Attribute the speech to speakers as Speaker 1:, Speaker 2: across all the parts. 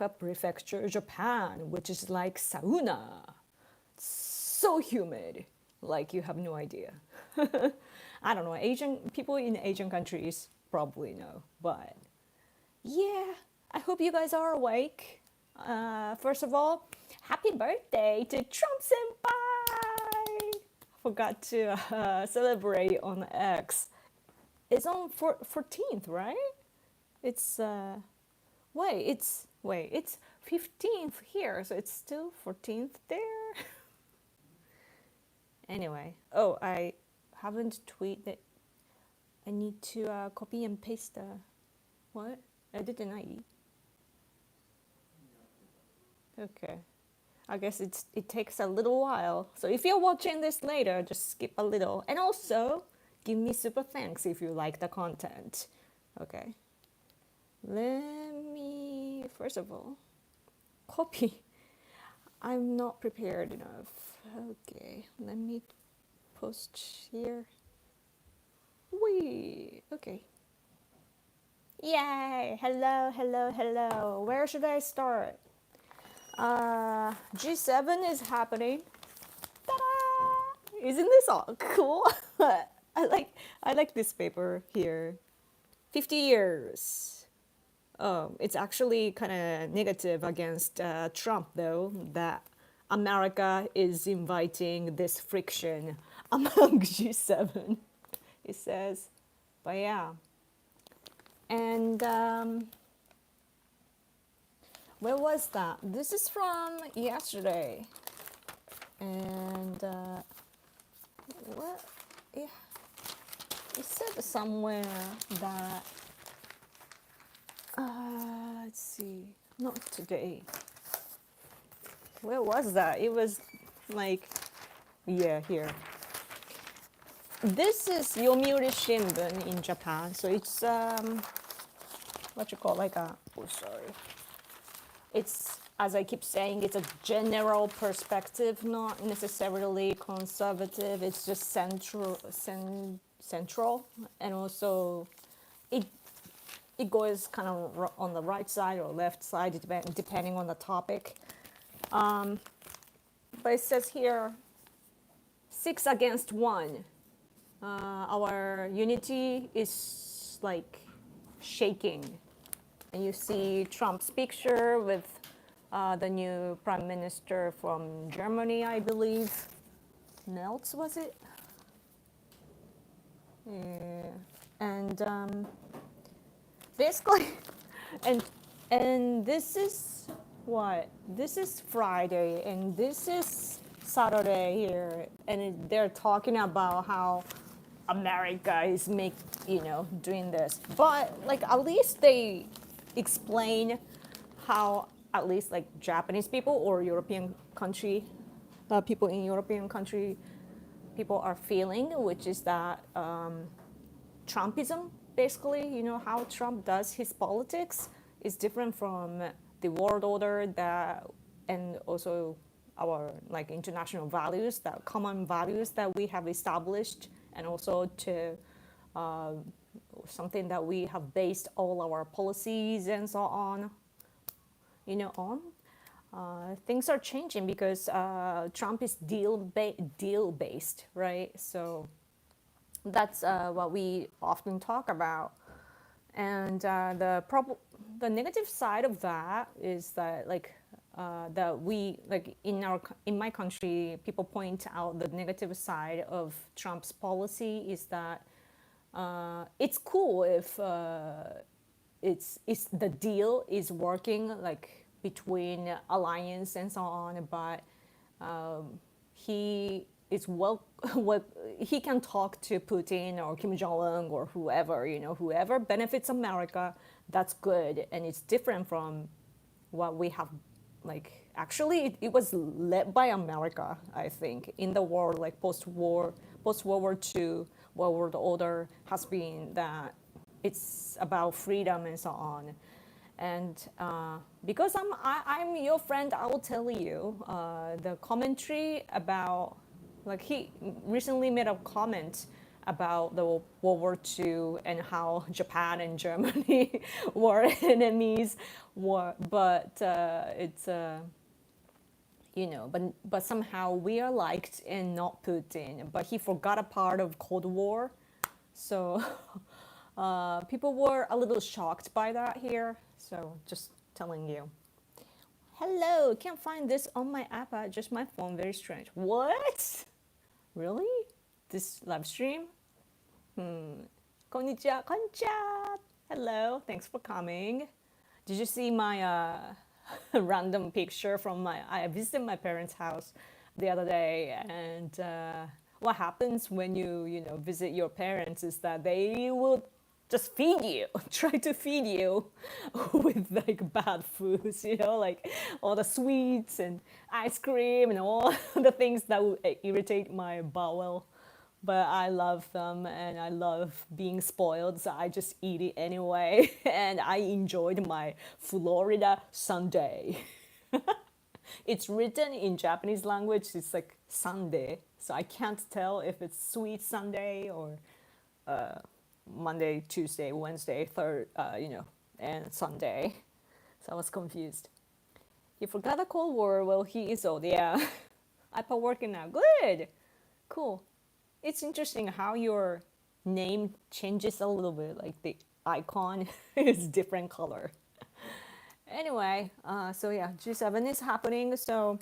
Speaker 1: Prefecture, Japan, which is like sauna. So humid, like you have no idea. I don't know, Asian people in Asian countries probably know, but yeah, I hope you guys are awake. First of all, happy birthday to Trump Senpai! Forgot to celebrate on X. It's on 14th, right? It's it's 15th here, so it's still 14th there. Anyway, oh, I haven't tweeted. I need to copy and paste the what? I didn't I? Okay. I guess it takes a little while. So if you're watching this later, just skip a little. And also, give me super thanks if you like the content. Okay. Let me, first of all, copy. I'm not prepared enough. Okay, let me post here. Wee, okay. Yay, hello, hello, hello. Where should I start? G7 is happening. Ta-da! Isn't this all cool? I like this paper here. 50 years. It's actually kind of negative against Trump, though, that America is inviting this friction among G7, it says. But yeah. And where was that? This is from yesterday. And what? Yeah. It said somewhere that let's see, not today. Where was that? It was like, yeah, here. This is Yomiuri Shimbun in Japan. So it's what you call, like a, oh sorry. It's, as I keep saying, it's a general perspective, not necessarily conservative. It's just central, and also it goes kind of on the right side or left side, depending on the topic. But it says here, 6 against 1. Our unity is like shaking. And you see Trump's picture with the new prime minister from Germany, I believe. Meltz, was it? Yeah. And basically, and this is what? This is Friday, and this is Saturday here, and they're talking about how America is doing this, but like at least they explain how at least like Japanese people or European country people in European country people are feeling, which is that Trumpism, basically, how Trump does his politics is different from the world order that, and also our like international values, that common values that we have established, and also to something that we have based all our policies and so on, on. Things are changing because Trump is deal based, right? So that's what we often talk about. And the negative side of that is that that we like in my country, people point out the negative side of Trump's policy is that it's cool if it's the deal is working like between alliance and so on, but he is he can talk to Putin or Kim Jong-un or whoever, whoever benefits America, that's good. And it's different from what we have, like, actually it was led by America, I think, in the world, like post-World War II, world order has been that it's about freedom and so on. And because I'm your friend, I will tell you the commentary about, like, he recently made a comment about the World War II and how Japan and Germany were enemies. But it's but somehow we are liked and not Putin. But he forgot a part of Cold War, so people were a little shocked by that here. So just telling you. Hello, can't find this on my iPad, just my phone. Very strange. What? Really? This live stream? Konnichiwa, konnichiwa. Hello, thanks for coming. Did you see my random picture from I visited my parents' house the other day, and what happens when you visit your parents is that they will just feed you, try to feed you with like bad foods, like all the sweets and ice cream and all the things that would irritate my bowel. But I love them and I love being spoiled, so I just eat it anyway. And I enjoyed my Florida sundae. It's written in Japanese language, it's like Sunday, so I can't tell if it's sweet Sunday or Monday, Tuesday, Wednesday, and Sunday. So I was confused. He forgot the Cold War. Well, he is old. Yeah. iPad working now. Good. Cool. It's interesting how your name changes a little bit. Like the icon is different color. Anyway, so yeah, G7 is happening. So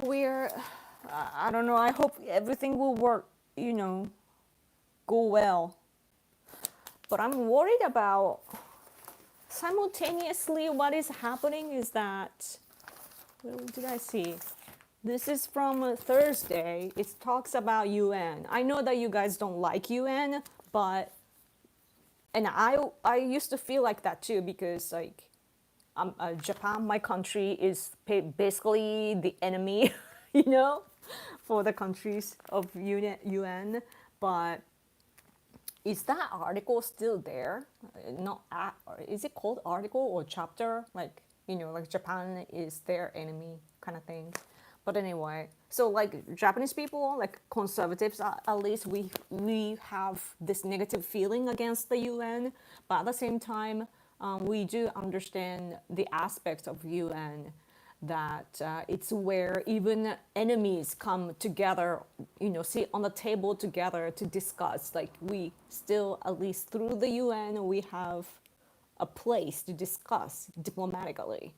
Speaker 1: we're, I don't know. I hope everything will work, go well. But I'm worried about simultaneously what is happening is that, what did I see? This is from Thursday. It talks about UN. I know that you guys don't like UN, but, and I used to feel like that too, because like Japan, my country, is basically the enemy, for the countries of UN. But is that article still there? Not is it called article or chapter? Like, like Japan is their enemy kind of thing. But anyway, so like Japanese people, like conservatives, at least we have this negative feeling against the UN. But at the same time, we do understand the aspect of UN that it's where even enemies come together, sit on the table together to discuss. Like we still, at least through the UN, we have a place to discuss diplomatically,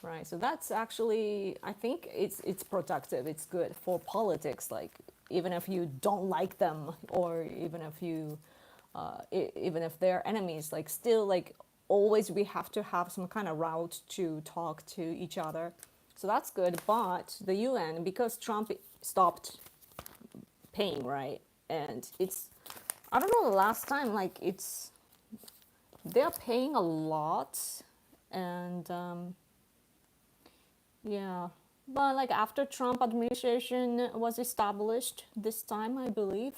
Speaker 1: right? So that's actually, I think it's productive. It's good for politics. Like even if you don't like them, or even if you, even if they're enemies, like still like always we have to have some kind of route to talk to each other. So that's good. But the UN, because Trump stopped paying, right? And it's, I don't know the last time, like they're paying a lot. And yeah, but like after Trump administration was established this time, I believe,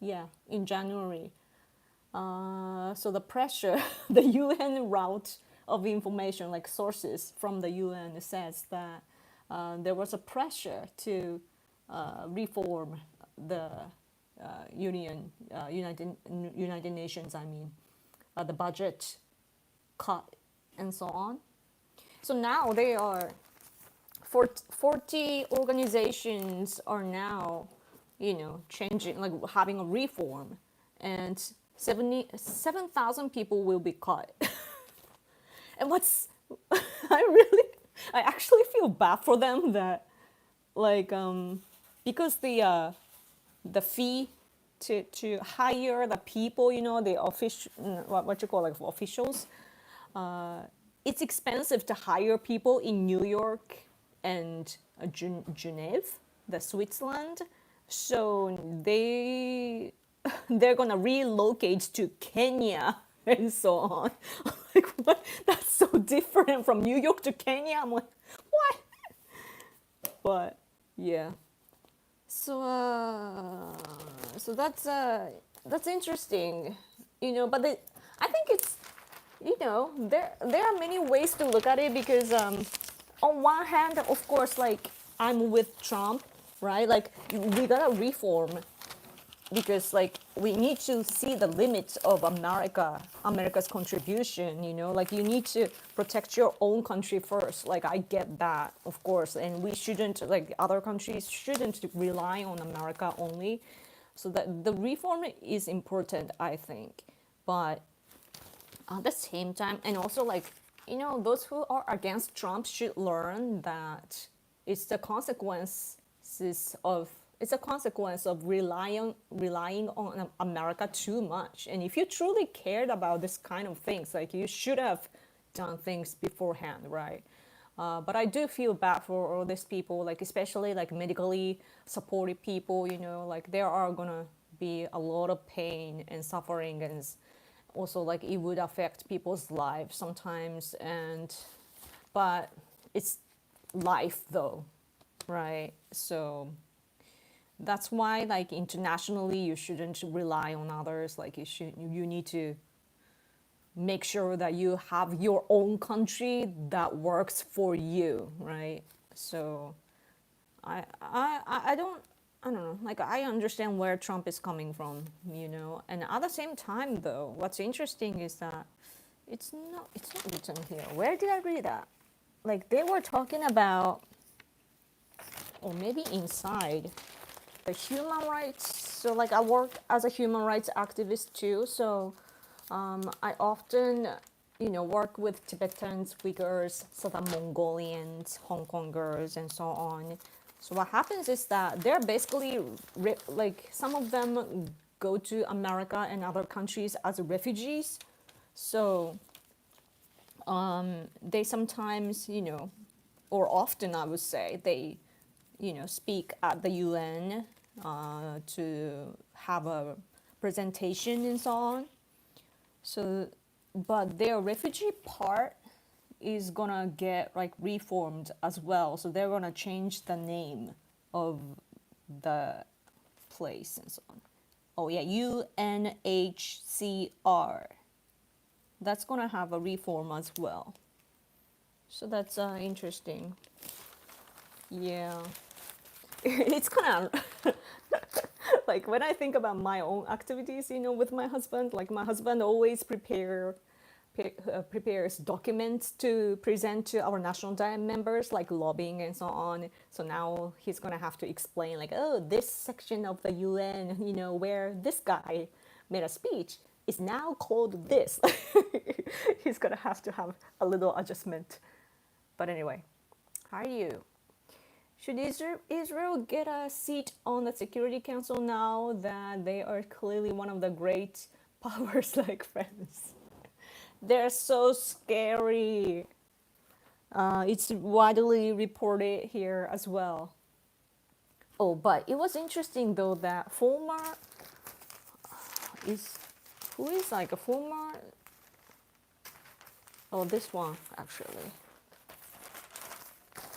Speaker 1: in January. So the pressure, the UN route of information, like sources from the UN, says that there was a pressure to reform the United Nations. I mean, the budget cut and so on. So now they are 40 organizations are now, changing, like having a reform, and 7,000 people will be cut. And I actually feel bad for them that, like, because the fee to hire the people, the official, what you call, like, officials, it's expensive to hire people in New York and Geneva, the Switzerland. So they're gonna relocate to Kenya and so on. Like, what? That's so different from New York to Kenya. I'm like, what? But yeah. So so that's interesting, But I think it's, there are many ways to look at it, because on one hand, of course, like I'm with Trump, right? Like we gotta reform because like we need to see the limits of America's contribution, you know, like you need to protect your own country first. Like I get that, of course, and we shouldn't, like other countries shouldn't rely on America only. So that the reform is important, I think. But at the same time, and also like, you know, those who are against Trump should learn that it's the consequences of it's a consequence of relying on America too much. And if you truly cared about this kind of things, like you should have done things beforehand, right? But I do feel bad for all these people, like especially like medically supported people. You know, like there are gonna be a lot of pain and suffering, and also like it would affect people's lives sometimes. And but it's life though, right? So that's why like internationally you shouldn't rely on others. Like you need to make sure that you have your own country that works for you, right? So I don't know, like I understand where Trump is coming from, you know. And at the same time though, what's interesting is that it's not written here. Where did I read that? Like they were talking about, or maybe inside the human rights. So like I work as a human rights activist too. So I often, you know, work with Tibetans, Uyghurs, Southern Mongolians, Hong Kongers, and so on. So what happens is that they're basically like some of them go to America and other countries as refugees. So they sometimes, you know, or often I would say, they, you know, speak at the UN to have a presentation and so on. So, but their refugee part is gonna get like reformed as well. So they're gonna change the name of the place and so on. Oh yeah, UNHCR. That's gonna have a reform as well. So that's interesting. Yeah. It's kind of like when I think about my own activities, you know, with my husband, like my husband always prepares documents to present to our national diet members, like lobbying and so on. So now he's gonna have to explain, like, oh, this section of the UN, you know, where this guy made a speech is now called this. He's gonna have to have a little adjustment. But anyway, how are you? Should Israel get a seat on the Security Council now that they are clearly one of the great powers like France? They're so scary. It's widely reported here as well. Oh, but it was interesting though that former is who is like a former. Oh, this one actually.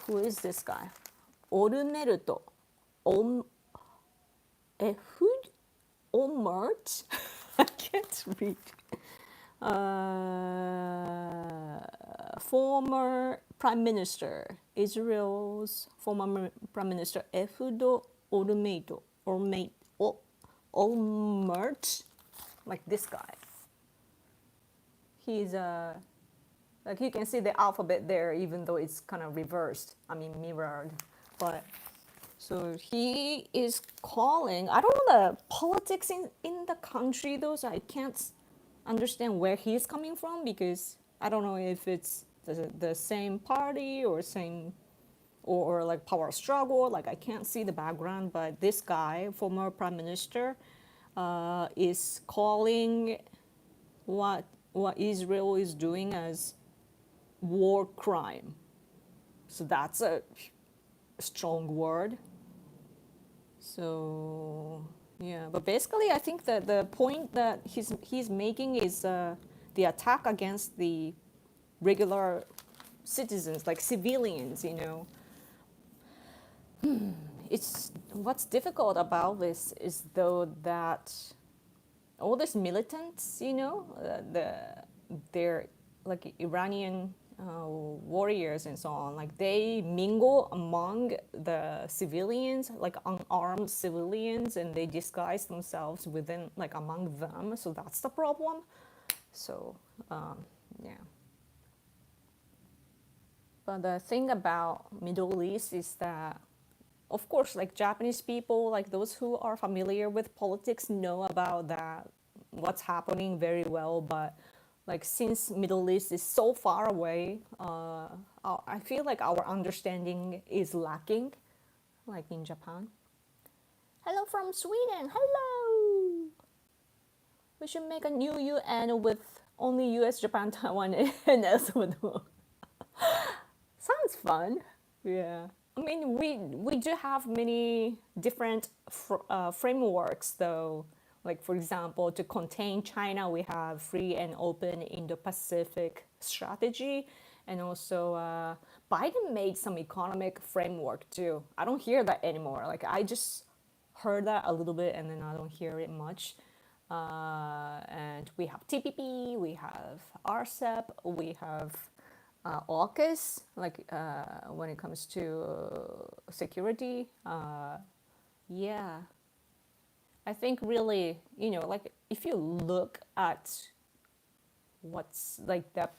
Speaker 1: Who is this guy? Olmerto. Om. Who? Olmert? I can't read. Former Prime Minister, Israel's former Prime Minister Ehud Olmert, like this guy. He's like you can see the alphabet there, even though it's kind of reversed. I mean mirrored, but so he is calling. I don't know the politics in the country though, so I can't understand where he's coming from because I don't know if it's the same party or same or like power struggle. Like I can't see the background, but this guy, former prime minister, is calling what Israel is doing as war crime. So that's a strong word. So yeah, but basically, I think that the point that he's making is the attack against the regular citizens, like civilians. You know, it's what's difficult about this is though that all these militants, you know, they're like Iranian warriors and so on, like they mingle among the civilians, like unarmed civilians, and they disguise themselves within, like among them. So that's the problem. So yeah. But the thing about Middle East is that, of course, like Japanese people, like those who are familiar with politics know about that, what's happening very well. But like since Middle East is so far away, I feel like our understanding is lacking, like in Japan. Hello from Sweden. Hello. We should make a new UN with only US, Japan, Taiwan, and elsewhere. Sounds fun. Yeah. I mean, we do have many different frameworks, though. Like, for example, to contain China, we have free and open Indo-Pacific strategy. And also, Biden made some economic framework, too. I don't hear that anymore. Like, I just heard that a little bit, and then I don't hear it much. And we have TPP, we have RCEP, we have AUKUS, like when it comes to security. Yeah, I think really, like if you look at what's like that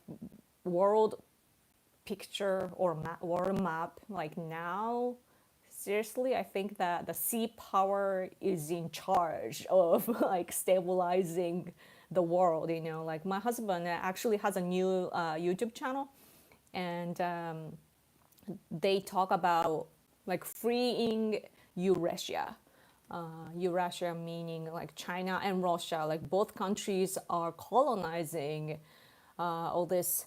Speaker 1: world picture or world map, like now, seriously, I think that the sea power is in charge of like stabilizing the world. Like my husband actually has a new YouTube channel, and they talk about like freeing Eurasia. Eurasia meaning like China and Russia, like both countries are colonizing all these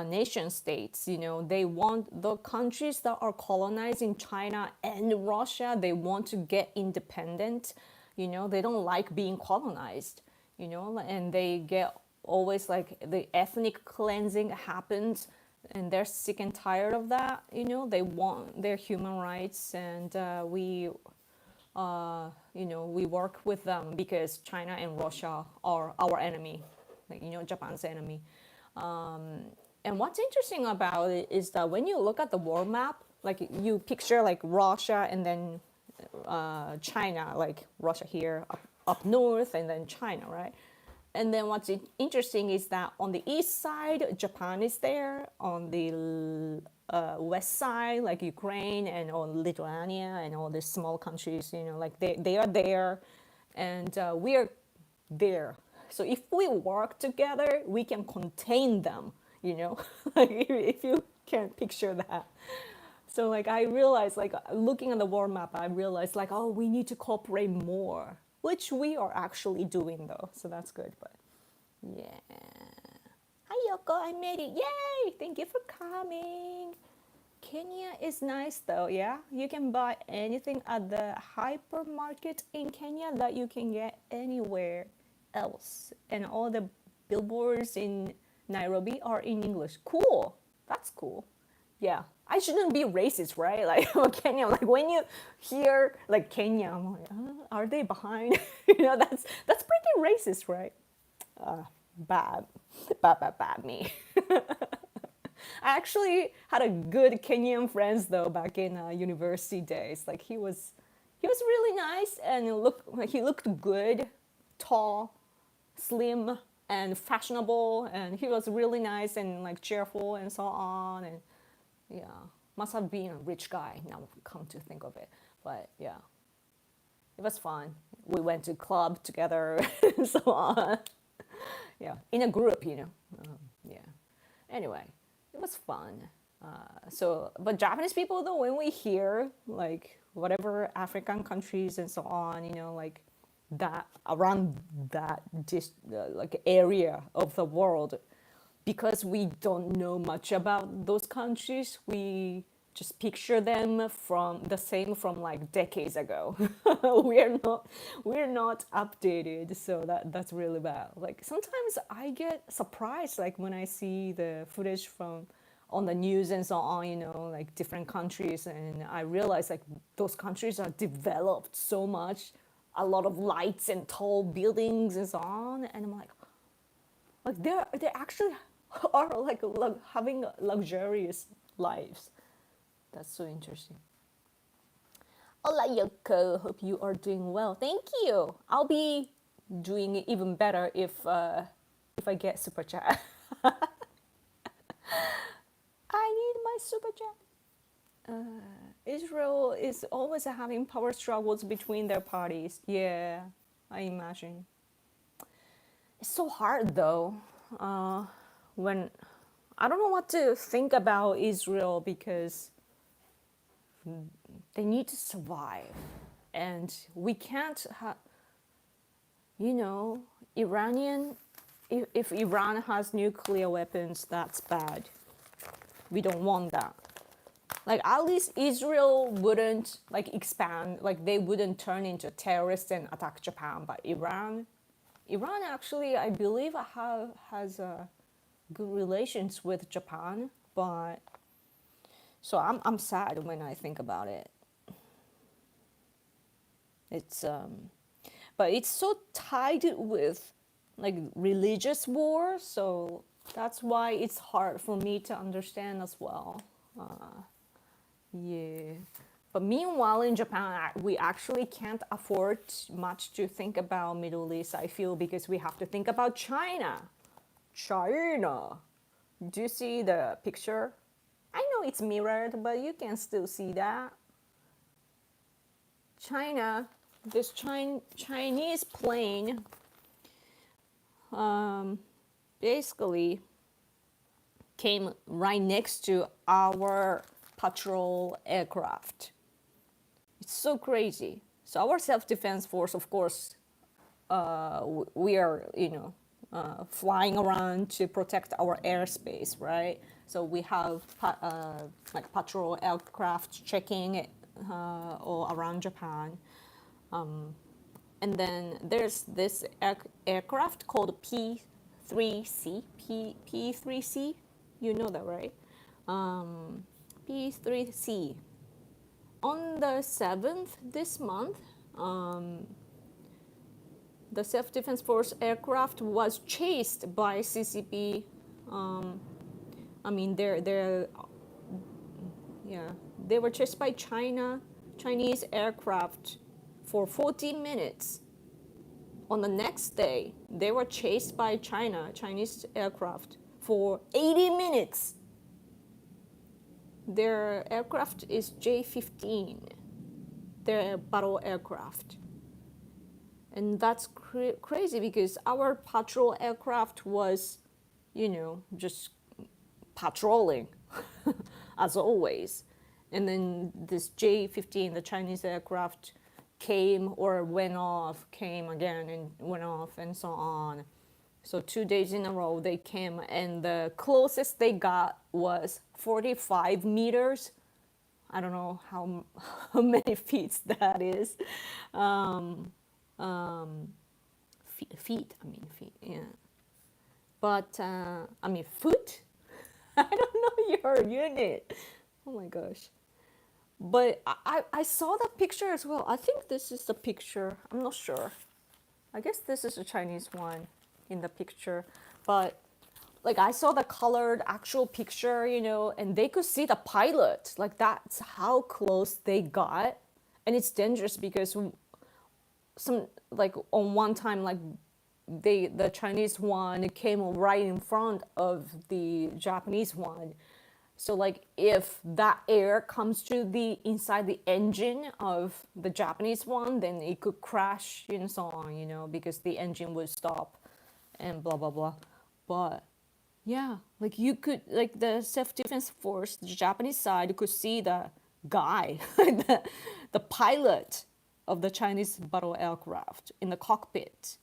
Speaker 1: nation states. They want the countries that are colonizing China and Russia, they want to get independent. They don't like being colonized, and they get always like the ethnic cleansing happens, and they're sick and tired of that. They want their human rights, and we work with them because China and Russia are our enemy, like Japan's enemy. And what's interesting about it is that when you look at the world map, like you picture like Russia and then China, like Russia here up north, and then China, right? And then what's interesting is that on the east side, Japan is there. On the west side, like Ukraine and on Lithuania and all these small countries, like they are there, and we are there. So if we work together, we can contain them. Like if you can picture that. So like I realized, like looking at the world map, I realized like, oh, we need to cooperate more, which we are actually doing though. So that's good. But yeah. Hi Yoko, I made it. Yay! Thank you for coming. Kenya is nice though, yeah? You can buy anything at the hypermarket in Kenya that you can get anywhere else. And all the billboards in Nairobi are in English. Cool. That's cool. Yeah. I shouldn't be racist, right? Like Kenya, like when you hear like Kenya, I'm like, are they behind? That's pretty racist, right? Bad me. I actually had a good Kenyan friends though back in university days. Like he was really nice, and he looked good, tall, slim, and fashionable, and he was really nice and like cheerful and so on. And yeah, must have been a rich guy now come to think of it. But yeah, it was fun. We went to club together and so on. Yeah, in a group, yeah. Anyway, it was fun. But Japanese people though, when we hear like whatever African countries and so on, like that around that like area of the world, because we don't know much about those countries, we just picture them from the same from like decades ago. we're not updated, so that's really bad. Like sometimes I get surprised, like when I see the footage from on the news and so on, like different countries, and I realize like those countries are developed so much, a lot of lights and tall buildings and so on, and I'm like they're actually are like having luxurious lives. That's so interesting. Hola Yoko, hope you are doing well. Thank you. I'll be doing even better if I get super chat. I need my super chat. Israel is always having power struggles between their parties. Yeah, I imagine. It's so hard though. When I don't know what to think about Israel because they need to survive, and we can't have, you know, Iranian. If Iran has nuclear weapons, that's bad. We don't want that. Like at least Israel wouldn't like expand, like they wouldn't turn into terrorists and attack Japan. But Iran actually, I believe, has good relations with Japan. But so I'm sad when I think about it. It's but it's so tied with like religious war, so that's why it's hard for me to understand as well. Yeah. But meanwhile, in Japan, we actually can't afford much to think about Middle East, I feel, because we have to think about China. China. Do you see the picture? I know it's mirrored, but you can still see that. China, this Chinese plane basically came right next to our patrol aircraft. It's so crazy. So our self-defense force, of course, we are, flying around to protect our airspace, right? So we have like patrol aircraft checking all around Japan. And then there's this aircraft called P3C. P3C, you know that, right? P3C. On the 7th this month, the self-defense force aircraft was chased by CCP. I mean, they were chased by Chinese aircraft for 40 minutes. On the next day, they were chased by Chinese aircraft for 80 minutes. Their aircraft is J-15, their battle aircraft. And that's crazy because our patrol aircraft was, just patrolling as always. And then this J-15, the Chinese aircraft, came again and went off and so on. So 2 days in a row they came, and the closest they got was 45 meters. I don't know how many feet that is. Feet, yeah. But, foot? I don't know your unit. Oh my gosh. But I saw that picture as well. I think this is the picture. I'm not sure. I guess this is a Chinese one in the picture. But like I saw the colored actual picture, and they could see the pilot. Like that's how close they got. And it's dangerous because on one time, like the Chinese one came right in front of the Japanese one. So like if that air comes to the inside the engine of the Japanese one, then it could crash and so on, because the engine would stop and blah, blah, blah. But yeah, like you could, like the self-defense force, the Japanese side could see the guy, the pilot of the Chinese battle aircraft in the cockpit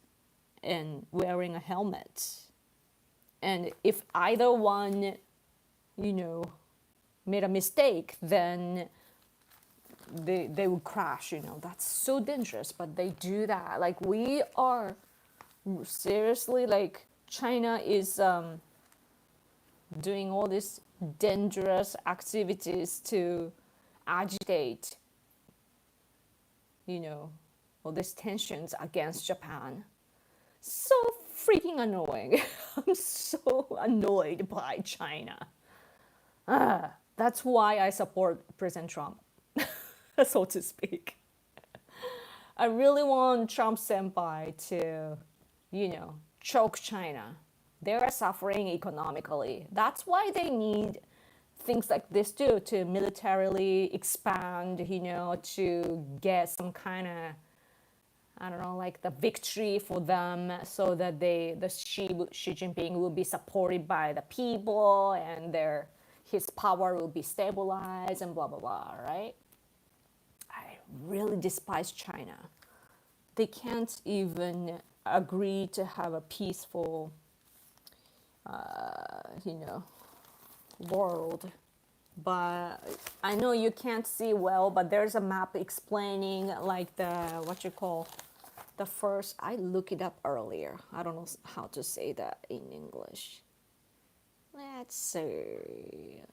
Speaker 1: and wearing a helmet. And if either one made a mistake, then they would crash, That's so dangerous, but they do that. Like we are seriously, like China is doing all these dangerous activities to agitate, all these tensions against Japan. So freaking annoying. I'm so annoyed by China. That's why I support President Trump, so to speak. I really want Trump senpai to, choke China. They're suffering economically. That's why they need things like this too, to militarily expand, to get some kind of, I don't know, like the victory for them, so that the Xi Jinping will be supported by the people, and his power will be stabilized, and blah blah blah, right? I really despise China. They can't even agree to have a peaceful, world. But I know you can't see well, but there's a map explaining like the, what you call, the first, I looked it up earlier. I don't know how to say that in English. Let's see.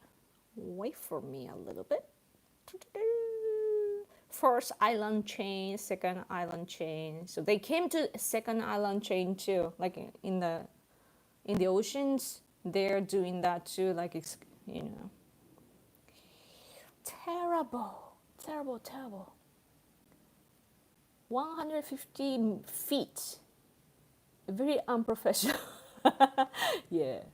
Speaker 1: Wait for me a little bit. First island chain, second island chain. So they came to second island chain too, like in the oceans. They're doing that too, like terrible, terrible, terrible. 150 feet. Very unprofessional. Yeah.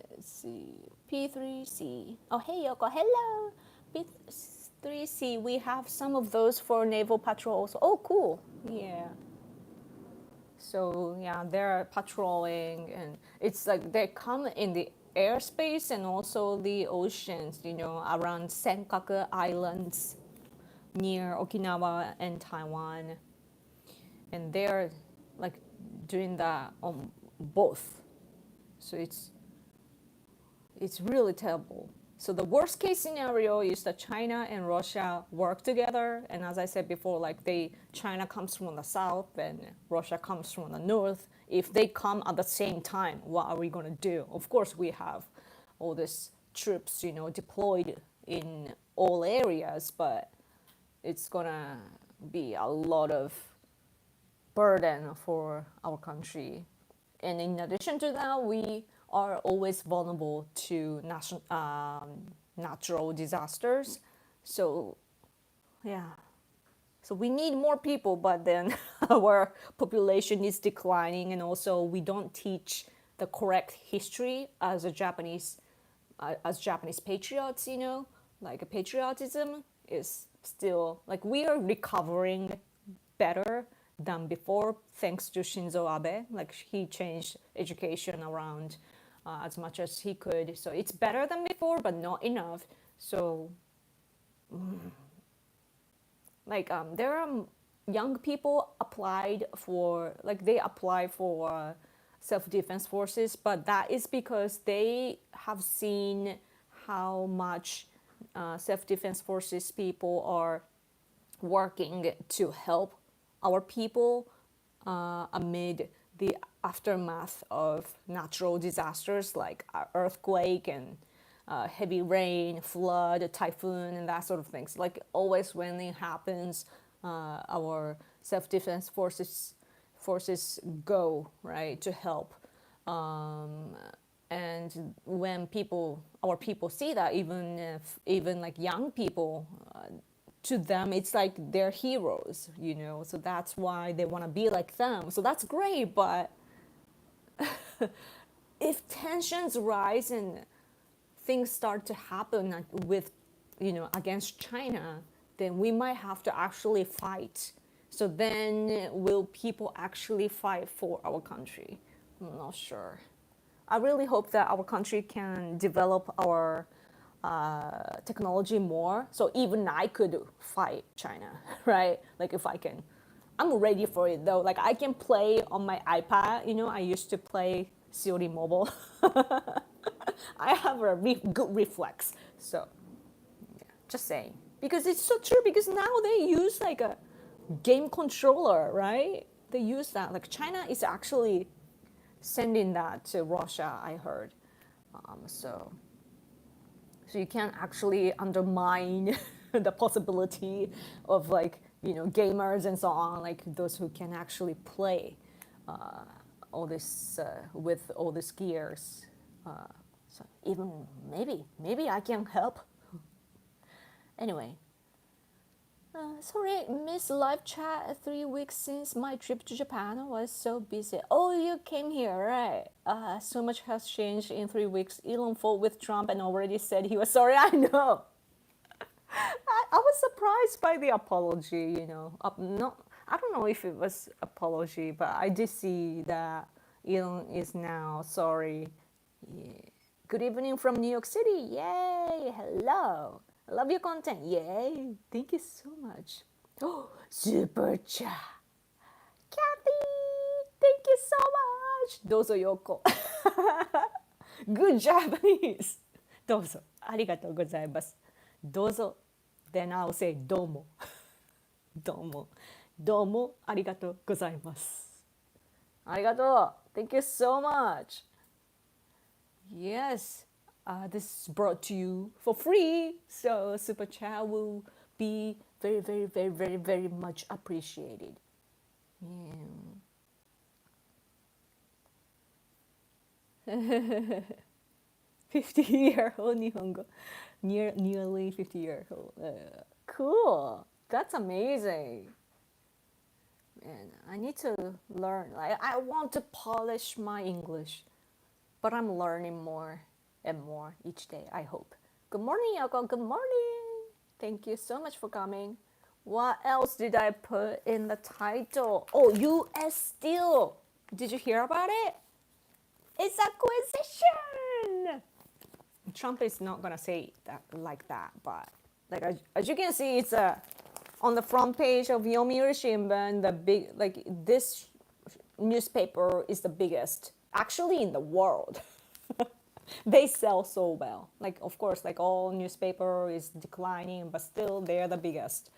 Speaker 1: Let's see. P3C. Oh, hey, Yoko. Hello. P3C. We have some of those for Naval Patrol also. Oh, cool. Yeah. So, yeah, they're patrolling, and it's like they come in the airspace and also the oceans, around Senkaku Islands near Okinawa and Taiwan. And they're like doing that on both. So it's really terrible. So the worst case scenario is that China and Russia work together, and as I said before, like China comes from the south and Russia comes from the north. If they come at the same time, what are we going to do? Of course, we have all these troops, deployed in all areas, but it's gonna be a lot of burden for our country. And in addition to that, we are always vulnerable to natural disasters. So, yeah. So we need more people, but then our population is declining, and also we don't teach the correct history as Japanese patriots. Like patriotism is still like we are recovering better than before, thanks to Shinzo Abe. Like he changed education around as much as he could. So it's better than before, but not enough. So, there are young people they apply for self-defense forces, but that is because they have seen how much self-defense forces people are working to help our people amid the aftermath of natural disasters like earthquake and heavy rain, flood, typhoon, and that sort of things. Like always when it happens, our self-defense forces go right to help. And when our people see that, even like young people, to them it's like they're heroes, so that's why they want to be like them. So that's great, but if tensions rise and things start to happen with against China, then we might have to actually fight. So then will people actually fight for our country? I'm not sure. I really hope that our country can develop our technology more, so even I could fight China, right? Like if I can, I'm ready for it though. Like I can play on my iPad. I used to play COD Mobile. I have a good reflex. So, yeah, just saying, because it's so true. Because now they use like a game controller, right? They use that. Like China is actually sending that to Russia, I heard. So you can actually undermine the possibility of like gamers and so on, like those who can actually play all this with all these gears. So even maybe I can help. Anyway, sorry, miss live chat. 3 weeks since my trip to Japan. I was so busy. Oh, you came here, right? So much has changed in 3 weeks. Elon fought with Trump and already said he was sorry. I know. I was surprised by the apology. I don't know if it was apology, but I did see that Elon is now sorry. Yeah. Good evening from New York City. Yay! Hello. I love your content. Yay! Thank you so much. Oh, super chat. Kathy, thank you so much. どうぞよこ。Good Japanese. どうぞありがとうございます。どうぞ。Then I'll say どうも。どうも。どうもありがとうございます。ありがとう。Thank you so much. Yes, this is brought to you for free, so super chat will be very, very, very, very, very much appreciated. Yeah. 50-year-old Nihongo, nearly 50-year-old. Cool, that's amazing. Man, I need to learn. I want to polish my English. But I'm learning more and more each day, I hope. Good morning, Yoko. Good morning. Thank you so much for coming. What else did I put in the title? Oh, U.S. Steel. Did you hear about it? It's acquisition. Trump is not going to say that like that, but like as you can see, it's on the front page of Yomiuri Shimbun, the big, like this newspaper is the biggest actually in the world. They sell so well. Like, of course, like all newspaper is declining, but still they're the biggest.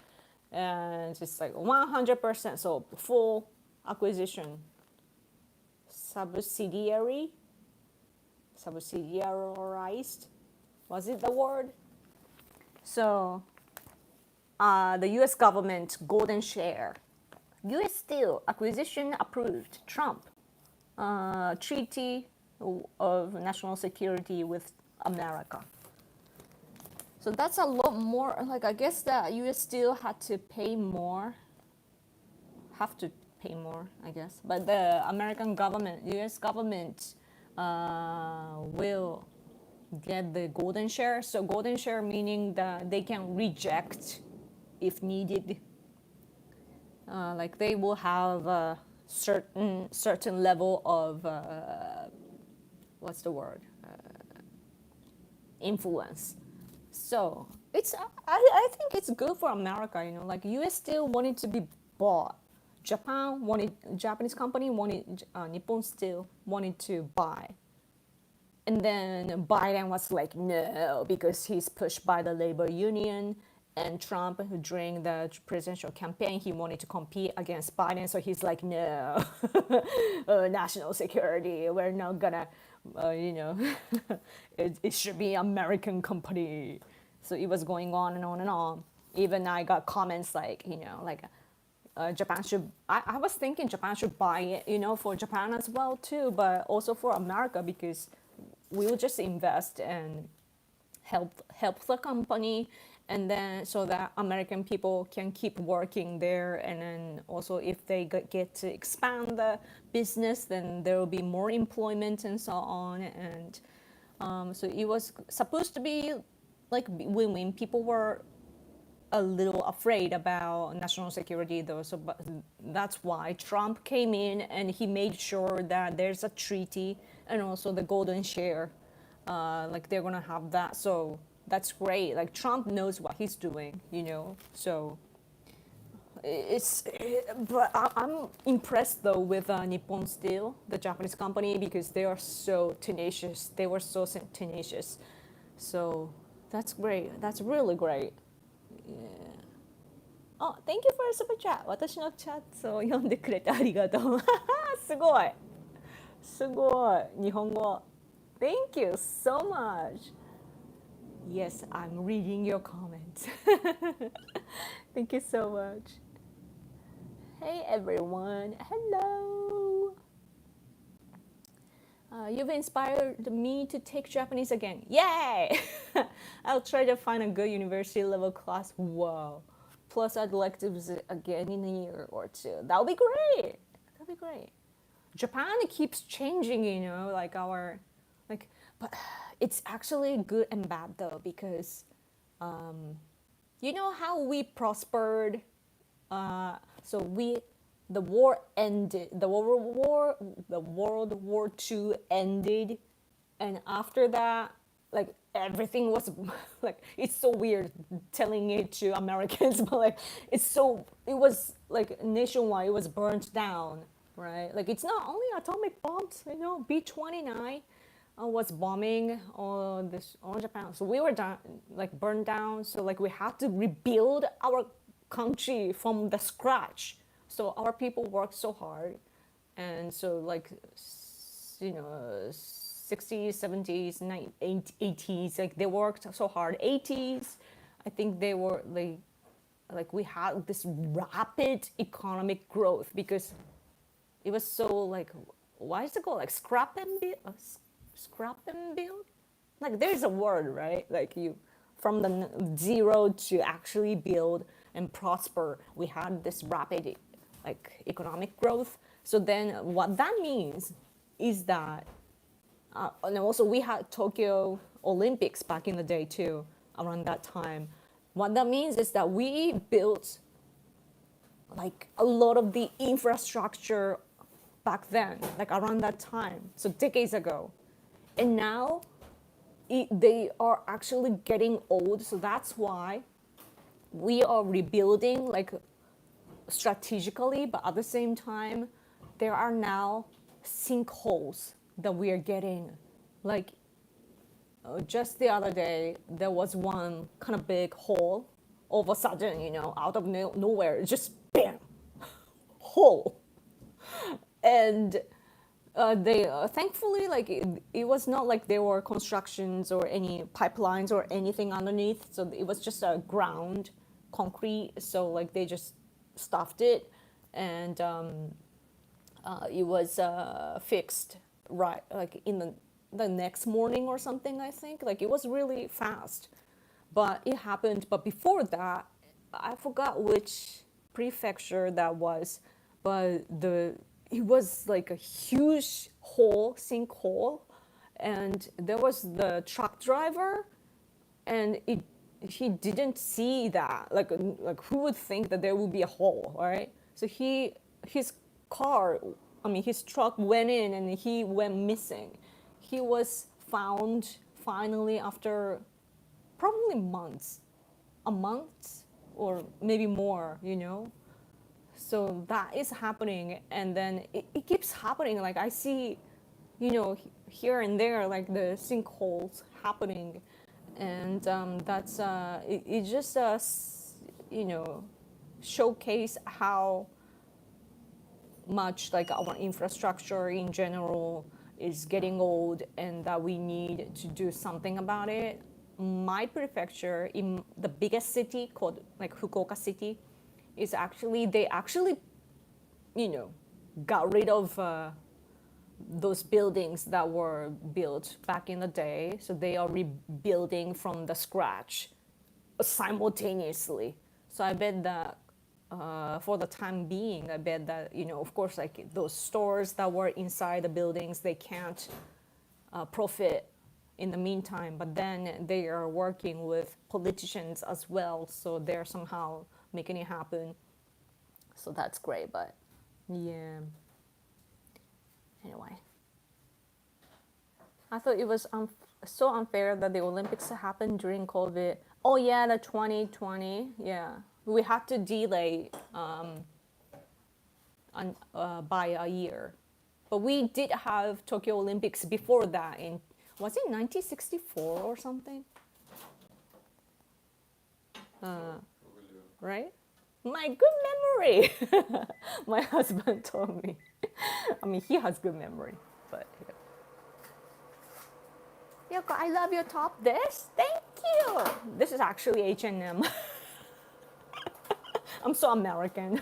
Speaker 1: And it's just like 100%, so full acquisition. Subsidiarized? Was it the word? So the US government golden share. US Steel acquisition approved. Trump. Treaty of national security with America. So that's a lot more. Like, I guess that US Steel had to pay more. Have to pay more, I guess. But the American government, US government, will get the golden share. So golden share meaning that they can reject if needed. Like they will have a certain level of what's the word? Influence. So it's I think it's good for America. Like US Steel wanted to be bought. Japanese company wanted Nippon Steel wanted to buy. And then Biden was like, no, because he's pushed by the labor union. And Trump, during the presidential campaign, he wanted to compete against Biden. So he's like, no, national security. We're not gonna, it should be American company. So it was going on and on and on. Even I got comments like, Japan should, I was thinking Japan should buy it, for Japan as well too, but also for America, because we will just invest and help the company, and then so that American people can keep working there, and then also if they get to expand the business, then there will be more employment and so on. And so it was supposed to be like win-win. People were a little afraid about national security though, so but that's why Trump came in and he made sure that there's a treaty and also the golden share, like they're gonna have that. So that's great. Like Trump knows what he's doing, so but I'm impressed though with Nippon Steel, the Japanese company, because they are so tenacious. They were so tenacious. So that's great. That's really great. Yeah. Oh, thank you for a super chat. 私のチャットを読んでくれてありがとう。すごい。すごい。日本語。Thank you so much. Yes, I'm reading your comments. Thank you so much. Hey everyone, hello. You've inspired me to take Japanese again. Yay! I'll try to find a good university level class. Whoa. Plus, I'd like to visit again in a year or two. That'll be great. That'll be great. Japan keeps changing, like like, but it's actually good and bad though, because you know how we prospered. So the war ended. The World War II ended, and after that, like everything was like, it's so weird telling it to Americans, but like it was like nationwide. It was burnt down, right? Like it's not only atomic bombs. B-29 was bombing on Japan. So we were down, like burned down. So like we had to rebuild our country from the scratch. So our people worked so hard, and so like 60s, 70s, 80s, like they worked so hard. 80s, I think they were like we had this rapid economic growth because it was so like, why is it called like scrap and build? Like there's a word, right? Like you from the zero to actually build and prosper. We had this rapid like economic growth. So then what that means is that and also we had Tokyo Olympics back in the day too, around that time. What that means is that we built like a lot of the infrastructure back then, like around that time, so decades ago. And now they are actually getting old, so that's why we are rebuilding like strategically, but at the same time, there are now sinkholes that we are getting. Like just the other day, there was one kind of big hole. All of a sudden, out of nowhere, just bam, hole. And they thankfully, like it was not like there were constructions or any pipelines or anything underneath. So it was just a ground concrete. So like they just stuffed it, and it was fixed right like in the next morning or something. I think like it was really fast, but it happened. But before that, I forgot which prefecture that was, but it was like a huge sinkhole, and there was the truck driver, and he didn't see that. Like who would think that there would be a hole, right? So his car, his truck went in and he went missing. He was found finally after probably months, a month or maybe more, So that is happening, and then it keeps happening. Like I see, here and there, like the sinkholes happening, and that's it just showcase how much like our infrastructure in general is getting old, and that we need to do something about it. My prefecture in the biggest city called like Fukuoka City is they actually got rid of those buildings that were built back in the day. So they are rebuilding from the scratch simultaneously. So I bet that for the time being, I bet that, of course, like those stores that were inside the buildings, they can't profit in the meantime, but then they are working with politicians as well. So they're somehow making it happen. So that's great, but yeah. Anyway, I thought it was so unfair that the Olympics happened during COVID. Oh yeah, the 2020. Yeah, we had to delay by a year, but we did have Tokyo Olympics before that. Was it 1964 or something? Right? My good memory. My husband told me. He has good memory, but yeah. Yoko, I love your top. This, thank you. This is actually H&M. I'm so American.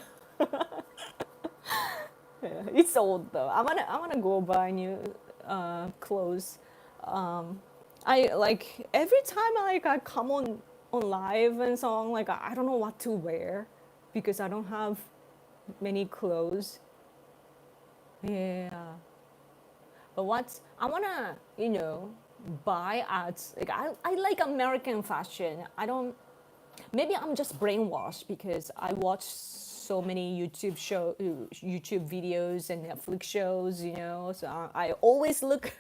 Speaker 1: It's old though. I wanna go buy new clothes. I like every time I come on live and so on. Like I don't know what to wear because I don't have many clothes. Yeah, but what I wanna buy at like I like American fashion. I don't. Maybe I'm just brainwashed because I watch so many YouTube videos and Netflix shows, So I always look,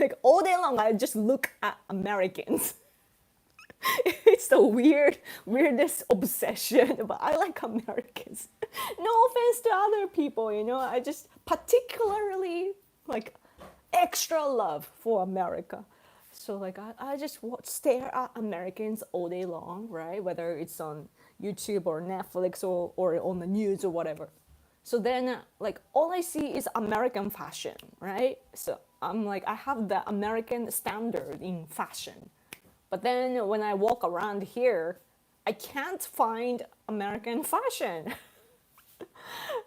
Speaker 1: like all day long. I just look at Americans. It's the weirdest obsession, but I like Americans. No offense to other people, I just particularly like extra love for America. So like I just stare at Americans all day long, right? Whether it's on YouTube or Netflix or on the news or whatever. So then like all I see is American fashion, right? So I'm like I have the American standard in fashion. But then when I walk around here, I can't find American fashion.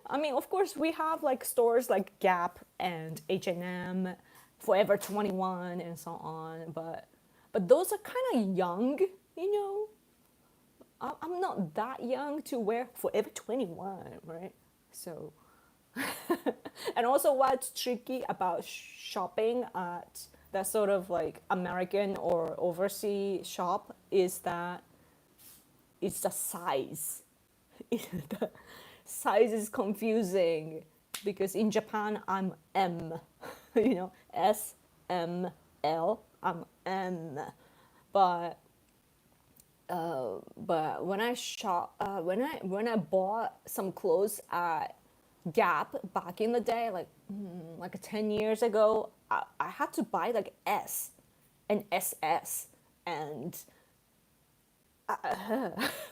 Speaker 1: I mean, of course, we have like stores like Gap and H&M, Forever 21, and so on. But those are kind of young, you know. I'm not that young to wear Forever 21, right? So, and also what's tricky about shopping at that sort of like American or overseas shop is that it's the size. The size is confusing because in Japan I'm M, S, M, L. I'm M, but when I when I bought some clothes at Gap back in the day, like 10 years ago, I had to buy like S and SS and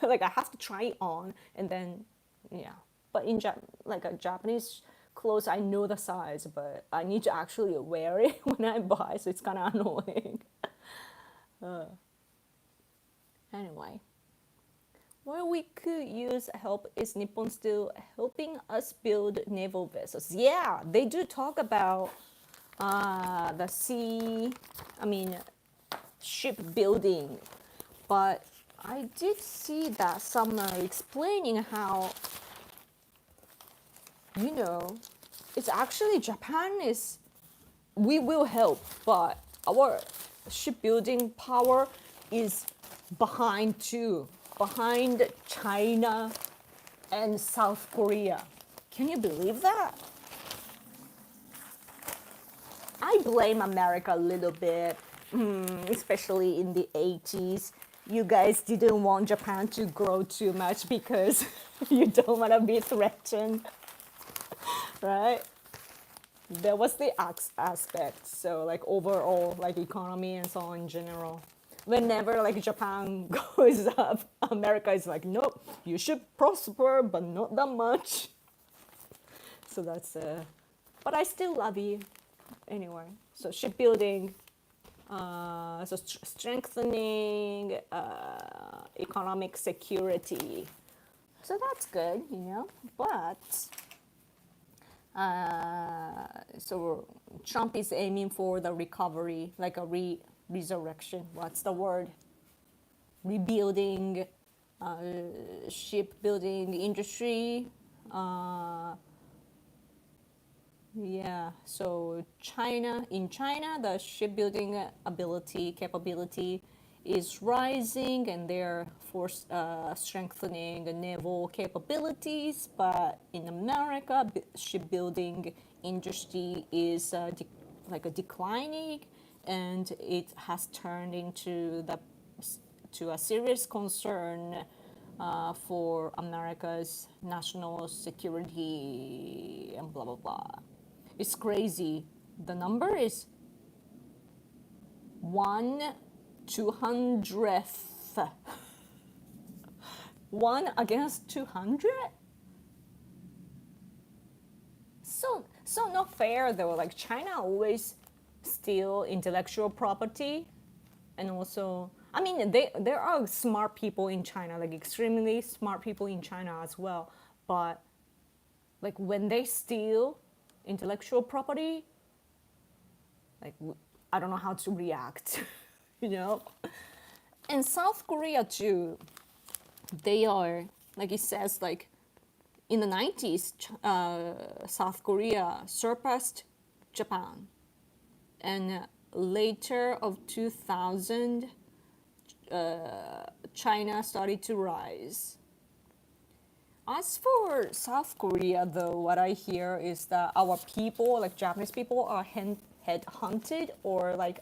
Speaker 1: like I have to try it on and then yeah. But in like a Japanese clothes, I know the size, but I need to actually wear it when I buy, so it's kind of annoying. Anyway, where we could use help is Nippon still helping us build naval vessels. Yeah, they do talk about the shipbuilding, but I did see that some explaining how, it's actually Japan is, we will help, but our shipbuilding power is behind China and South Korea. Can you believe that? I blame America a little bit, especially in the 80s. You guys didn't want Japan to grow too much because you don't want to be threatened, right? There was the aspect, so like overall, like economy and so on in general. Whenever like Japan goes up, America is like, nope, you should prosper, but not that much. So that's but I still love you anyway. So shipbuilding, so strengthening economic security. So that's good, But so Trump is aiming for the recovery, like a resurrection. What's the word? Rebuilding, shipbuilding industry. Yeah. So in China, the shipbuilding capability is rising, and they're strengthening the naval capabilities. But in America, shipbuilding industry is like a declining, and it has turned into a serious concern for America's national security and blah blah blah. It's crazy. The number is 1/200th. 1 against 200. So not fair though. Like China always steal intellectual property, and also I mean there are smart people in China, like extremely smart people in China as well, but Like when they steal intellectual property, like I don't know how to react, you know. And South Korea too, they are, like it says, like in the 90s, South Korea surpassed Japan, and later of 2000, China started to rise. As for South Korea, though, what I hear is that our people, like Japanese people, are head hunted, or like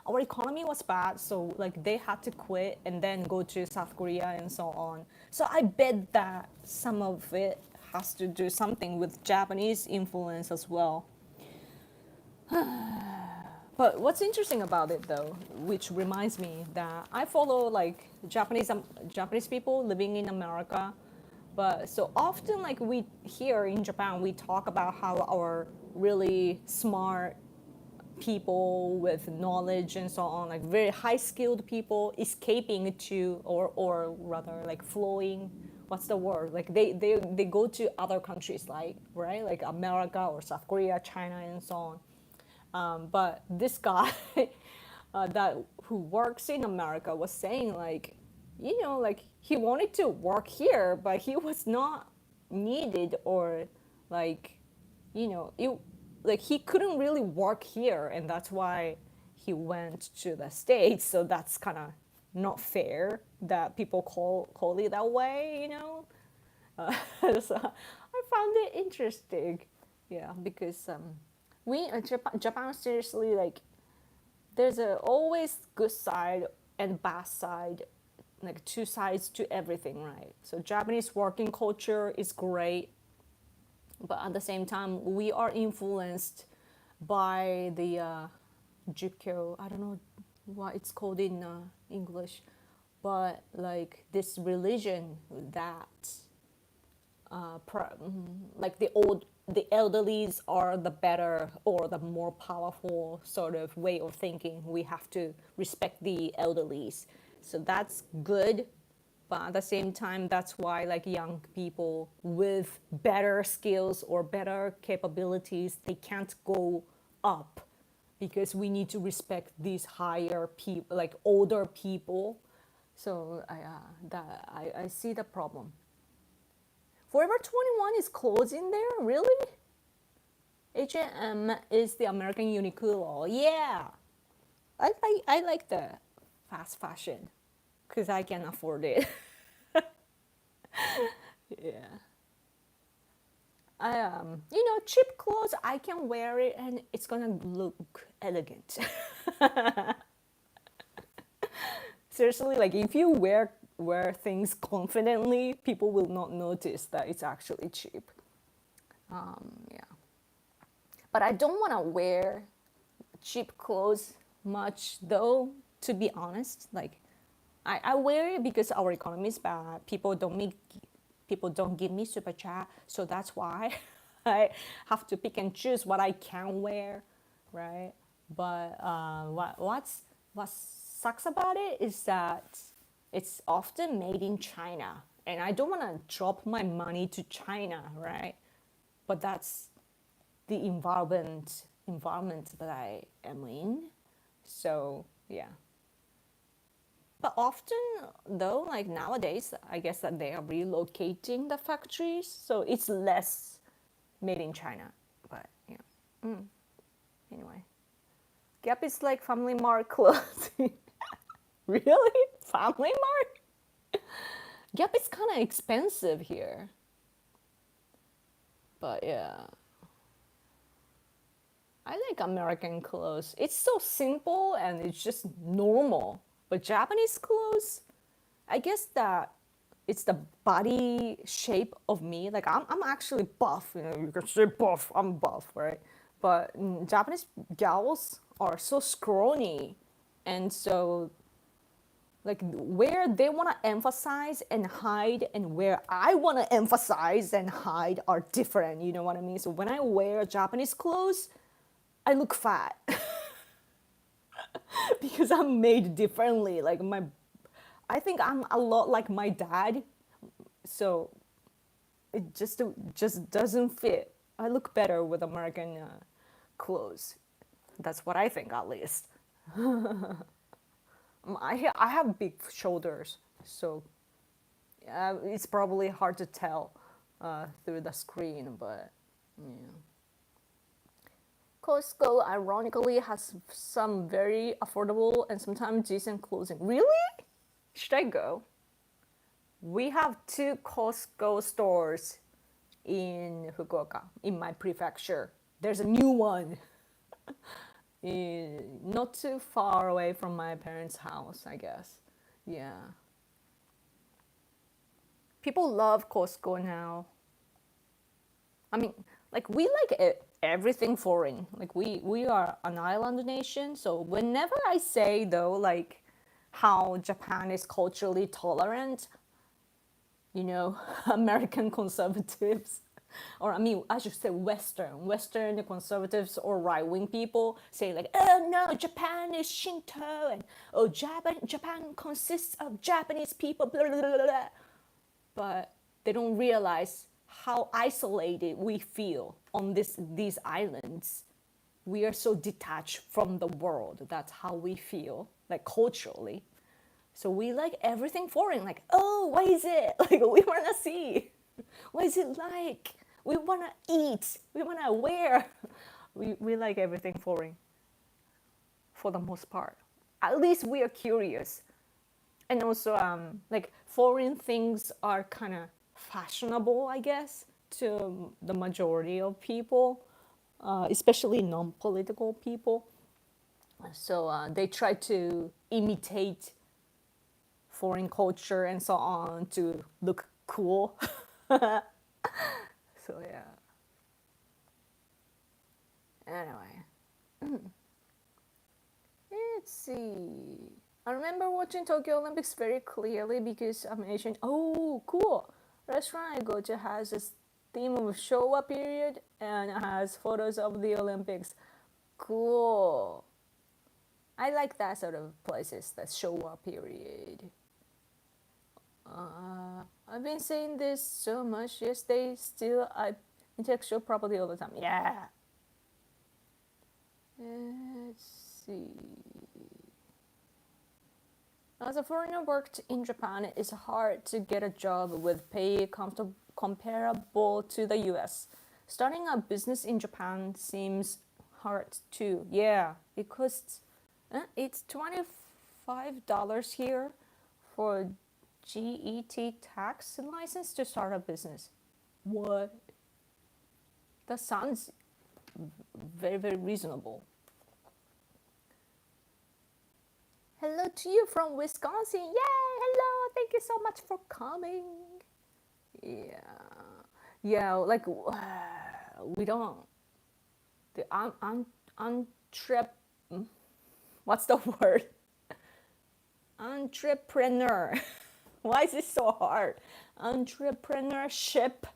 Speaker 1: our economy was bad, so like they had to quit and then go to South Korea and so on. So I bet that some of it has to do something with Japanese influence as well. But what's interesting about it, though, which reminds me that I follow like Japanese people living in America, but so often like we here in Japan we talk about how our really smart people with knowledge and so on, like very high skilled people escaping to, or rather like flowing, what's the word, like they go to other countries, like right, like America or South Korea, China and so on. But this guy that who works in America was saying like, like he wanted to work here, but he was not needed, or like, it, like he couldn't really work here, and that's why he went to the States. So that's kind of not fair that people call it that way. So I found it interesting, yeah, because Japan seriously, like there's always good side and bad side, like two sides to everything, right? So Japanese working culture is great, but at the same time we are influenced by the jukyo. I don't know what it's called in English, but like this religion that like the elderlies are the better or the more powerful sort of way of thinking. We have to respect the elderlies, so that's good. But at the same time, that's why like young people with better skills or better capabilities, they can't go up, because we need to respect these higher people, like older people. So I see the problem. Forever 21 is closing there, really? H&M is the American Uniqlo. Yeah, I like the fast fashion because I can afford it. Yeah, cheap clothes, I can wear it and it's gonna look elegant. Seriously, like if you wear things confidently, people will not notice that it's actually cheap. Yeah, but I don't want to wear cheap clothes much, though, to be honest. Like I wear it because our economy is bad. People don't give me super chat, so that's why I have to pick and choose what I can wear, right? But what sucks about it is that it's often made in China, and I don't want to drop my money to China, right? But that's the environment that I am in. So yeah. But often, though, like nowadays, I guess that they are relocating the factories, so it's less made in China. But yeah, anyway, Gap is like Family Mart clothing. Really, Family Mart? Gap is kind of expensive here. But yeah, I like American clothes. It's so simple and it's just normal. But Japanese clothes, I guess that it's the body shape of me. Like I'm actually buff. You can say buff. I'm buff, right? But Japanese gals are so scrawny, and so like where they want to emphasize and hide and where I want to emphasize and hide are different. You know what I mean? So when I wear Japanese clothes, I look fat. Because I'm made differently. Like I think I'm a lot like my dad. So It just doesn't fit. I look better with American clothes. That's what I think, at least. I have big shoulders, so it's probably hard to tell through the screen, but yeah. Costco, ironically, has some very affordable and sometimes decent clothing. Really? Should I go? We have 2 Costco stores in Fukuoka, in my prefecture. There's a new one not too far away from my parents' house, I guess. Yeah. People love Costco now. I mean, like we like everything foreign. Like we are an island nation, so whenever I say though like how Japan is culturally tolerant, American conservatives, or I mean, I should say Western conservatives or right-wing people say like, oh no, Japan is Shinto, and oh, Japan consists of Japanese people, blah, blah, blah, blah. But they don't realize how isolated we feel on these islands. We are so detached from the world. That's how we feel, like culturally. So we like everything foreign, like, oh, what is it? Like, we want to see. What is it like? We want to eat. We want to wear. We like everything foreign for the most part. At least we are curious. And also, like, foreign things are kind of fashionable, I guess, to the majority of people, especially non-political people. So they try to imitate foreign culture and so on to look cool. So yeah. Anyway, let's see. I remember watching Tokyo Olympics very clearly because I'm Asian. Oh, cool! Restaurant I go to has this theme of Showa period and has photos of the Olympics. Cool. I like that sort of places, that Showa period. I've been saying this so much yesterday, still I intellectual property all the time. Yeah. Let's see. As a foreigner worked in Japan, it's hard to get a job with pay comparable to the US. Starting a business in Japan seems hard too. Yeah, it costs, it's $25 here for GET tax license to start a business. What? That sounds very, very reasonable. Hello to you from Wisconsin. Yay! Hello! Thank you so much for coming. Yeah. Like we don't. The what's the word? Entrepreneur. Why is it so hard? Entrepreneurship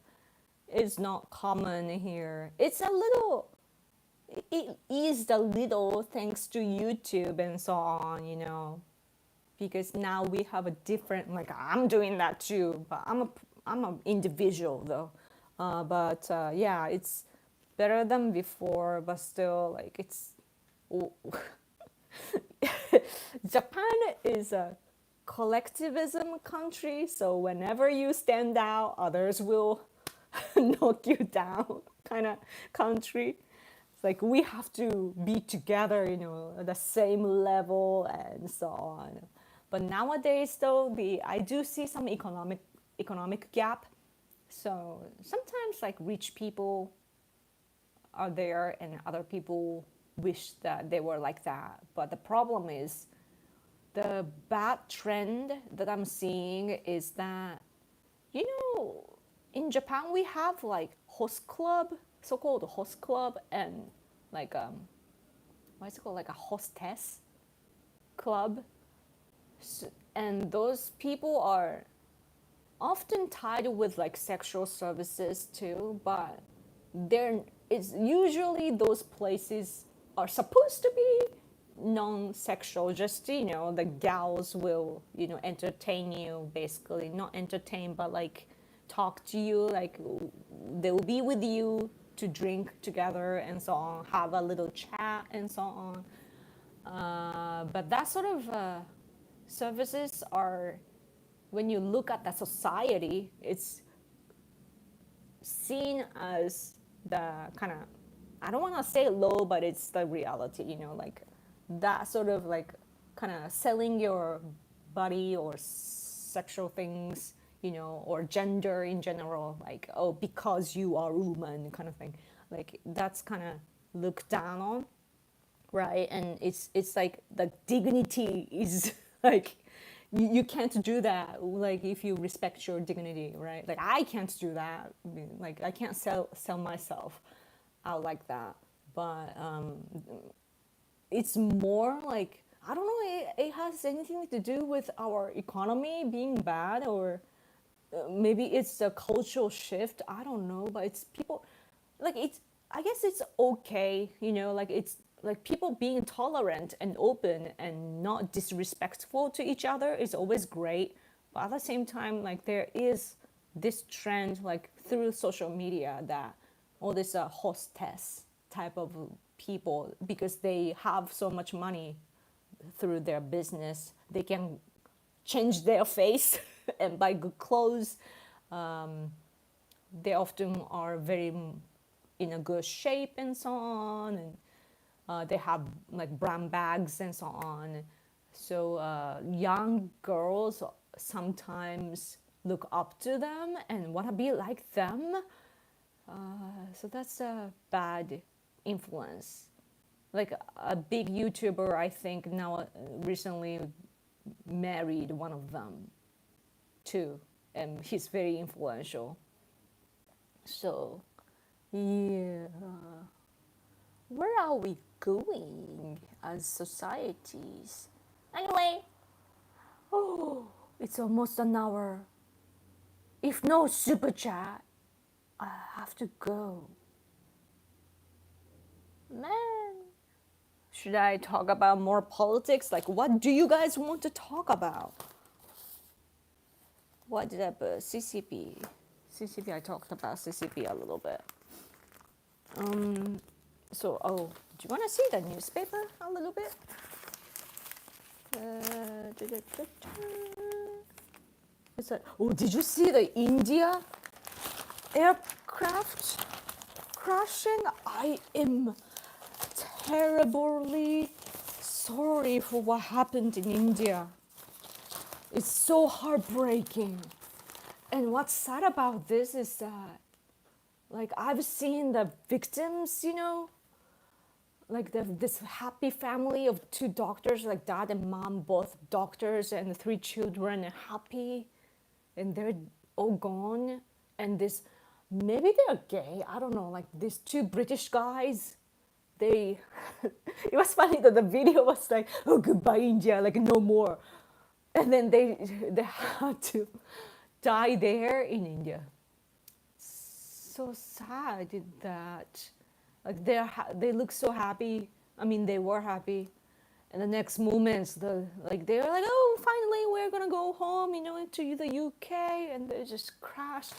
Speaker 1: is not common here. It eased a little thanks to YouTube and so on, because now we have a different, like I'm doing that too, but I'm an individual though. But yeah, it's better than before, but still like it's, Japan is a collectivism country, so whenever you stand out, others will knock you down kind of country. It's like we have to be together, at the same level and so on. But nowadays, though, I do see some economic gap. So sometimes, like rich people are there, and other people wish that they were like that. But the problem is, the bad trend that I'm seeing is that, in Japan we have like host club, so-called host club, and like what is it called, like a hostess club. And those people are often tied with like sexual services too, but it's usually those places are supposed to be non-sexual, just the gals will entertain you, basically not entertain but like talk to you, like they will be with you to drink together and so on, have a little chat and so on. But that sort of services are, when you look at the society, it's seen as the kind of, I don't want to say low, but it's the reality, like that sort of like kind of selling your body or sexual things, or gender in general, like, oh, because you are a woman kind of thing. Like that's kind of looked down on, right? And it's like the dignity is like you can't do that, like if you respect your dignity, right? Like I can't do that. Like I can't sell myself out like that. But it's more like, I don't know, it has anything to do with our economy being bad, or maybe it's a cultural shift, I don't know. But it's people, like, it's, I guess it's okay, like it's like people being tolerant and open and not disrespectful to each other is always great. But at the same time, like there is this trend, like through social media, that all this hostess type of people, because they have so much money through their business, they can change their face and buy good clothes. They often are very in a good shape and so on, and they have like brand bags and so on. So young girls sometimes look up to them and want to be like them. So that's a bad influence. Like a big YouTuber, I think now recently married one of them too, and he's very influential. So yeah, where are we going as societies? Anyway, oh, it's almost an hour. If no super chat, I have to go. Man, should I talk about more politics? Like, what do you guys want to talk about? What did I put? CCP. CCP, I talked about CCP a little bit. So, oh, do you want to see the newspaper a little bit? It's like, oh, did you see the India aircraft crashing? I am terribly sorry for what happened in India. It's so heartbreaking. And what's sad about this is that, like, I've seen the victims, like this happy family of two doctors, like dad and mom, both doctors, and the three children are happy, and they're all gone. And this, maybe they're gay, I don't know, like these two British guys, they, it was funny that the video was like, oh, goodbye India, like no more. And then they had to die there in India. So sad that, like they look so happy. I mean, they were happy, and the next moments, they were like, oh, finally we're gonna go home, to the UK, and they just crashed.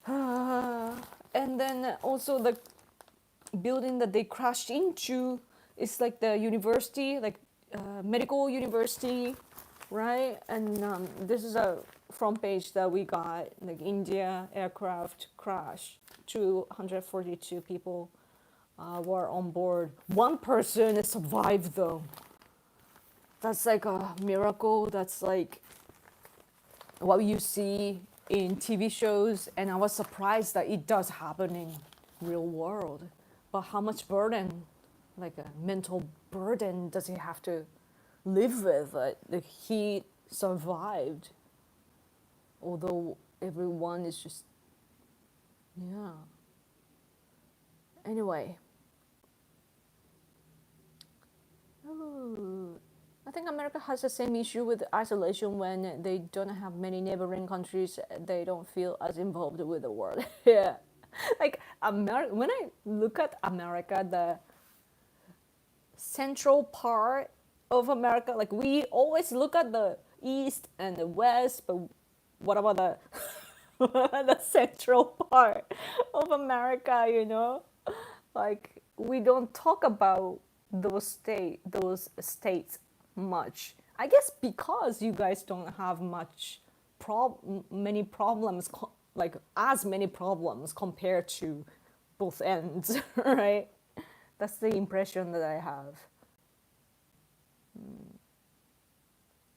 Speaker 1: And then also the building that they crashed into is like the university, like medical university, right? And this is a front page that we got, like India aircraft crash, 242 people were on board. One person survived though. That's like a miracle. That's like what you see in TV shows, and I was surprised that it does happen in real world. But how much burden, like a mental burden, does he have to live with? Like he survived, although everyone is just, yeah. Anyway, I think America has the same issue with isolation. When they don't have many neighboring countries, they don't feel as involved with the world. Yeah, like America. When I look at America, the central part of America, like we always look at the east and the west, but what about the the central part of America, you know? Like we don't talk about those states much. I guess because you guys don't have many problems like as many problems compared to both ends, right? That's the impression that I have.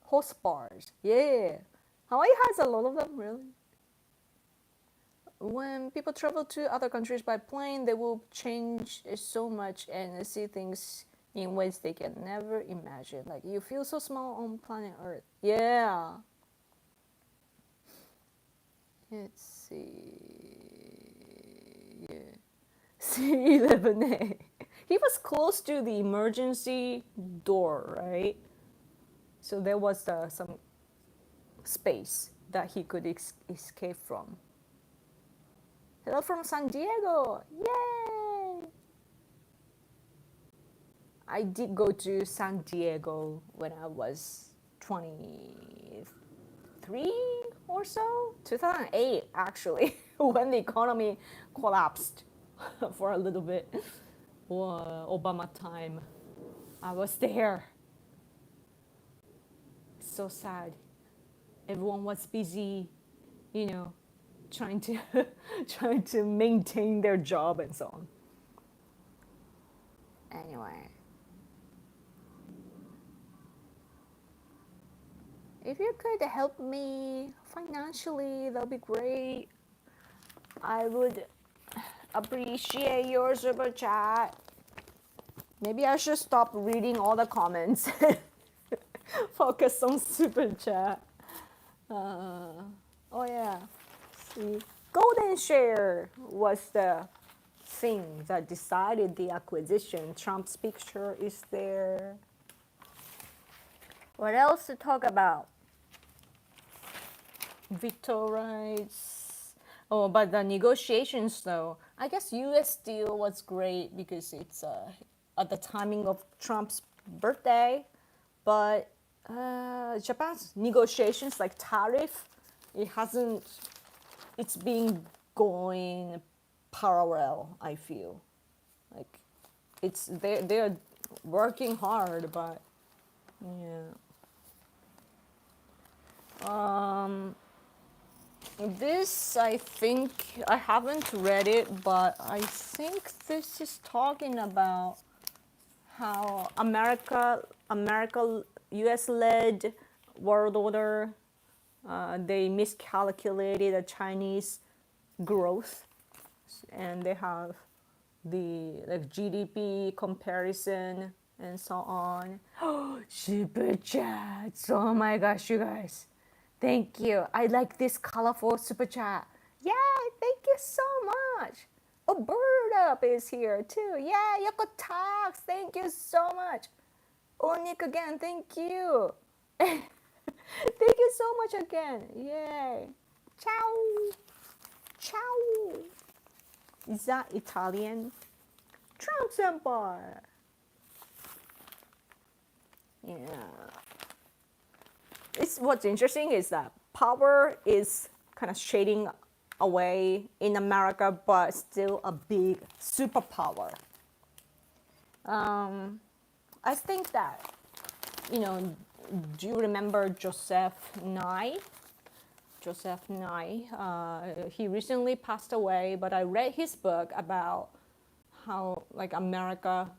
Speaker 1: Host bars, yeah. Hawaii has a lot of them, really. When people travel to other countries by plane, they will change so much and see things in ways they can never imagine. Like you feel so small on planet Earth. Yeah. Let's see. Yeah. C11A. He was close to the emergency door, right? So there was some space that he could escape from. Hello from San Diego! Yay! I did go to San Diego when I was 23 or so. 2008, actually, when the economy collapsed for a little bit. Obama time. I was there. So sad. Everyone was busy, you know, trying to trying to maintain their job and so on. Anyway, if you could help me financially, that'd be great. I would appreciate your super chat. Maybe I should stop reading all the comments. Focus on super chat. Oh yeah. See, golden share was the thing that decided the acquisition. Trump's picture is there. What else to talk about? Veto rights. Oh, but the negotiations though. I guess U.S. deal was great because it's at the timing of Trump's birthday, but Japan's negotiations like tariff, it hasn't. It's been going parallel. I feel like it's they're working hard, but yeah. This I think I haven't read it, but I think this is talking about how U.S. led world order, they miscalculated the Chinese growth, and they have the like GDP comparison and so on. Super chats! Oh my gosh, you guys! Thank you. I like this colorful super chat. Yeah, thank you so much. Oh, Bird Up is here too. Yeah, Yoko Talks. Thank you so much. Oh, Nick again. Thank you. Thank you so much again. Yay. Ciao. Ciao. Is that Italian? Trump Senpai. Yeah. What's interesting is that power is kind of shading away in America, but still a big superpower. I think that, do you remember Joseph Nye? Joseph Nye. He recently passed away, but I read his book about how, like, America,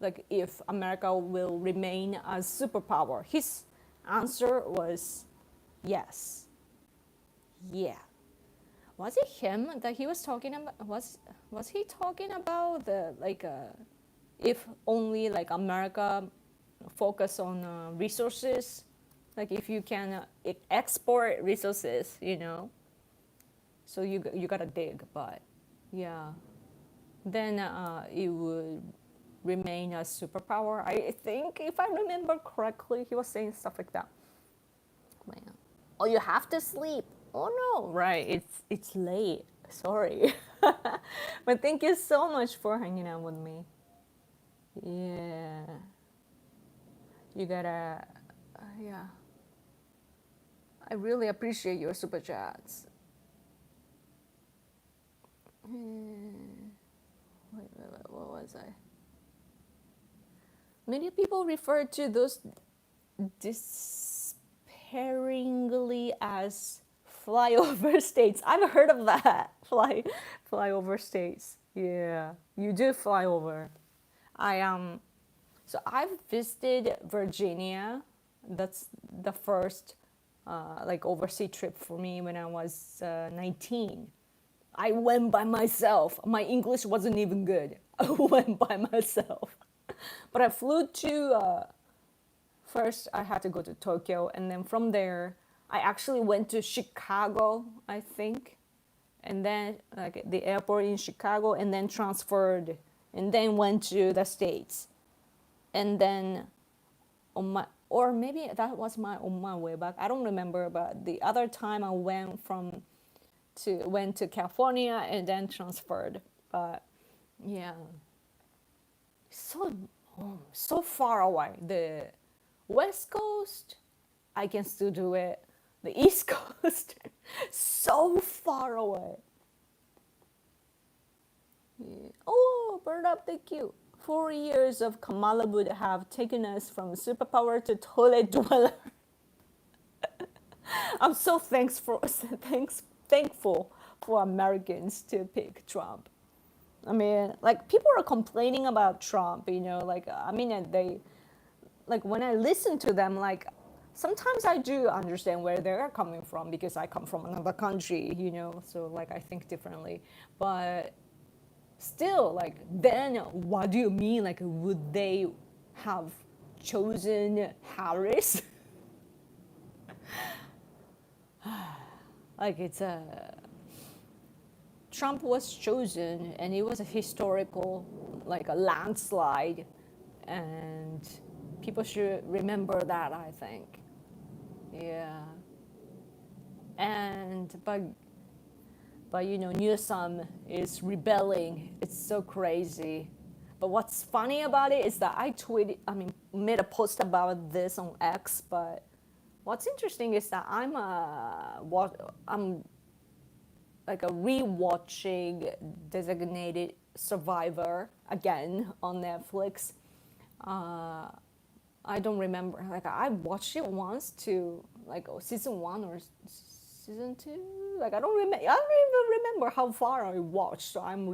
Speaker 1: like, if America will remain a superpower. His answer was yes. Yeah. Was it him that he was talking about? Was he talking about the if only like America focus on resources, like if you can export resources, so you gotta dig, but yeah, then it would remain a superpower. I think if I remember correctly, he was saying stuff like that. Man. Oh, you have to sleep. Oh no, right? It's late. Sorry, but thank you so much for hanging out with me. Yeah, you gotta. Yeah, I really appreciate your super chats. What was I? Many people refer to those despairingly as flyover states. I've heard of that. Flyover states. Yeah, you do fly over. I So I've visited Virginia. That's the first like overseas trip for me when I was 19. I went by myself. My English wasn't even good. I went by myself. But I flew to first I had to go to Tokyo, and then from there I actually went to Chicago, I think, and then like the airport in Chicago, and then transferred, and then went to the States, and then on my or maybe that was my on my way back. I don't remember, but the other time I went to California and then transferred. But yeah, so so far away. The West Coast, I can still do it. The East Coast, so far away. Yeah. Oh, Bird Up, thank you. 4 years of Kamala would have taken us from superpower to toilet dweller. I'm so thankful for Americans to pick Trump. I mean, like people are complaining about Trump, like I mean, they like when I listen to them, like sometimes I do understand where they're coming from because I come from another country, so like I think differently. But still, like, then what do you mean? Like, would they have chosen Harris? Like, Trump was chosen, and it was a historical, like a landslide, and people should remember that, I think. Yeah. And but Newsom is rebelling. It's so crazy. But what's funny about it is that made a post about this on X. But what's interesting is that I'm like a rewatching Designated Survivor again on Netflix. I don't remember. Like I watched it once to like season 1 or season 2. Like I don't remember. I don't even remember how far I watched. So I'm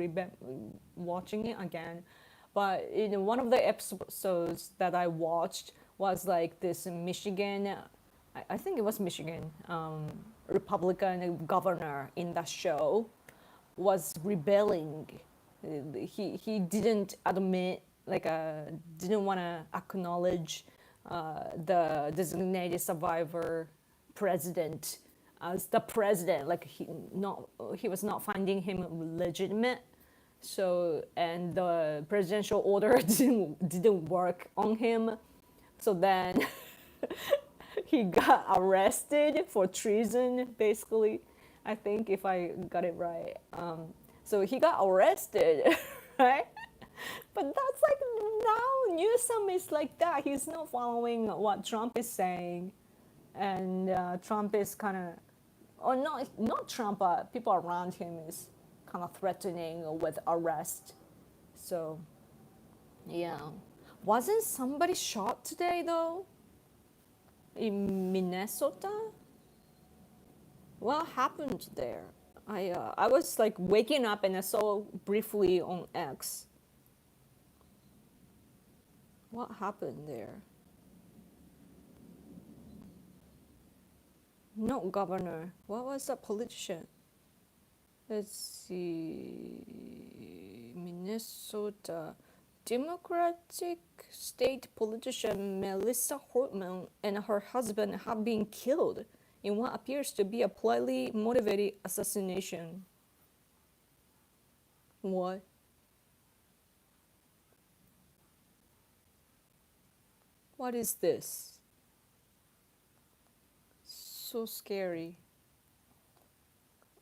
Speaker 1: watching it again. But in one of the episodes that I watched was like this Michigan. I think it was Michigan Republican governor in that show was rebelling. He didn't admit, like didn't want to acknowledge the designated survivor president as the president. Like he was not finding him legitimate. So and the presidential order didn't work on him. So then he got arrested for treason, basically. I think if I got it right. So he got arrested, right? But that's like now Newsom is like that. He's not following what Trump is saying, and Trump is kind of, or not Trump, but people around him is kind of threatening with arrest. So, yeah, wasn't somebody shot today though? In Minnesota? What happened there? I was like waking up and I saw briefly on X. What happened there? No governor. What was that politician? Let's see. Minnesota. Democratic state politician Melissa Hortman and her husband have been killed in what appears to be a politically motivated assassination. What? What is this? So scary.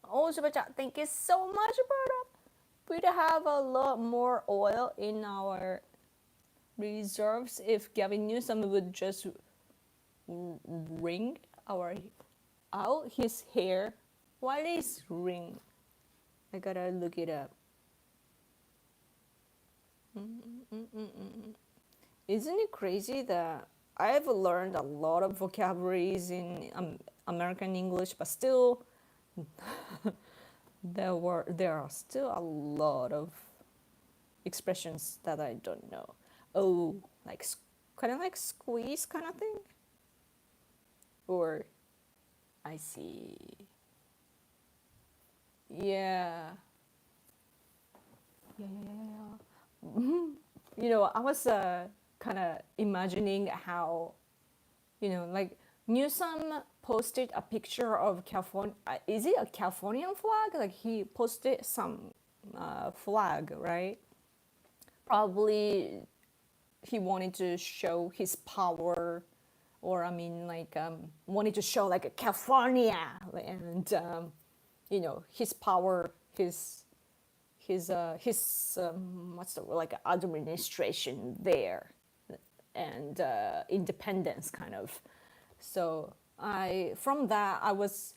Speaker 1: Oh, Super Chat, thank you so much, Berta. We'd have a lot more oil in our reserves if Gavin Newsom would just wring out his hair. What is ring? I gotta look it up. Isn't it crazy that I've learned a lot of vocabularies in American English, but still there are still a lot of expressions that I don't know. Oh, like kind of like squeeze kind of thing, or I see. Yeah, yeah, yeah, yeah, yeah. I was kind of imagining how, like Newsom posted a picture of California. Is it a Californian flag? Like he posted some flag, right? Probably he wanted to show his power, or I mean, like wanted to show like a California, and his power, his what's the word, like administration there, and independence kind of. So from that I was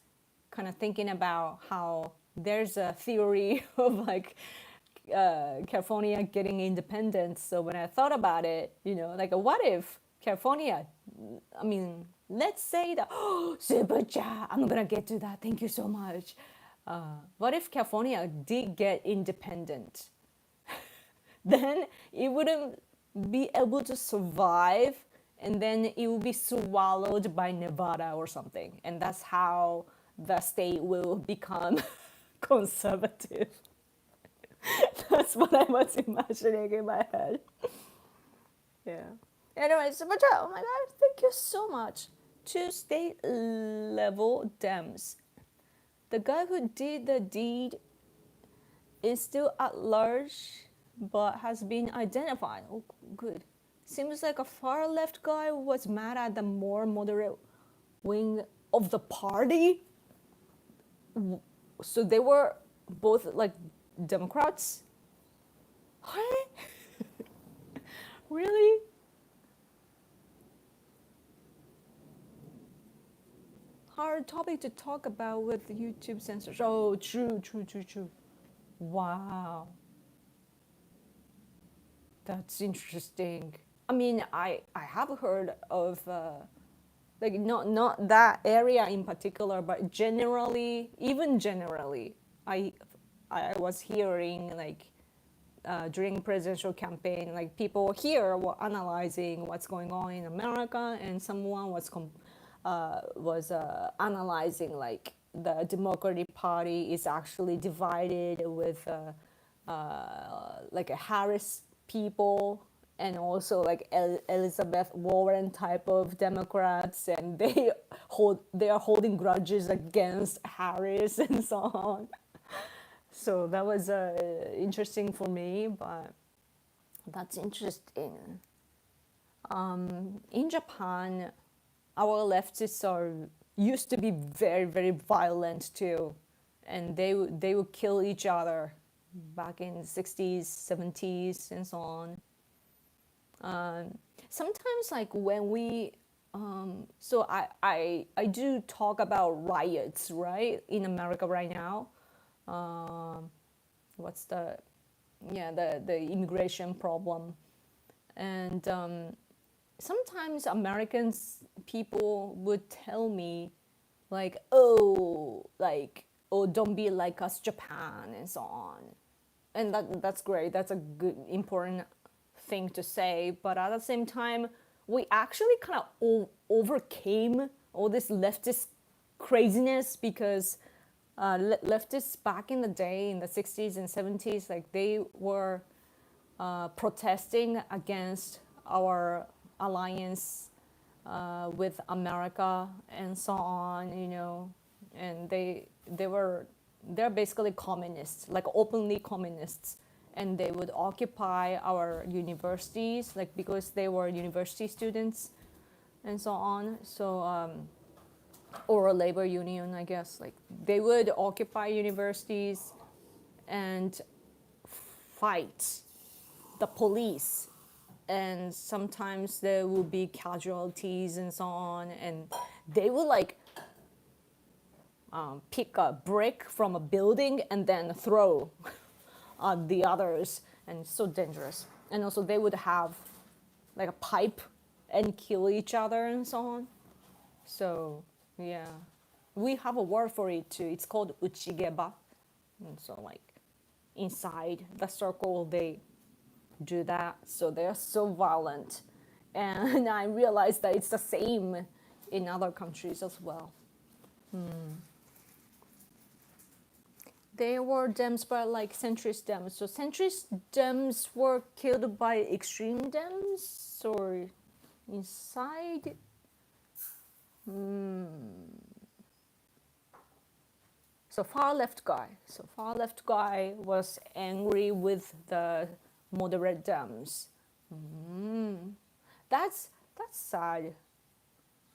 Speaker 1: kind of thinking about how there's a theory of like California getting independence. So when I thought about it, like what if California, I mean, let's say that, oh, super chat, I'm gonna get to that. Thank you so much. What if California did get independent? Then it wouldn't be able to survive, and then it will be swallowed by Nevada or something. And that's how the state will become conservative. That's what I was imagining in my head. Yeah. Anyway, so but oh my god, thank you so much. Two state level dams. The guy who did the deed is still at large but has been identified. Oh, good. Seems like a far left guy was mad at the more moderate wing of the party. So they were both like Democrats. What? Really? Hard topic to talk about with YouTube censors. Oh, true, true, true, true. Wow. That's interesting. I mean, I have heard of like not that area in particular, but generally, even generally, I was hearing like during presidential campaign, like people here were analyzing what's going on in America, and someone was analyzing like the Democratic Party is actually divided with like a Harris people, and also like Elizabeth Warren type of Democrats, and they are holding grudges against Harris and so on. So that was interesting for me, but that's interesting. In Japan, our leftists are used to be very, very violent too, and they would kill each other back in the 60s, 70s, and so on. Sometimes, like when we, so I do talk about riots, right, in America right now. What's the immigration problem, and sometimes Americans people would tell me like, oh, don't be like us, Japan, and so on, and that's great. That's a good important thing to say, but at the same time, we actually kind of overcame all this leftist craziness because leftists back in the day in the 60s and 70s, like they were protesting against our alliance with America and so on, and they're basically communists, like openly communists, and they would occupy our universities, like because they were university students and so on. So or a labor union, I guess, like they would occupy universities and fight the police, and sometimes there would be casualties and so on, and they would like pick a brick from a building and then throw the others, and it's so dangerous. And also they would have like a pipe and kill each other and so on. So yeah, we have a word for it too. It's called uchigeba. And so like inside the circle they do that. So they're so violent. And I realized that it's the same in other countries as well. They were Dems, but like centrist Dems. So centrist Dems were killed by extreme Dems or inside. So far left guy was angry with the moderate Dems. That's sad,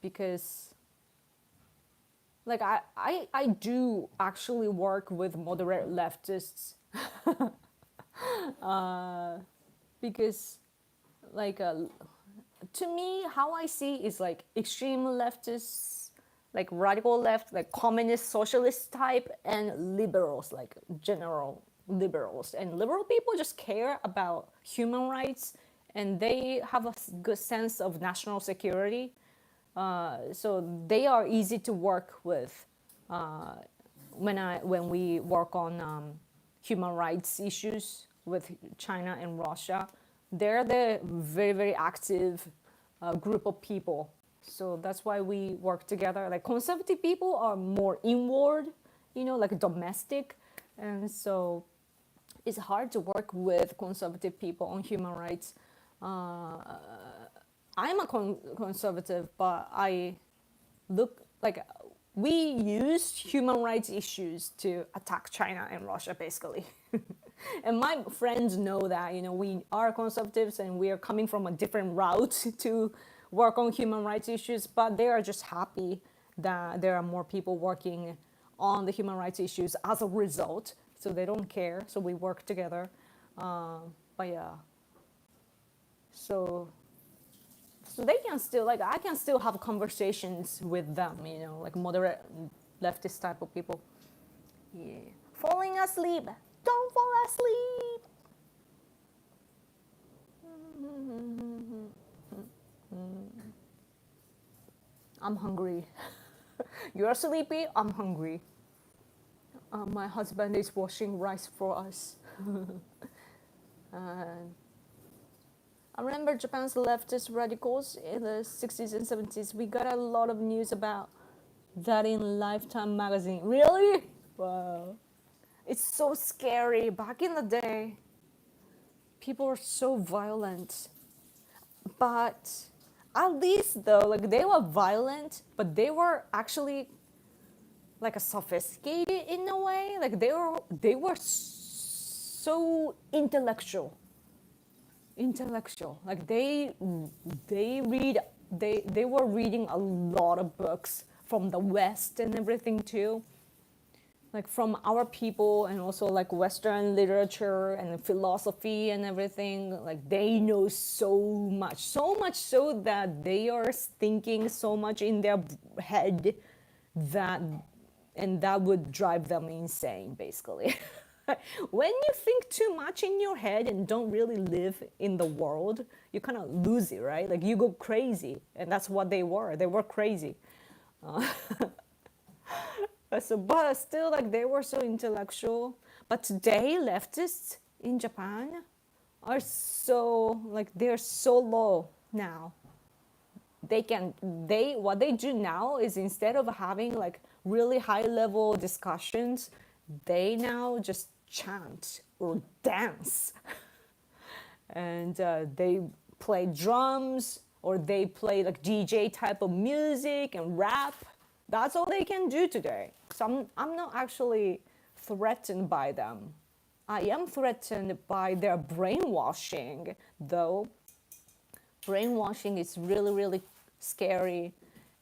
Speaker 1: because like I do actually work with moderate leftists, because like to me how I see is like extreme leftists, like radical left, like communist socialist type, and liberals, like general liberals. And liberal people just care about human rights, and they have a good sense of national security. So they are easy to work with when we work on human rights issues with China and Russia. They're the very, very active group of people. So that's why we work together. Like conservative people are more inward, like domestic. And so it's hard to work with conservative people on human rights. I'm a conservative, but I look like we use human rights issues to attack China and Russia, basically. And my friends know that, we are conservatives and we are coming from a different route to work on human rights issues, but they are just happy that there are more people working on the human rights issues as a result. So they don't care. So we work together. But yeah. So they can still, like, I can still have conversations with them, like moderate leftist type of people. Yeah. Falling asleep. Don't fall asleep. I'm hungry. You're sleepy, I'm hungry. My husband is washing rice for us. I remember Japan's leftist radicals in the 60s and 70s. We got a lot of news about that in Lifetime magazine. Really? Wow. It's so scary. Back in the day, people were so violent. But at least though, like they were violent, but they were actually like a sophisticated in a way. Like they were so intellectual. Like they were reading a lot of books from the West and everything too, like from our people, and also like Western literature and philosophy and everything. Like they know so much so that they are thinking so much in their head that would drive them insane, basically. When you think too much in your head and don't really live in the world, you kind of lose it, right? Like you go crazy, and that's what they were. They were crazy. But still, like they were so intellectual. But today, leftists in Japan are so, like, they're so low now. What they do now is, instead of having like really high level discussions, they now just chant or dance. And they play drums, or they play like DJ type of music and rap. That's all they can do today. So I'm not actually threatened by them. I am threatened by their brainwashing, though. Brainwashing is really, really scary,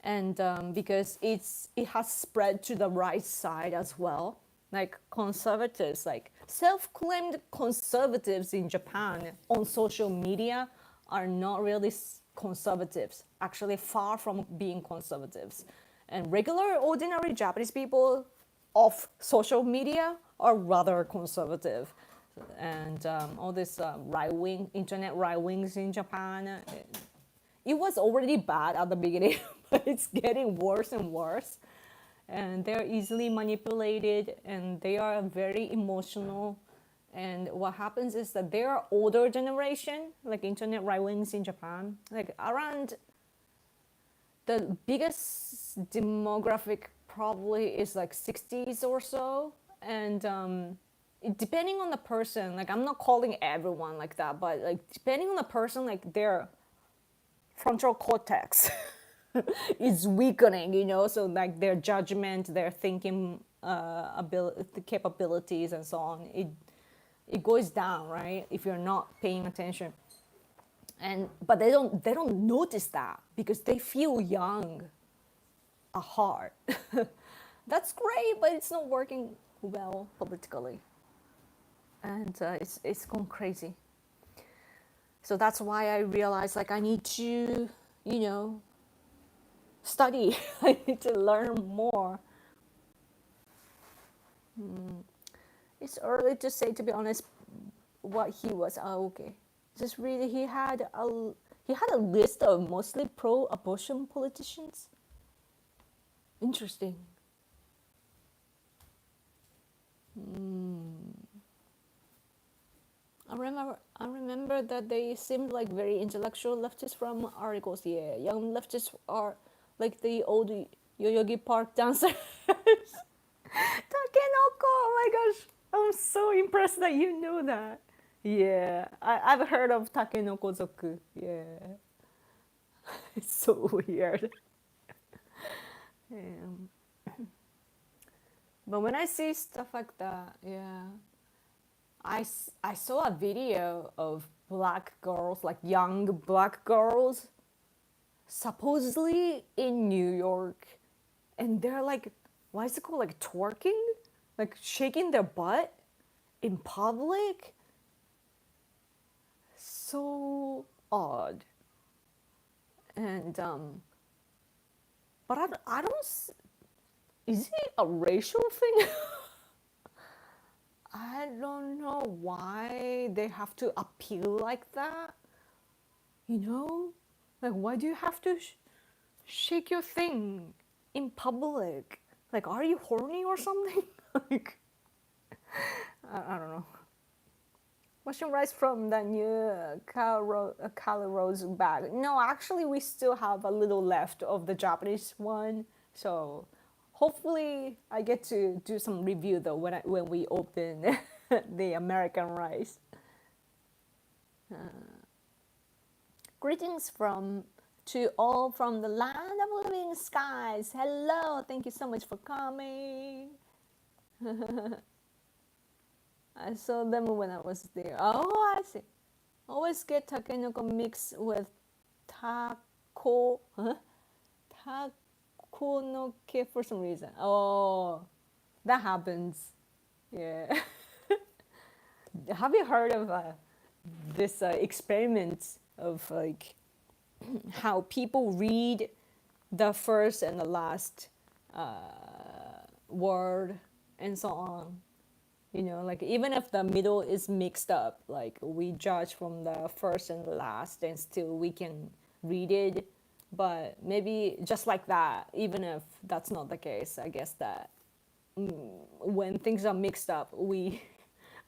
Speaker 1: and because it has spread to the right side as well. Like conservatives, like self-claimed conservatives in Japan on social media are not really conservatives, actually far from being conservatives. And regular, ordinary Japanese people off social media are rather conservative. And all this right wing, internet right wings in Japan, it was already bad at the beginning, but it's getting worse and worse. And they're easily manipulated and they are very emotional. And what happens is that they are older generation, like internet right wings in Japan, like around the biggest demographic probably is like 60s or so. And depending on the person, like I'm not calling everyone like that, but like depending on the person, like their frontal cortex is weakening, so like their judgment, their thinking capabilities and so on, it goes down, right, if you're not paying attention. But they don't notice that because they feel young at heart. That's great, but it's not working well politically, and it's gone crazy. So that's why I realized like I need to, study. I need to learn more. It's early to say, to be honest, what he was. Oh, okay. Just really, he had a list of mostly pro-abortion politicians. Interesting. I remember that they seemed like very intellectual leftists from articles. Yeah, young leftists are like the old Yoyogi Park dancers. Takenoko! Oh my gosh, I'm so impressed that you know that. Yeah, I've heard of Takenoko-zoku. Yeah, it's so weird. Yeah. But when I see stuff like that, yeah, I saw a video of black girls, like young black girls, supposedly in New York, and they're like, why is it called, like twerking, like shaking their butt in public. So odd. And but I don't. Is it a racial thing? I don't know why they have to appeal like that. Like why do you have to shake your thing in public? Like, are you horny or something? Like, I don't know. Mushroom rice from the new Cali Rose bag. No, actually, we still have a little left of the Japanese one. So hopefully, I get to do some review though when we open the American rice. Greetings to all from the land of living skies. Hello, thank you so much for coming. I saw them when I was there. Oh, I see. Always get takenoko mixed with taco, takonoke for some reason. Oh, that happens. Yeah. Have you heard of this experiment of like how people read the first and the last word and so on? Like even if the middle is mixed up, like we judge from the first and the last and still we can read it. But maybe just like that, even if that's not the case, I guess that when things are mixed up, we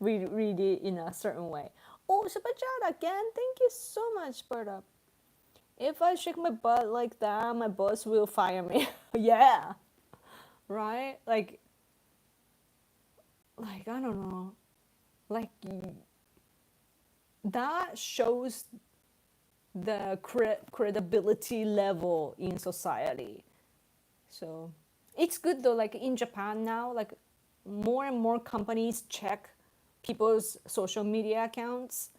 Speaker 1: read it in a certain way. Oh, super chat again. Thank you so much, Berta. If I shake my butt like that, my boss will fire me. Yeah. Right? Like, I don't know. Like, that shows the credibility level in society. So it's good though, like in Japan now, like more and more companies check people's social media accounts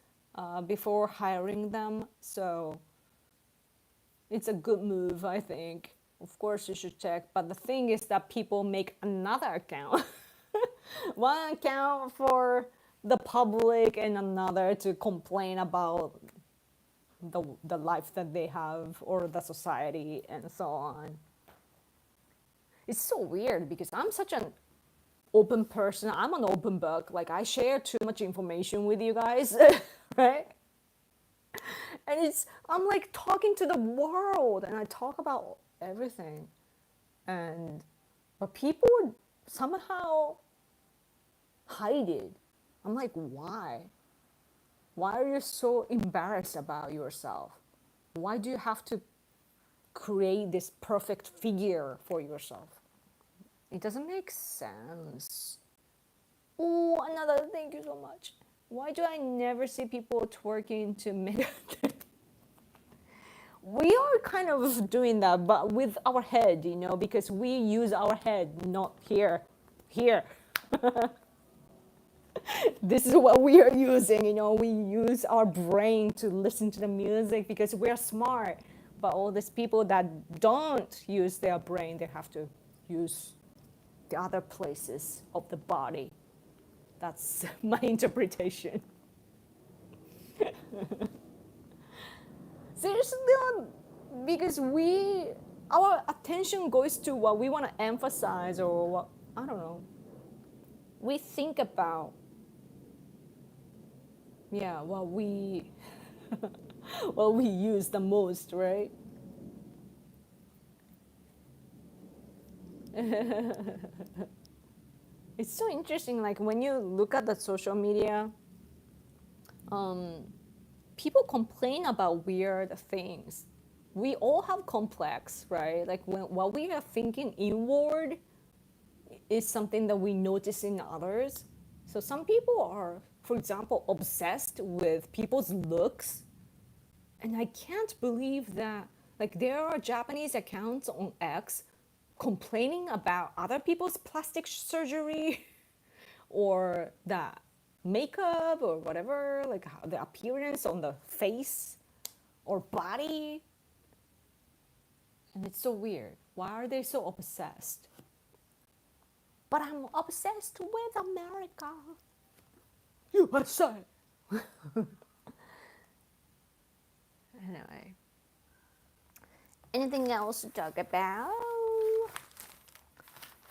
Speaker 1: before hiring them. So it's a good move, I think. Of course you should check, but the thing is that people make another account. One account for the public and another to complain about the life that they have or the society and so on. It's so weird because I'm such an open person. I'm an open book. Like I share too much information with you guys, right? And I'm like talking to the world and I talk about everything. And but people would somehow hide it. I'm like, why? Why are you so embarrassed about yourself? Why do you have to create this perfect figure for yourself? It doesn't make sense. Oh, another thank you so much. Why do I never see people twerking to make we are kind of doing that, but with our head, because we use our head, not here. Here. This is what we are using, we use our brain to listen to the music because we're smart. But all these people that don't use their brain, they have to use the other places of the body. That's my interpretation. Seriously, because our attention goes to what we want to emphasize or what, I don't know, we think about, yeah, what we what we use the most, right? It's so interesting, like when you look at the social media, people complain about weird things. We all have complex, right? Like what we are thinking inward is something that we notice in others. So some people are, for example, obsessed with people's looks. And I can't believe that, like, there are Japanese accounts on X complaining about other people's plastic surgery or the makeup or whatever, like the appearance on the face or body. And it's so weird. Why are they so obsessed? But I'm obsessed with America. USA. Anyway. Anything else to talk about?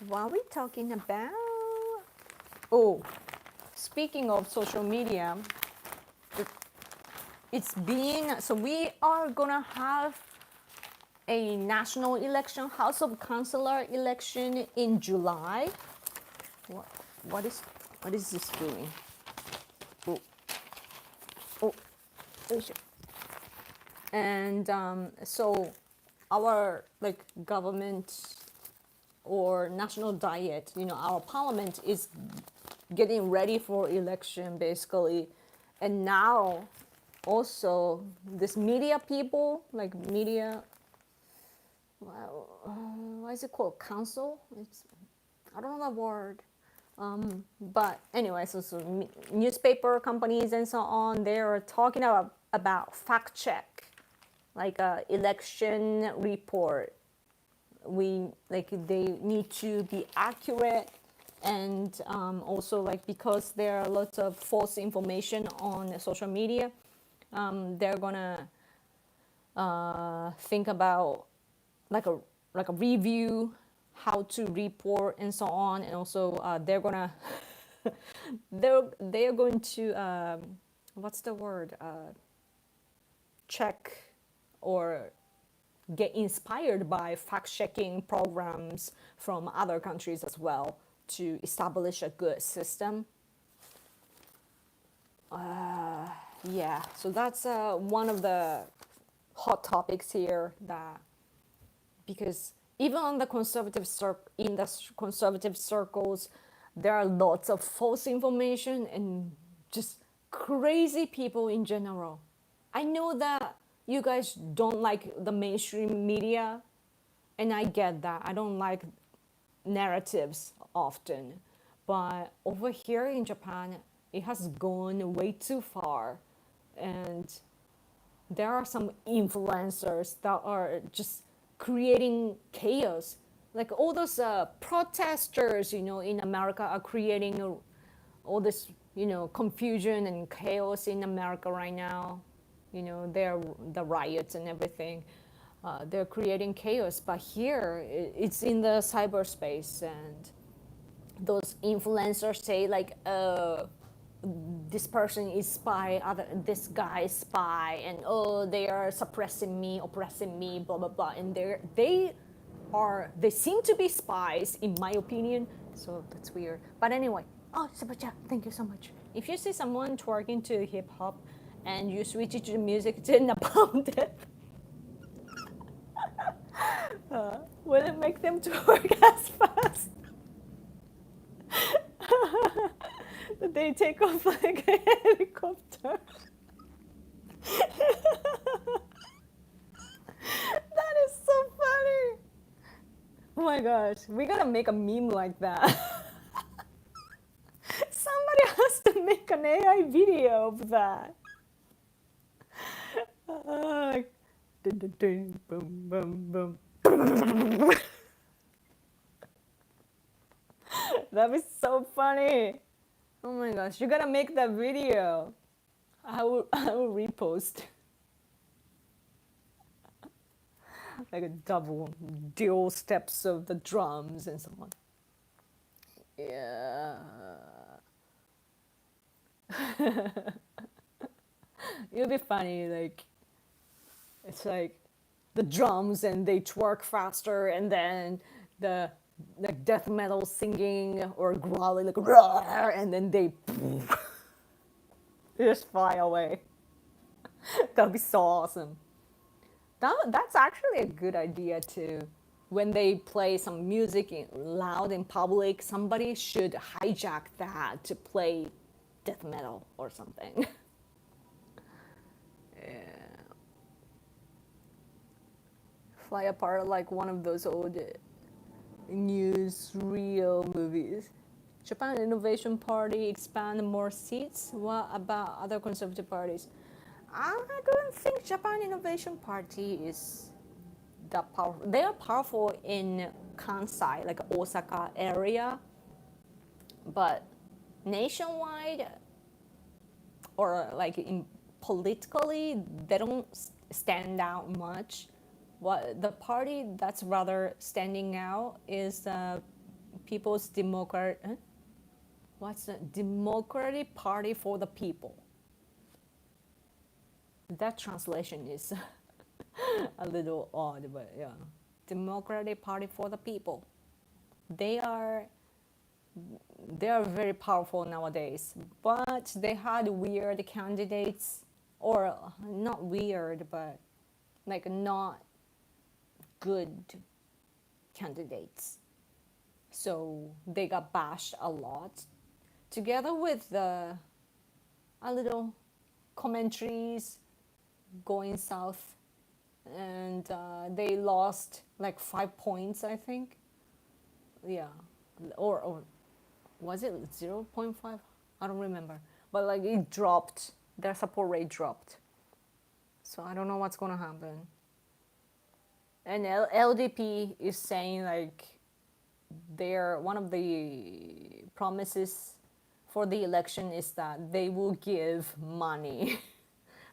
Speaker 1: What are we talking about? Oh, speaking of social media, so we are gonna have a national election, House of Councilor election in July. What is this doing? Oh, and so our government or national diet, our parliament is getting ready for election basically, and now also this media people, what is it called? Council? I don't know the word. But anyway, so newspaper companies and so on, they are talking about fact check, like a election report. They need to be accurate, and also because there are lots of false information on social media, they're gonna think about like a review how to report and so on, and also they're gonna they're going to what's the word, check or get inspired by fact-checking programs from other countries as well to establish a good system. Yeah, so that's one of the hot topics here, that because even on the in the conservative circles, there are lots of false information and just crazy people in general. I know that you guys don't like the mainstream media, and I get that. I don't like narratives often. But over here in Japan, it has gone way too far. And there are some influencers that are just creating chaos. Like all those protesters, in America are creating all this, confusion and chaos in America right now. The riots and everything. they're creating chaos. But here, it's in the cyberspace, and those influencers say like, this person is spy, this guy is spy, and oh, they are suppressing me, oppressing me, blah blah blah, and they seem to be spies in my opinion. So that's weird. But anyway, oh, super chat, thank you so much. If you see someone twerking to hip hop and you switch it to the music to Napalm Death, will it make them twerk as fast? They take off like a helicopter. That is so funny. Oh my gosh, we gotta make a meme like that. Somebody has to make an AI video of that. Boom, boom, boom. That was so funny. Oh my gosh, you gotta make that video. I will repost. Like a dual steps of the drums and so on. Yeah. It'll be funny, like it's like the drums and they twerk faster, and then the like death metal singing or growling like roar, and then they just fly away. That'd be so awesome. That's actually a good idea too. When they play some music loud in public, somebody should hijack that to play death metal or something. Yeah. Fly apart like one of those old newsreel movies. Japan Innovation Party expand more seats. What about other conservative parties? I don't think Japan Innovation Party is that powerful. They are powerful in Kansai, like Osaka area, but nationwide or like in politically, they don't stand out much. What the party that's rather standing out is People's Democrat. What's the Democratic Party for the People? That translation is a little odd, but yeah. Democratic Party for the People. They are very powerful nowadays, but they had weird candidates, or not weird, but like not good candidates. So they got bashed a lot, together with a little commentaries going south, and they lost like 5 points, I think. Yeah, or was it 0.5? I don't remember. But like it dropped, their support rate dropped. So I don't know what's gonna happen. And LDP is saying like one of the promises for the election is that they will give money.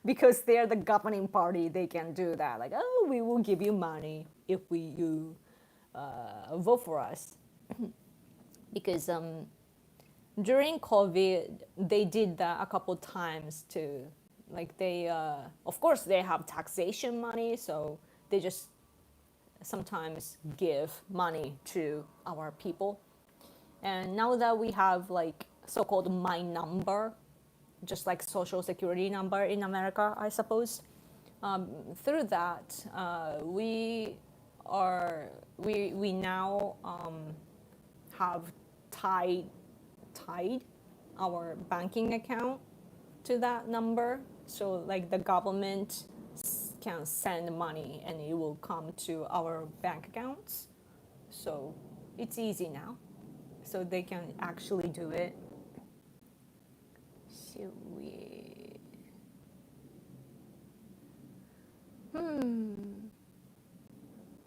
Speaker 1: Because they're the governing party, they can do that. Like, oh, we will give you money if you vote for us. Because during COVID, they did that a couple times too. Like they, of course, they have taxation money, so they just sometimes give money to our people. And now that we have like so-called my number, just like social security number in America, I suppose. Through that, we now have tied our banking account to that number. So like the government can send money and it will come to our bank accounts. So it's easy now. So they can actually do it.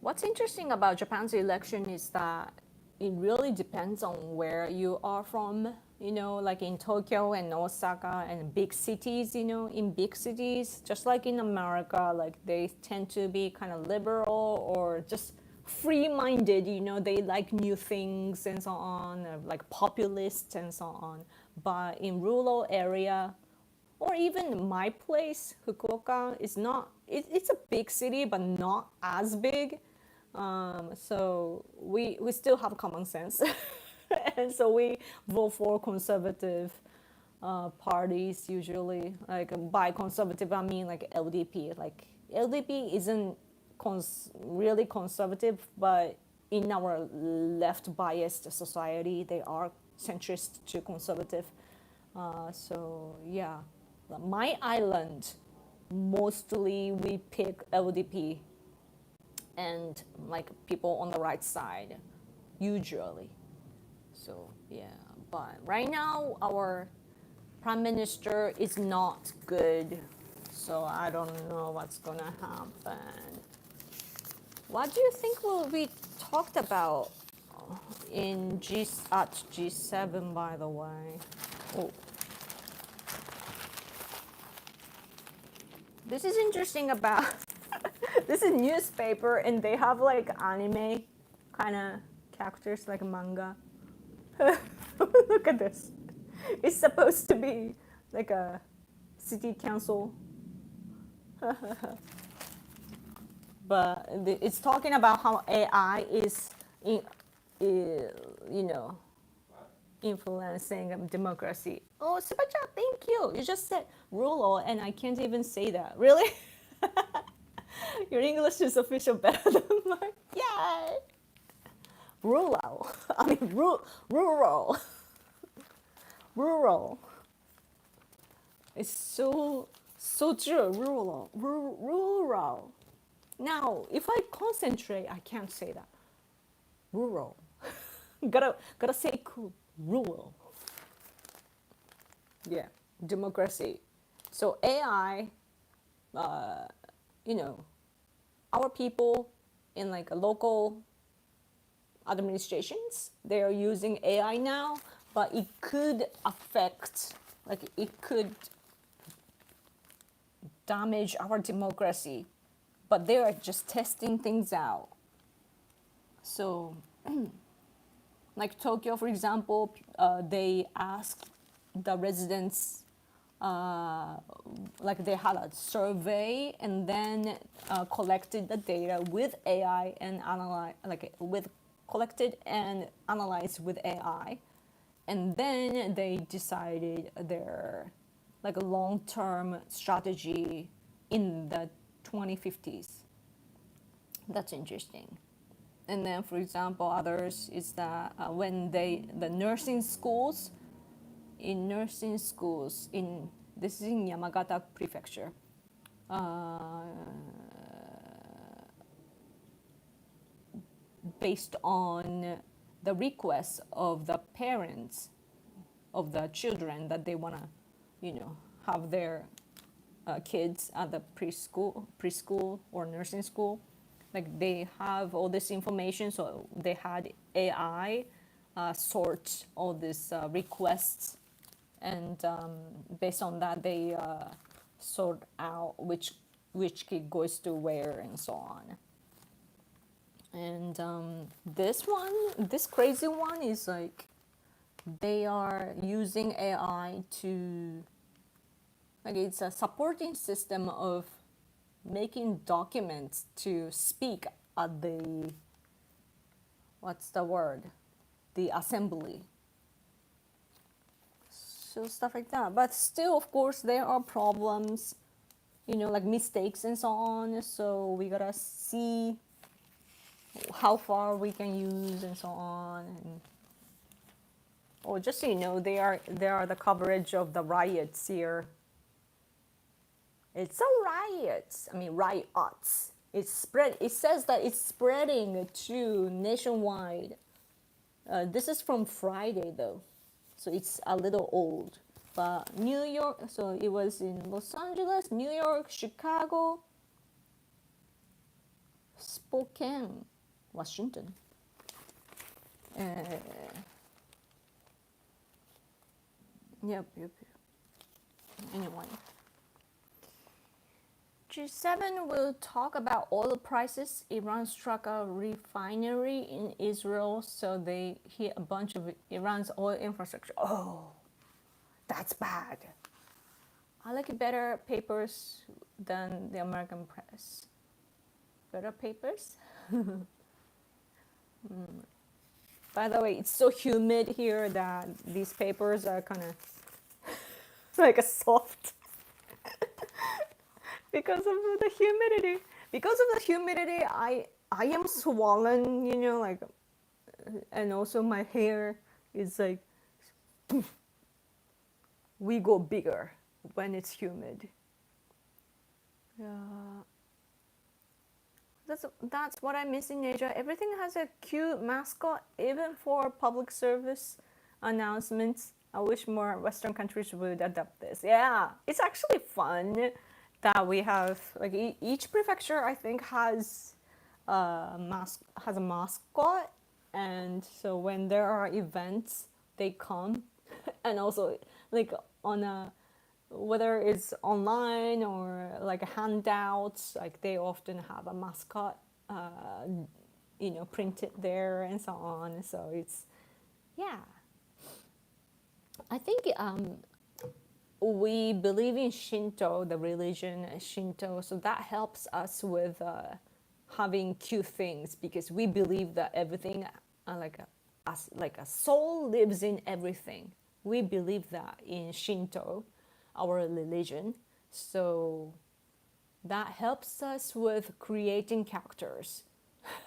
Speaker 1: What's interesting about Japan's election is that it really depends on where you are from. like in Tokyo and Osaka and big cities, in big cities, just like in America, like they tend to be kind of liberal or just free-minded, they like new things and so on, like populist and so on. But in rural area, or even my place, Fukuoka, is not, it's a big city, but not as big. So we still have common sense. And so we vote for conservative parties usually. Like by conservative, I mean like LDP. Like LDP isn't really conservative, but in our left biased society, they are centrist to conservative. So yeah, my island, mostly we pick LDP and like people on the right side, usually. So yeah, but right now our prime minister is not good, so I don't know what's gonna happen. What do you think will be talked about at G7, by the way? Oh, this is interesting about this is newspaper and they have like anime kind of characters like manga. Look at this. It's supposed to be like a city council, but it's talking about how AI is, you know, influencing democracy. Oh, Subacha, thank you. You just said rural, and I can't even say that. Really? Your English is official better than mine. Yay! Rural. I mean, rural. Rural. It's so true. Rural. Now, if I concentrate, I can't say that. Rural. gotta say cool. Rural. Yeah. Democracy. So AI, you know, our people in like a local administrations, they are using AI now, but it could affect, like it could damage our democracy, but they are just testing things out. So like Tokyo, for example, they asked the residents, like they had a survey and then collected the data with AI and collected and analyzed with AI, and then they decided their like a long-term strategy in the 2050s. That's interesting. And then, for example, others is that when the nursing schools, in this is in Yamagata Prefecture, based on the requests of the parents of the children that they want to, have their kids at the preschool or nursing school. Like they have all this information, so they had AI sort all these requests, and based on that, they sort out which kid goes to where and so on. And this crazy one is like they are using AI to, like it's a supporting system of making documents to speak at the, what's the word? The assembly. So stuff like that. But still, of course, there are problems, like mistakes and so on. So we gotta see how far we can use and so on. And just so you know, there are the coverage of the riots here. It's a riot. I mean, riots. It says that it's spreading to nationwide. This is from Friday though, so it's a little old. But New York, so it was in Los Angeles, New York, Chicago, Spokane, Washington. Yep. Anyway, G7 will talk about oil prices. Iran struck a refinery in Israel, so they hit a bunch of Iran's oil infrastructure. Oh, that's bad. I like better papers than the American press. Better papers? By the way, it's so humid here that these papers are kind of like a soft because of the humidity. Because of the humidity, I am swollen, like, and also my hair is like, we go bigger when it's humid. Yeah. That's what I miss in Asia. Everything has a cute mascot, even for public service announcements. I wish more Western countries would adopt this. Yeah, it's actually fun that we have like each prefecture. I think has a mascot, and so when there are events, they come, and also like on a whether it's online or like handouts, like they often have a mascot, printed there and so on. So it's, yeah. I think we believe in Shinto, the religion Shinto, so that helps us with having cute things because we believe that everything, like a soul lives in everything. We believe that in Shinto, our religion. So that helps us with creating characters,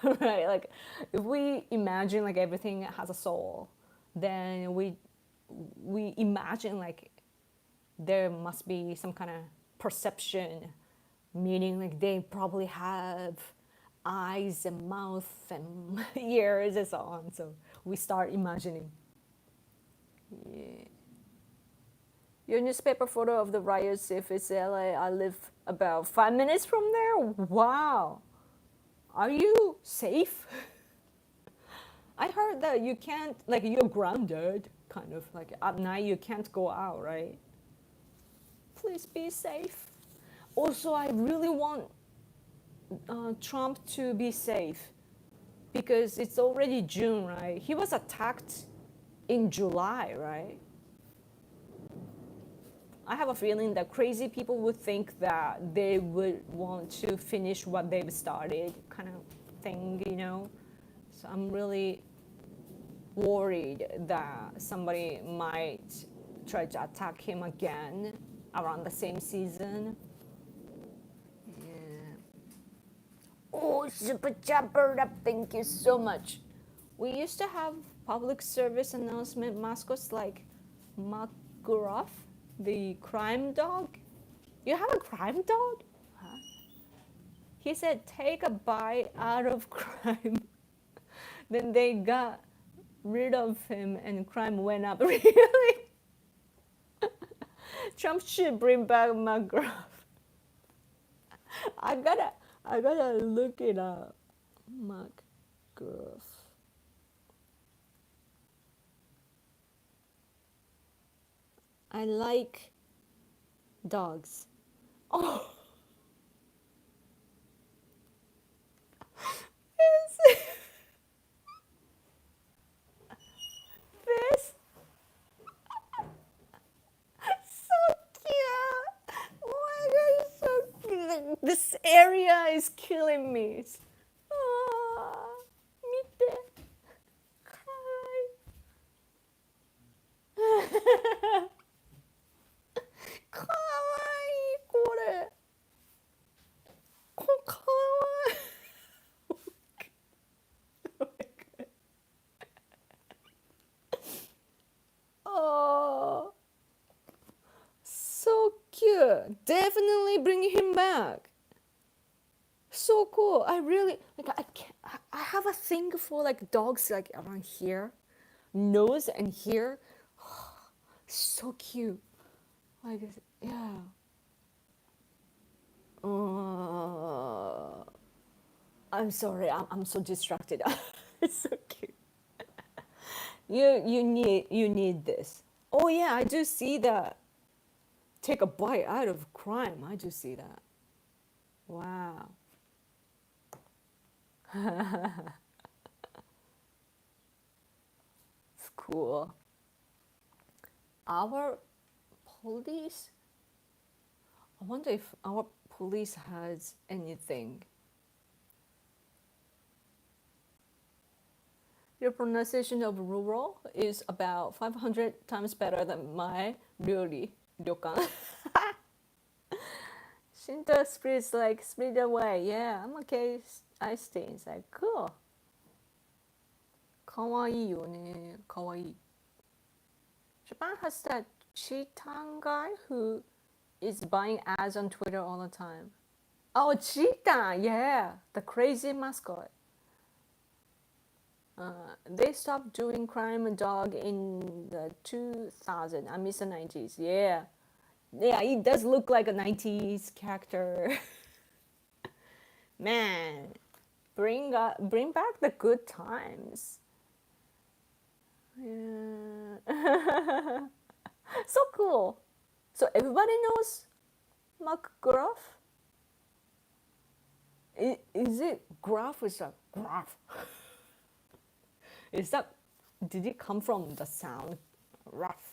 Speaker 1: right? Like if we imagine like everything has a soul, then we imagine like there must be some kind of perception, meaning like they probably have eyes and mouth and ears and so on. So we start imagining. Yeah. Your newspaper photo of the riots, if it's LA, I live about 5 minutes from there. Wow. Are you safe? I heard that you can't, like, you're grounded, kind of like at night you can't go out, right? Please be safe. Also, I really want Trump to be safe because it's already June, right? He was attacked in July, right? I have a feeling that crazy people would think that they would want to finish what they've started, kind of thing, So I'm really worried that somebody might try to attack him again around the same season. Yeah. Oh, Super Chopper Up, thank you so much. We used to have public service announcement mascots like McGruff, the crime dog. You have a crime dog? Huh? He said, take a bite out of crime. Then they got rid of him and crime went up. Really? Trump should bring back McGruff. I gotta look it up. McGruff. I like dogs. Oh. Yes. This. So cute. Oh my god, it's so cute. This area is killing me. Ah, 見て。かわいいこれ。かわいい。Oh, so cute. Definitely bring him back. So cool. I really like. I have a thing for like dogs like around here, nose and here. So cute. Like, yeah. I'm sorry. I'm so distracted. It's so cute. You need this. Oh yeah, I do see that. Take a bite out of crime. I do see that. Wow. It's cool. Our police, I wonder if our police has anything. Your pronunciation of rural is about 500 times better than my really ryokan. Shinto spirits like split away. Yeah, I'm okay. I stay inside. Cool. Kawaii yo ne. Kawaii. Japan has that Chitan guy who is buying ads on Twitter all the time. Oh, Cheetah, yeah, the crazy mascot. They stopped doing Crime Dog in the 2000. I miss the 90s. Yeah, yeah, he does look like a 90s character. Man, bring back the good times. Yeah, so cool. So everybody knows McGruff. Is it Gruff? Is that Gruff? Is that, did it come from the sound rough?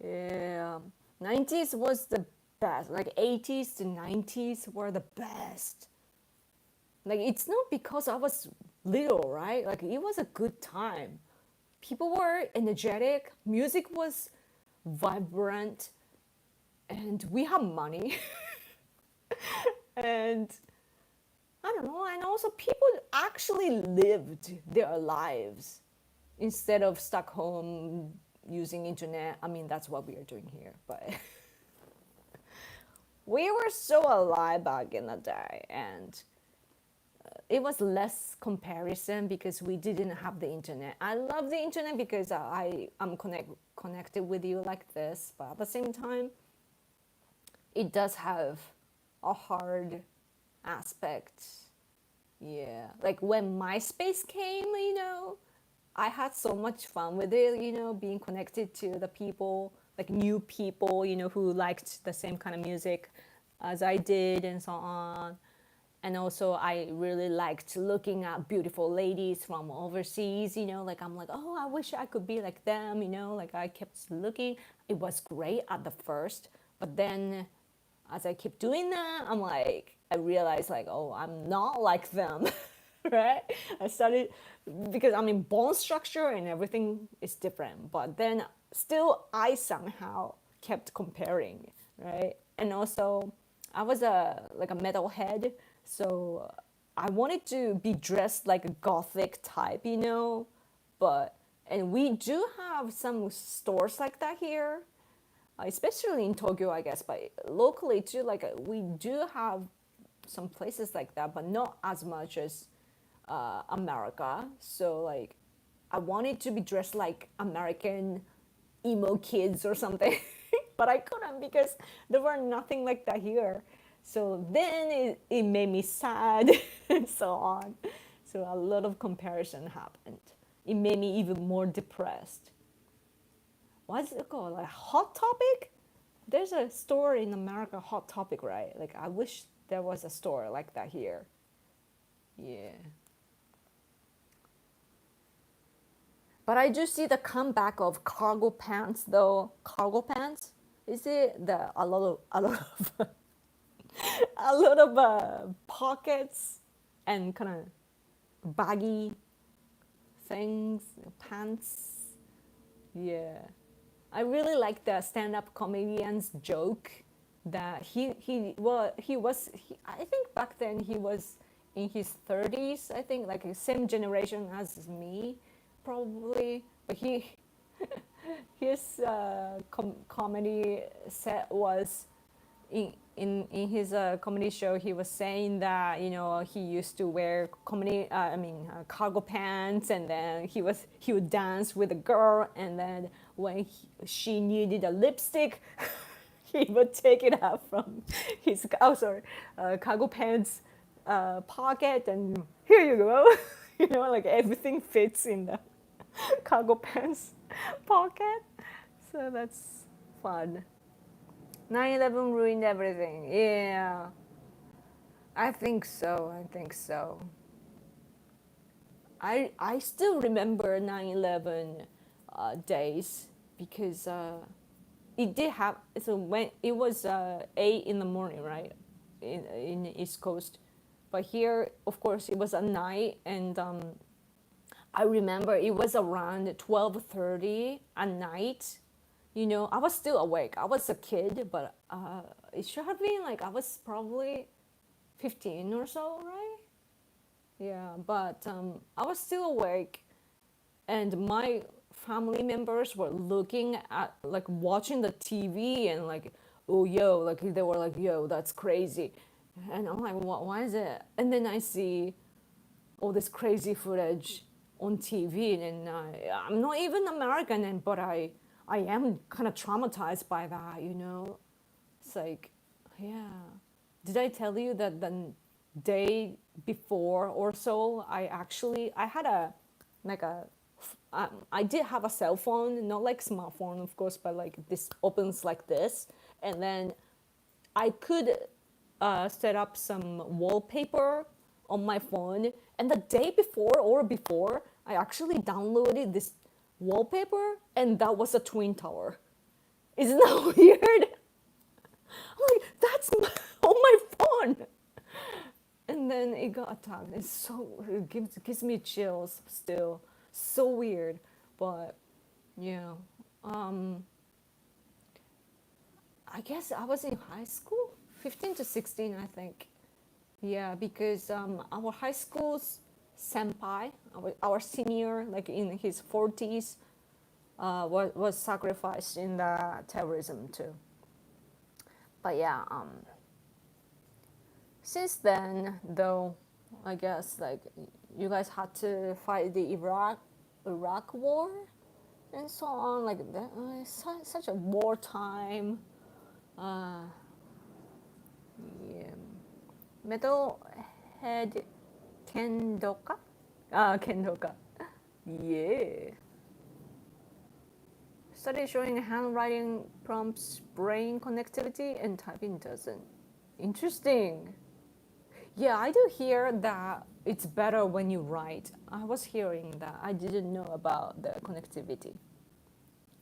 Speaker 1: Yeah, 90s was the best. Like 80s to 90s were the best. Like it's not because I was little, right? Like it was a good time. People were energetic, music was vibrant, and we have money. And I don't know, and also people actually lived their lives instead of stuck home using internet. I mean, that's what we are doing here, but we were so alive back in the day, and it was less comparison because we didn't have the internet. I love the internet because I'm connected with you like this, but at the same time, it does have a hard aspect. Yeah, like when MySpace came, I had so much fun with it, being connected to the people, like new people, who liked the same kind of music as I did and so on. And also I really liked looking at beautiful ladies from overseas, like I'm like, oh, I wish I could be like them, like I kept looking. It was great at the first, but then as I keep doing that, I realized like, oh, I'm not like them, right? I started, because I mean, bone structure and everything is different, but then still I somehow kept comparing, right? And also I was like a metalhead, so I wanted to be dressed like a gothic type, but, and we do have some stores like that here, especially in Tokyo, I guess, but locally too, like we do have some places like that, but not as much as America. So like, I wanted to be dressed like American emo kids or something, but I couldn't because there were nothing like that here. So then it made me sad and so on. So a lot of comparison happened. It made me even more depressed. What's it called? Like Hot Topic? There's a store in America, Hot Topic, right? Like I wish there was a store like that here. Yeah. But I do see the comeback of cargo pants though. Cargo pants? Is it a lot of a lot of pockets and kind of baggy things, pants. Yeah. I really like the stand-up comedian's joke that I think back then he was in his 30s, I think, like the same generation as me, probably. But his comedy set was in his comedy show. He was saying that he used to wear cargo pants, and then he would dance with a girl, and then when she needed a lipstick, he would take it out from his cargo pants pocket, and here you go. Like everything fits in the cargo pants pocket. So that's fun. 9/11 ruined everything. Yeah, I think so. I think so. I still remember 9/11 days because it did have, so when it was 8 in the morning, right, in the East Coast, but here of course it was at night, and I remember it was around 12:30 at night. I was still awake. I was a kid, but it should have been like I was probably 15 or so, right? Yeah, but I was still awake, and my family members were looking at, like, watching the TV, and like, oh, yo, like they were like, yo, that's crazy. And I'm like, what, why is it? And then I see all this crazy footage on TV, and I'm not even American, but I am kind of traumatized by that. It's like, yeah. Did I tell you that the day before or so, I had like a I did have a cell phone, not like smartphone, of course, but like this opens like this, and then I could set up some wallpaper on my phone. And the day before, I actually downloaded this wallpaper, and that was a twin tower. Isn't that weird? I'm like, that's on my phone. And then it got attacked. It gives me chills still. So weird. But yeah. Um, I guess I was in high school, 15 to 16, I think. Yeah, because our high school's senpai, our senior, like in his 40s, was sacrificed in the terrorism too. But yeah, since then, though, I guess like you guys had to fight the Iraq War and so on. Like that, such a wartime. Uh, yeah. Metalhead Kendoka? Kendoka. Yeah. Study showing handwriting prompts brain connectivity and typing doesn't. Interesting. Yeah, I do hear that it's better when you write. I was hearing that. I didn't know about the connectivity.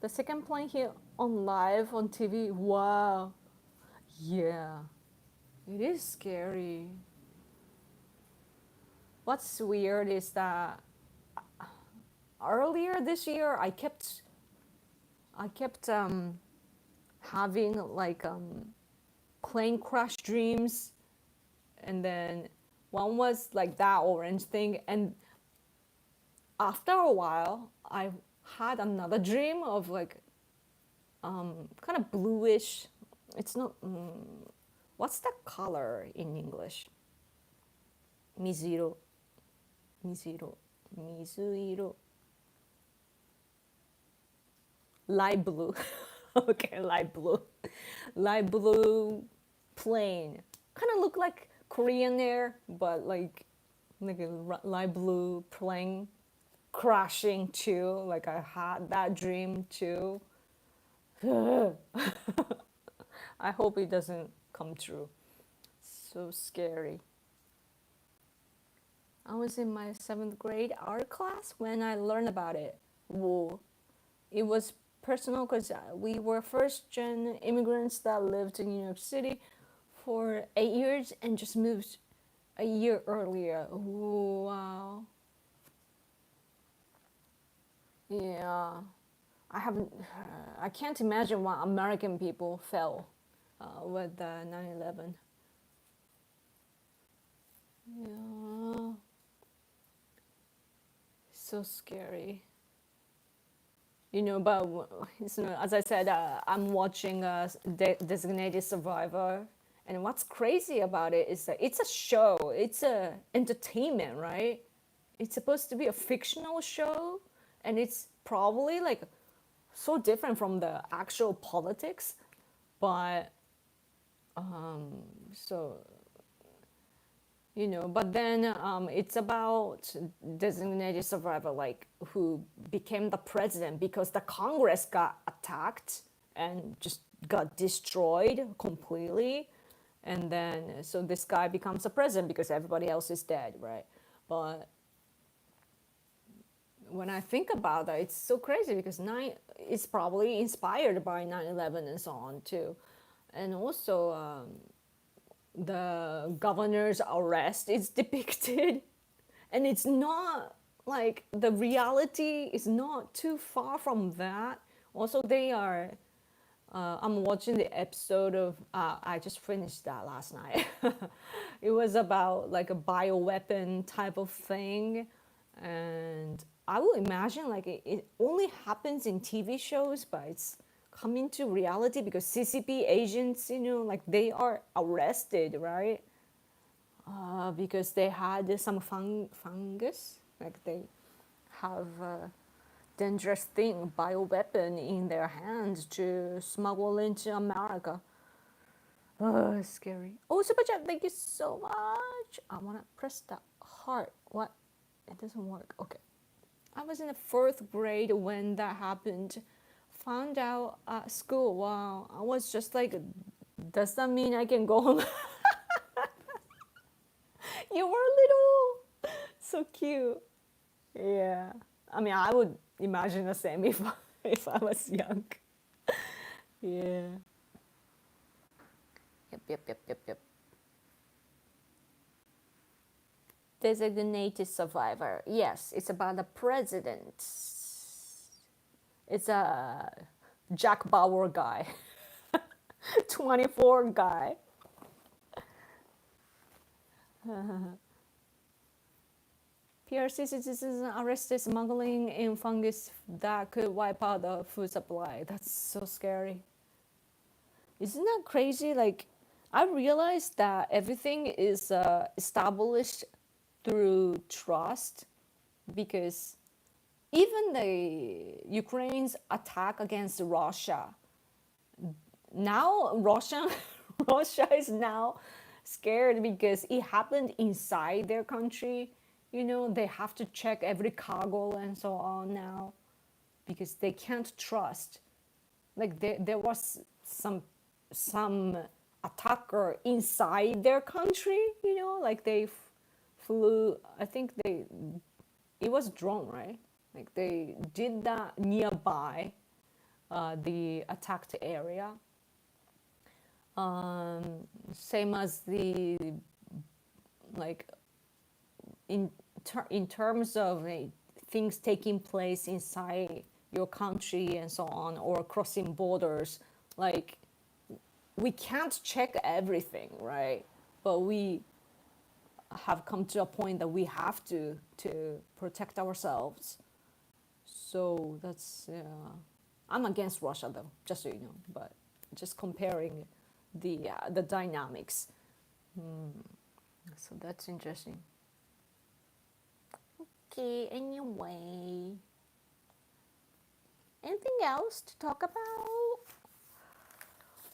Speaker 1: The second point here on live on TV. Wow. Yeah. It is scary. What's weird is that earlier this year I kept having like plane crash dreams, and then one was like that orange thing, and after a while I had another dream of like kind of bluish. It's not. What's that color in English? Mizuro, mizuro, mizuiro. Light blue. Okay, light blue plane. Kind of look like Korean Air, but like a light blue plane crashing too. Like I had that dream too. I hope it doesn't come true. So scary. I was in my 7th grade art class when I learned about it. Whoa. It was personal because we were first gen immigrants that lived in New York City for 8 years and just moved a year earlier. Ooh, wow. Yeah. I haven't. I can't imagine what American people felt with 9/11. Yeah. So scary. But as I said, I'm watching Designated Survivor, and what's crazy about it is that it's a show, it's a entertainment, right? It's supposed to be a fictional show, and it's probably like so different from the actual politics, but so But then it's about designated survivor, like who became the president because the Congress got attacked and just got destroyed completely. And then, so this guy becomes a president because everybody else is dead, right? But when I think about that, it's so crazy because it's probably inspired by 9/11 and so on too. And also, the governor's arrest is depicted, and it's not like the reality is not too far from that. Also, they are. I'm watching the episode of. I just finished that last night. It was about like a bioweapon type of thing, and I will imagine like it only happens in TV shows, but it's coming to reality because CCP agents, like they are arrested, right? Because they had some fungus, like they have a dangerous thing, bioweapon in their hands to smuggle into America. Oh, it's scary. Oh, Super Chat, thank you so much. I want to press that heart. What? It doesn't work. Okay. I was in the fourth grade when that happened. Found out at school. Wow. I was just like, does that mean I can go home? You were little. So cute. Yeah. I mean, I would imagine the same if I was young. Yeah. Yep. Designated survivor. Yes, it's about the president. It's a Jack Bauer guy. 24 guy. PRC citizens arrested smuggling in fungus that could wipe out the food supply. That's so scary. Isn't that crazy? Like, I realized that everything is established through trust, because even the Ukraine's attack against Russia, now Russia is now scared because it happened inside their country. They have to check every cargo and so on now because they can't trust. Like there was some attacker inside their country, like they flew, I think it was drone, right? Like they did that nearby the attacked area. Same as the, like, in terms of things taking place inside your country and so on, or crossing borders, like we can't check everything, right? But we have come to a point that we have to protect ourselves. So that's, I'm against Russia though, just so you know, but just comparing the dynamics. So that's interesting. Okay, anyway. Anything else to talk about?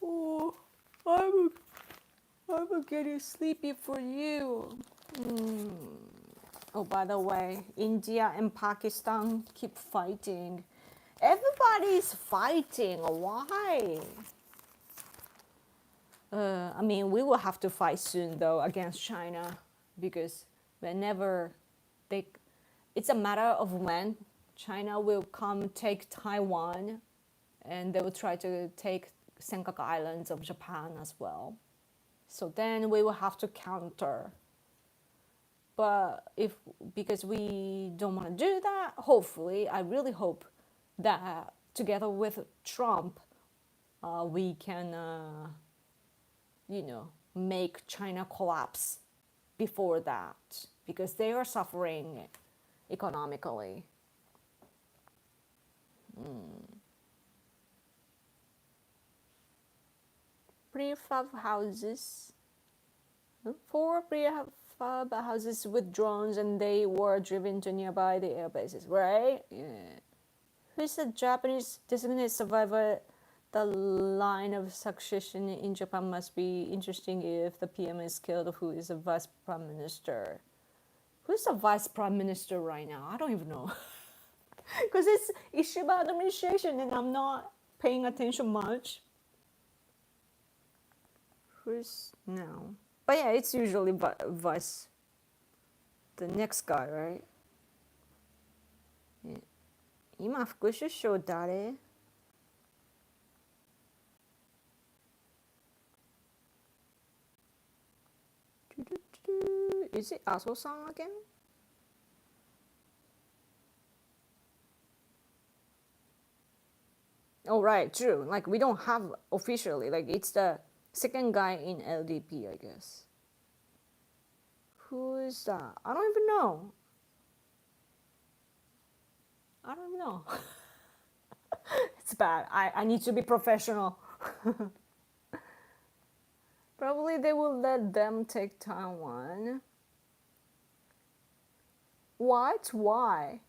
Speaker 1: Oh, I'm getting sleepy for you. Oh, by the way, India and Pakistan keep fighting. Everybody's fighting. Why? I mean, we will have to fight soon, though, against China, because whenever it's a matter of when China will come take Taiwan, and they will try to take Senkaku Islands of Japan as well. So then we will have to counter. But because we don't want to do that, hopefully, I really hope that together with Trump, we can, make China collapse before that, because they are suffering economically. Prefab houses. 4 prefab houses with drones, and they were driven to nearby the air bases, right? Yeah. Who's the Japanese designated survivor The line of succession in Japan must be interesting if the PM is killed. Who is the vice prime minister? Who's the vice prime minister right now? I don't even know. Because it's Ishiba administration and I'm not paying attention much. Who's now? But yeah, it's usually vice. The next guy, right? Yeah. 今副首相誰? Is it Aso-san again? Oh, right, true. Like, we don't have officially, like, it's the second guy in LDP, I guess. Who is that? I don't even know. I don't know. It's bad. I need to be professional. Probably they will let them take Taiwan. What? Why?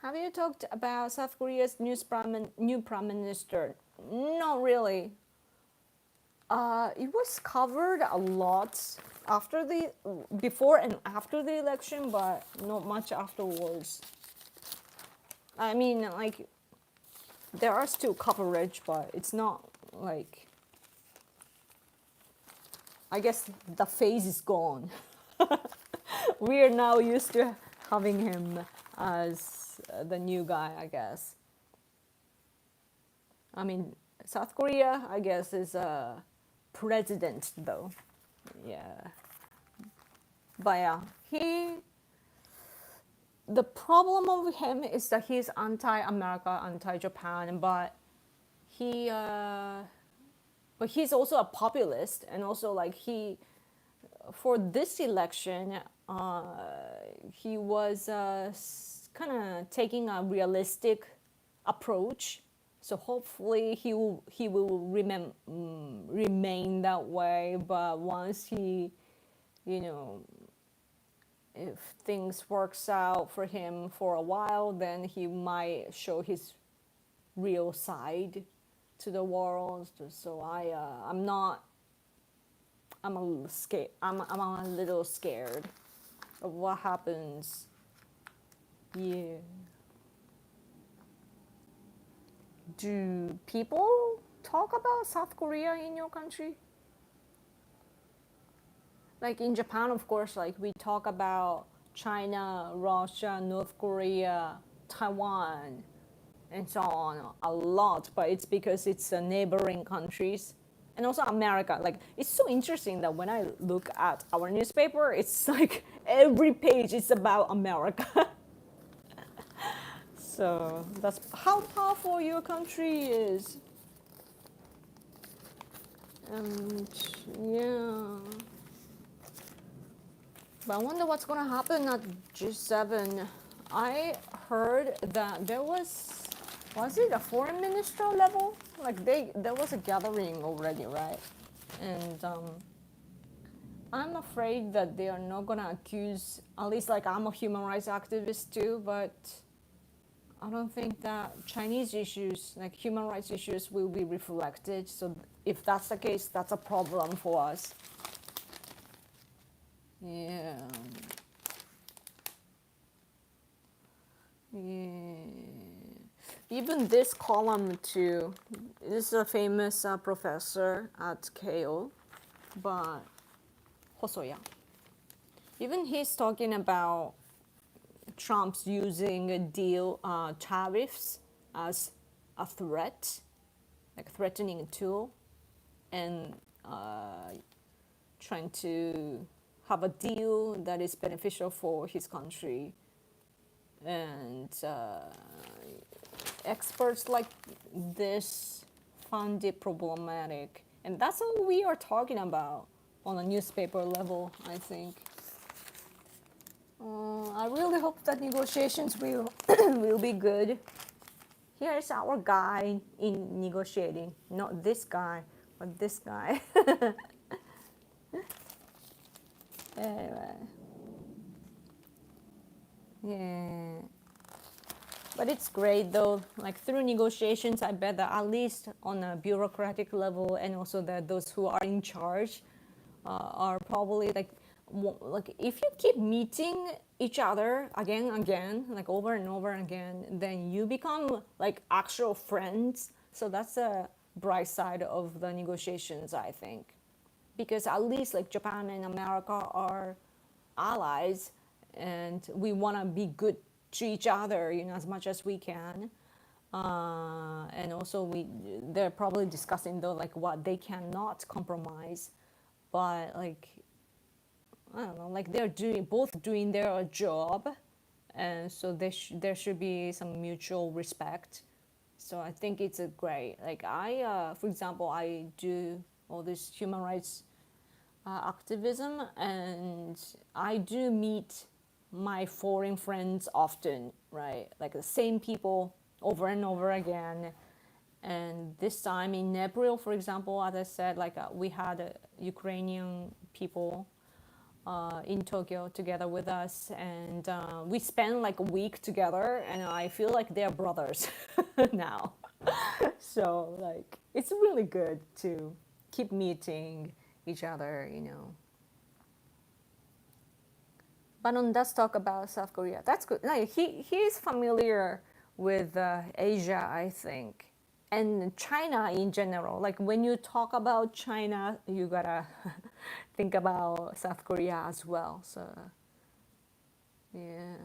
Speaker 1: Have you talked about South Korea's new prime minister? Not really. It was covered a lot before and after the election, but not much afterwards. I mean, like, there are still coverage, but it's not like, I guess the phase is gone. We are now used to having him as the new guy, I guess. I mean, South Korea, I guess, is a president, though. Yeah. But yeah, the problem with him is that he's anti-America, anti-Japan, but he's also a populist, and also like for this election, he was kind of taking a realistic approach. So hopefully he will remain that way. But once he, if things works out for him for a while, then he might show his real side to the world. So I'm a little scared. I'm a little scared of what happens. Yeah. Do people talk about South Korea in your country? Like in Japan, of course, like we talk about China, Russia, North Korea, Taiwan, and so on a lot, but it's because it's neighboring countries. And also America. Like, it's so interesting that when I look at our newspaper, it's like every page is about America. So that's how powerful your country is. And yeah. But I wonder what's going to happen at G7. I heard that there was it a foreign minister level? Like there was a gathering already, right? And I'm afraid that they are not going to accuse, at least like I'm a human rights activist too, but I don't think that Chinese issues, like human rights issues, will be reflected. So if that's the case, that's a problem for us. Yeah. Yeah. Even this column too, this is a famous professor at Keio, but Hosoya. Even he's talking about Trump's using tariffs as a threat, like threatening a tool, and trying to have a deal that is beneficial for his country. And experts like this found it problematic. And that's all we are talking about on a newspaper level, I think. I really hope that negotiations will will be good. Here's our guy in negotiating. Not this guy, but this guy. Anyway. Yeah. But it's great though. Like through negotiations, I bet that at least on a bureaucratic level, and also that those who are in charge are probably like if you keep meeting each other again and again, like over and over again, then you become like actual friends. So that's a bright side of the negotiations, I think, because at least like Japan and America are allies, and we want to be good to each other, as much as we can. And also they're probably discussing though like what they cannot compromise, but like I don't know, like they're both doing their job, and so there should be some mutual respect. So I think it's a great, like for example, I do all this human rights activism, and I do meet my foreign friends often, right? Like the same people over and over again. And this time in April, for example, as I said, like we had Ukrainian people in Tokyo together with us, and we spent like a week together, and I feel like they're brothers now. So like it's really good to keep meeting each other. But let's talk about South Korea. That's good. Like he's familiar with Asia, I think, and China in general. Like when you talk about China, you gotta think about South Korea as well. So yeah,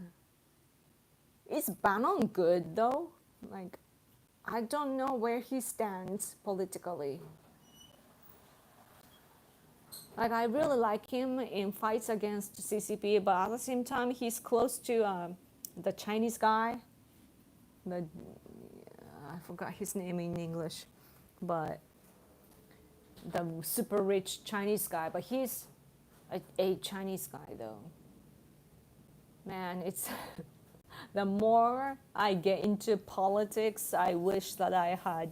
Speaker 1: is Bannon good though? Like I don't know where he stands politically. Like I really like him in fights against CCP, but at the same time, he's close to the Chinese guy. I forgot his name in English, but the super rich Chinese guy. But he's a Chinese guy, though. Man, it's the more I get into politics, I wish that I had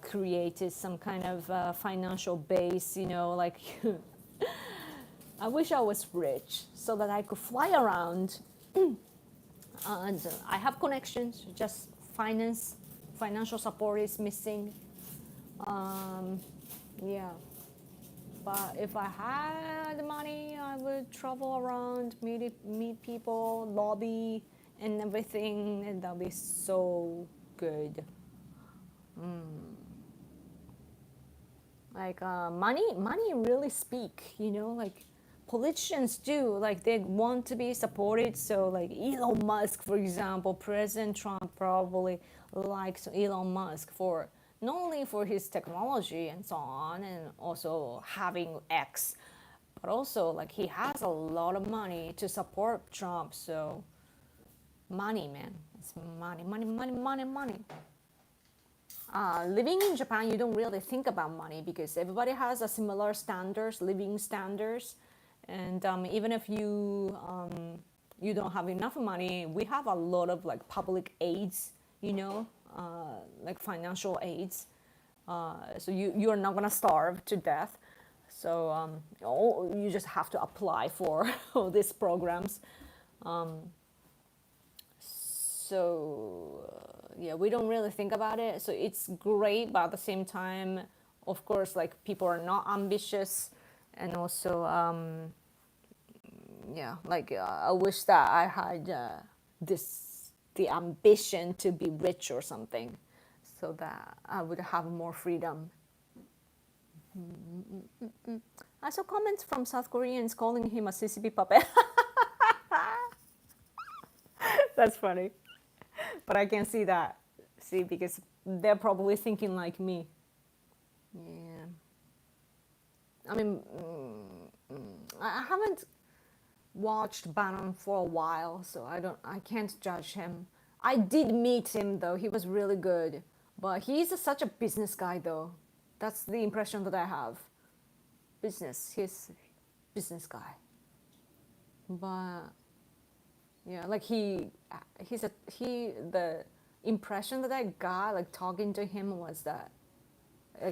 Speaker 1: created some kind of financial base, like I wish I was rich so that I could fly around and I have connections, just financial support is missing. Yeah, but if I had money, I would travel around, meet people, lobby and everything, and that'd be so good. Like money really speak, like politicians do, like they want to be supported. So like Elon Musk, for example, President Trump probably likes Elon Musk for not only for his technology and so on, and also having X, but also like he has a lot of money to support Trump. So money, man, it's money, money, money, money, money. Living in Japan, you don't really think about money because everybody has a similar standards, living standards, and even if you don't have enough money, we have a lot of like public aids, like financial aids. So you're not gonna starve to death. So you just have to apply for all these programs. Yeah, we don't really think about it. So it's great, but at the same time, of course, like people are not ambitious, and also yeah, like I wish that I had the ambition to be rich or something, so that I would have more freedom. I saw comments from South Koreans calling him a CCP puppet. That's funny. But I can see that. See, because they're probably thinking like me. Yeah. I mean, I haven't watched Bannon for a while, so I can't judge him. I did meet him though. He was really good. But he's such a business guy though. That's the impression that I have. He's business guy. But yeah, like the impression that I got like talking to him was that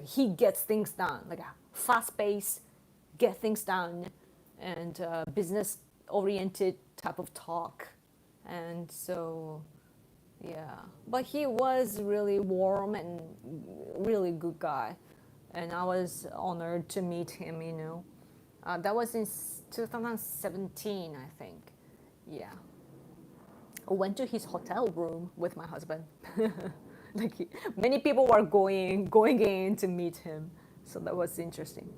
Speaker 1: he gets things done, like a fast pace, get things done, and business oriented type of talk. And so Yeah, but he was really warm and really good guy, and I was honored to meet him. That was in 2017, I think. Yeah, I went to his hotel room with my husband. Like many people were going in to meet him, so that was interesting.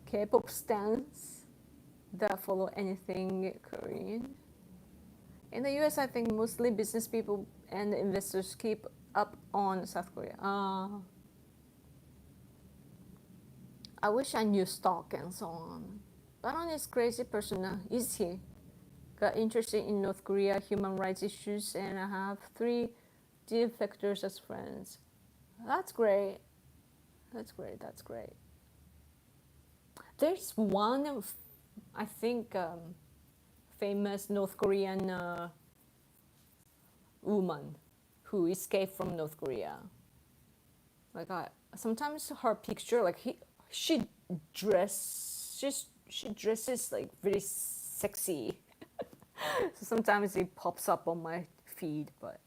Speaker 1: K-pop stans that follow anything Korean. In the US, I think mostly business people and investors keep up on South Korea. I wish I knew stock and so on. Baron is crazy person now, is he? Got interested in North Korea human rights issues and I have three defectors as friends. That's great. That's great. That's great. There's one, I think, famous North Korean woman who escaped from North Korea. Like sometimes her picture, like she she dresses like very sexy. So sometimes it pops up on my feed, but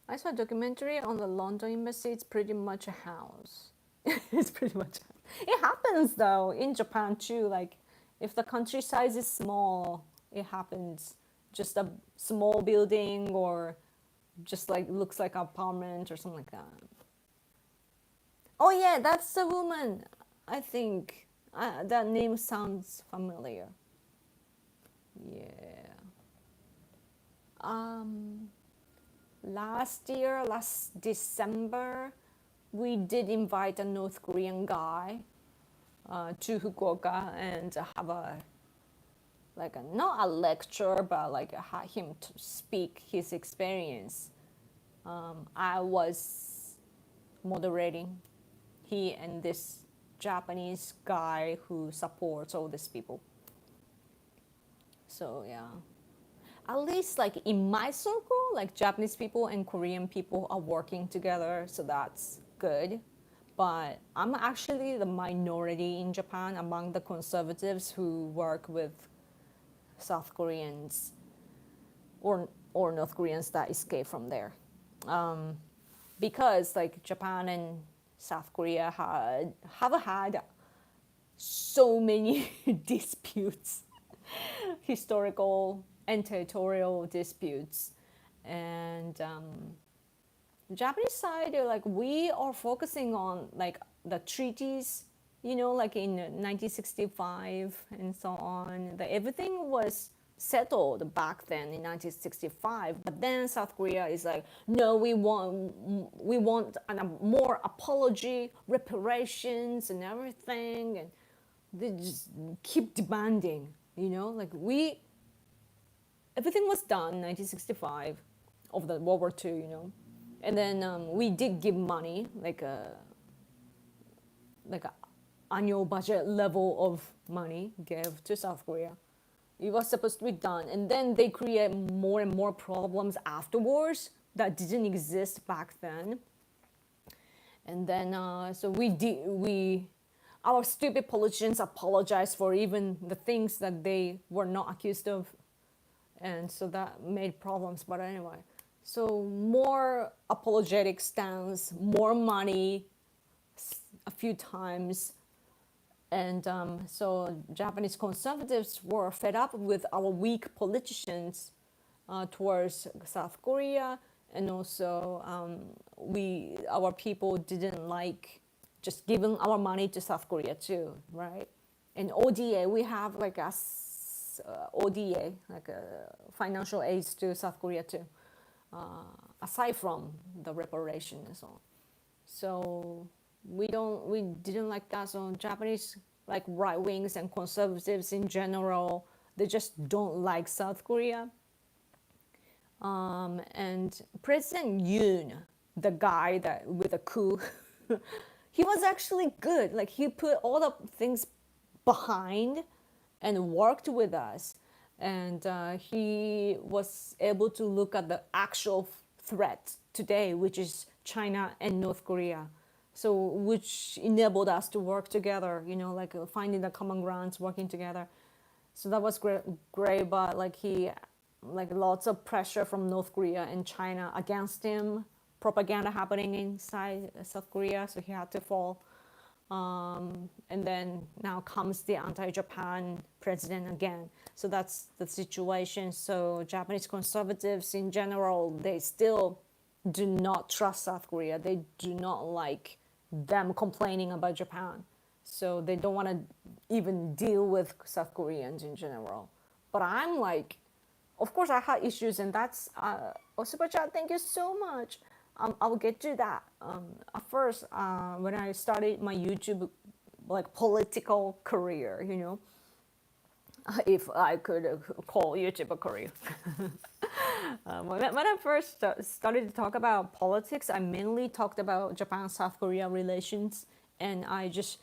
Speaker 1: I saw a documentary on the London embassy. It's pretty much a house. It's pretty much. It happens though in Japan too. Like if the country size is small, it happens. Just a small building or just like looks like an apartment or something like that. Oh yeah, that's the woman. I think that name sounds familiar. Yeah. Um, last December, we did invite a North Korean guy to Fukuoka and have a like a, not a lecture, but like had him to speak his experience. I was moderating he and this Japanese guy who supports all these people. So yeah, at least like in my circle, like Japanese people and Korean people are working together, so that's good. But I'm actually the minority in Japan among the conservatives who work with South Koreans or North Koreans that escape from there. Because like Japan and South Korea have had so many disputes, historical and territorial disputes, and the Japanese side, they're like we are focusing on like the treaties, like in 1965 and so on. That everything was settled back then in 1965, but then South Korea is like, no, we want more apology, reparations, and everything, and they just keep demanding. Like everything was done in 1965 of the World War II. And then we did give money, like a annual budget level of money gave to South Korea. It was supposed to be done, and then they create more and more problems afterwards that didn't exist back then. And then so our stupid politicians apologized for even the things that they were not accused of, and so that made problems. But anyway, so more apologetic stance, more money, a few times. And so Japanese conservatives were fed up with our weak politicians towards South Korea, and also our people didn't like just giving our money to South Korea too, right? And ODA, we have like ODA, like a financial aids to South Korea too, aside from the reparation and so on. So we didn't like that. So Japanese like right wings and conservatives in general, they just don't like South Korea. And President Yoon, the guy that with a coup, he was actually good. Like he put all the things behind and worked with us, and he was able to look at the actual threat today, which is China and North Korea. So which enabled us to work together, like finding the common grounds, working together. So that was great, but like lots of pressure from North Korea and China against him, propaganda happening inside South Korea, so he had to fall. And then now comes the anti-Japan president again. So that's the situation. So Japanese conservatives in general, they still do not trust South Korea. They do not like them complaining about Japan. So they don't want to even deal with South Koreans in general. But I'm like, of course I had issues, and that's Super Chat, thank you so much. I'll get to that. At first, when I started my YouTube like political career, if I could call YouTube a career. When I first started to talk about politics, I mainly talked about Japan-South Korea relations, and I just,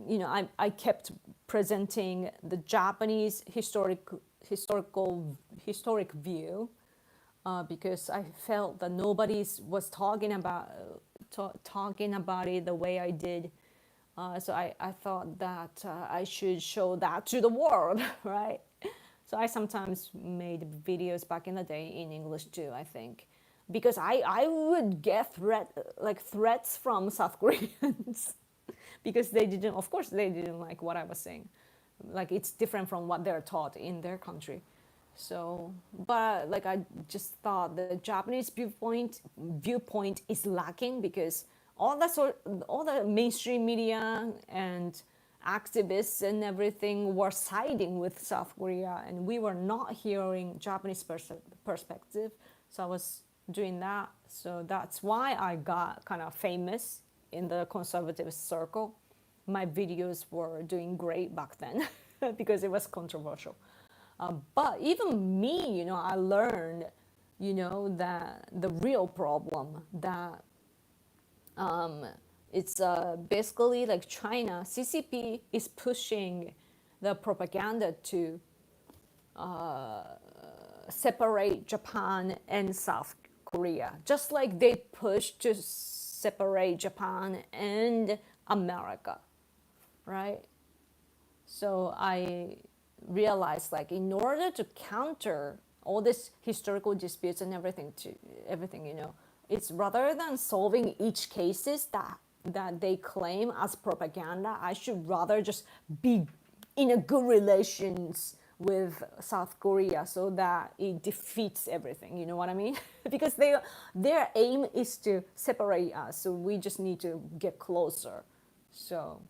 Speaker 1: I kept presenting the Japanese historic view, because I felt that nobody was talking about it the way I did. So I thought that I should show that to the world, right? So I sometimes made videos back in the day in English too, I think, because I would get threats from South Koreans because they didn't like what I was saying. Like it's different from what they're taught in their country. So, but like I just thought the Japanese viewpoint is lacking because all the mainstream media and activists and everything were siding with South Korea, and we were not hearing Japanese perspective. So I was doing that. So that's why I got kind of famous in the conservative circle. My videos were doing great back then because it was controversial. But even me, I learned, that the real problem that it's basically like China, CCP is pushing the propaganda to separate Japan and South Korea, just like they pushed to separate Japan and America, right? So I realized, like, in order to counter all these historical disputes and everything, it's rather than solving each cases that they claim as propaganda, I should rather just be in a good relations with South Korea so that it defeats everything. You know what I mean? Because their aim is to separate us, so we just need to get closer. So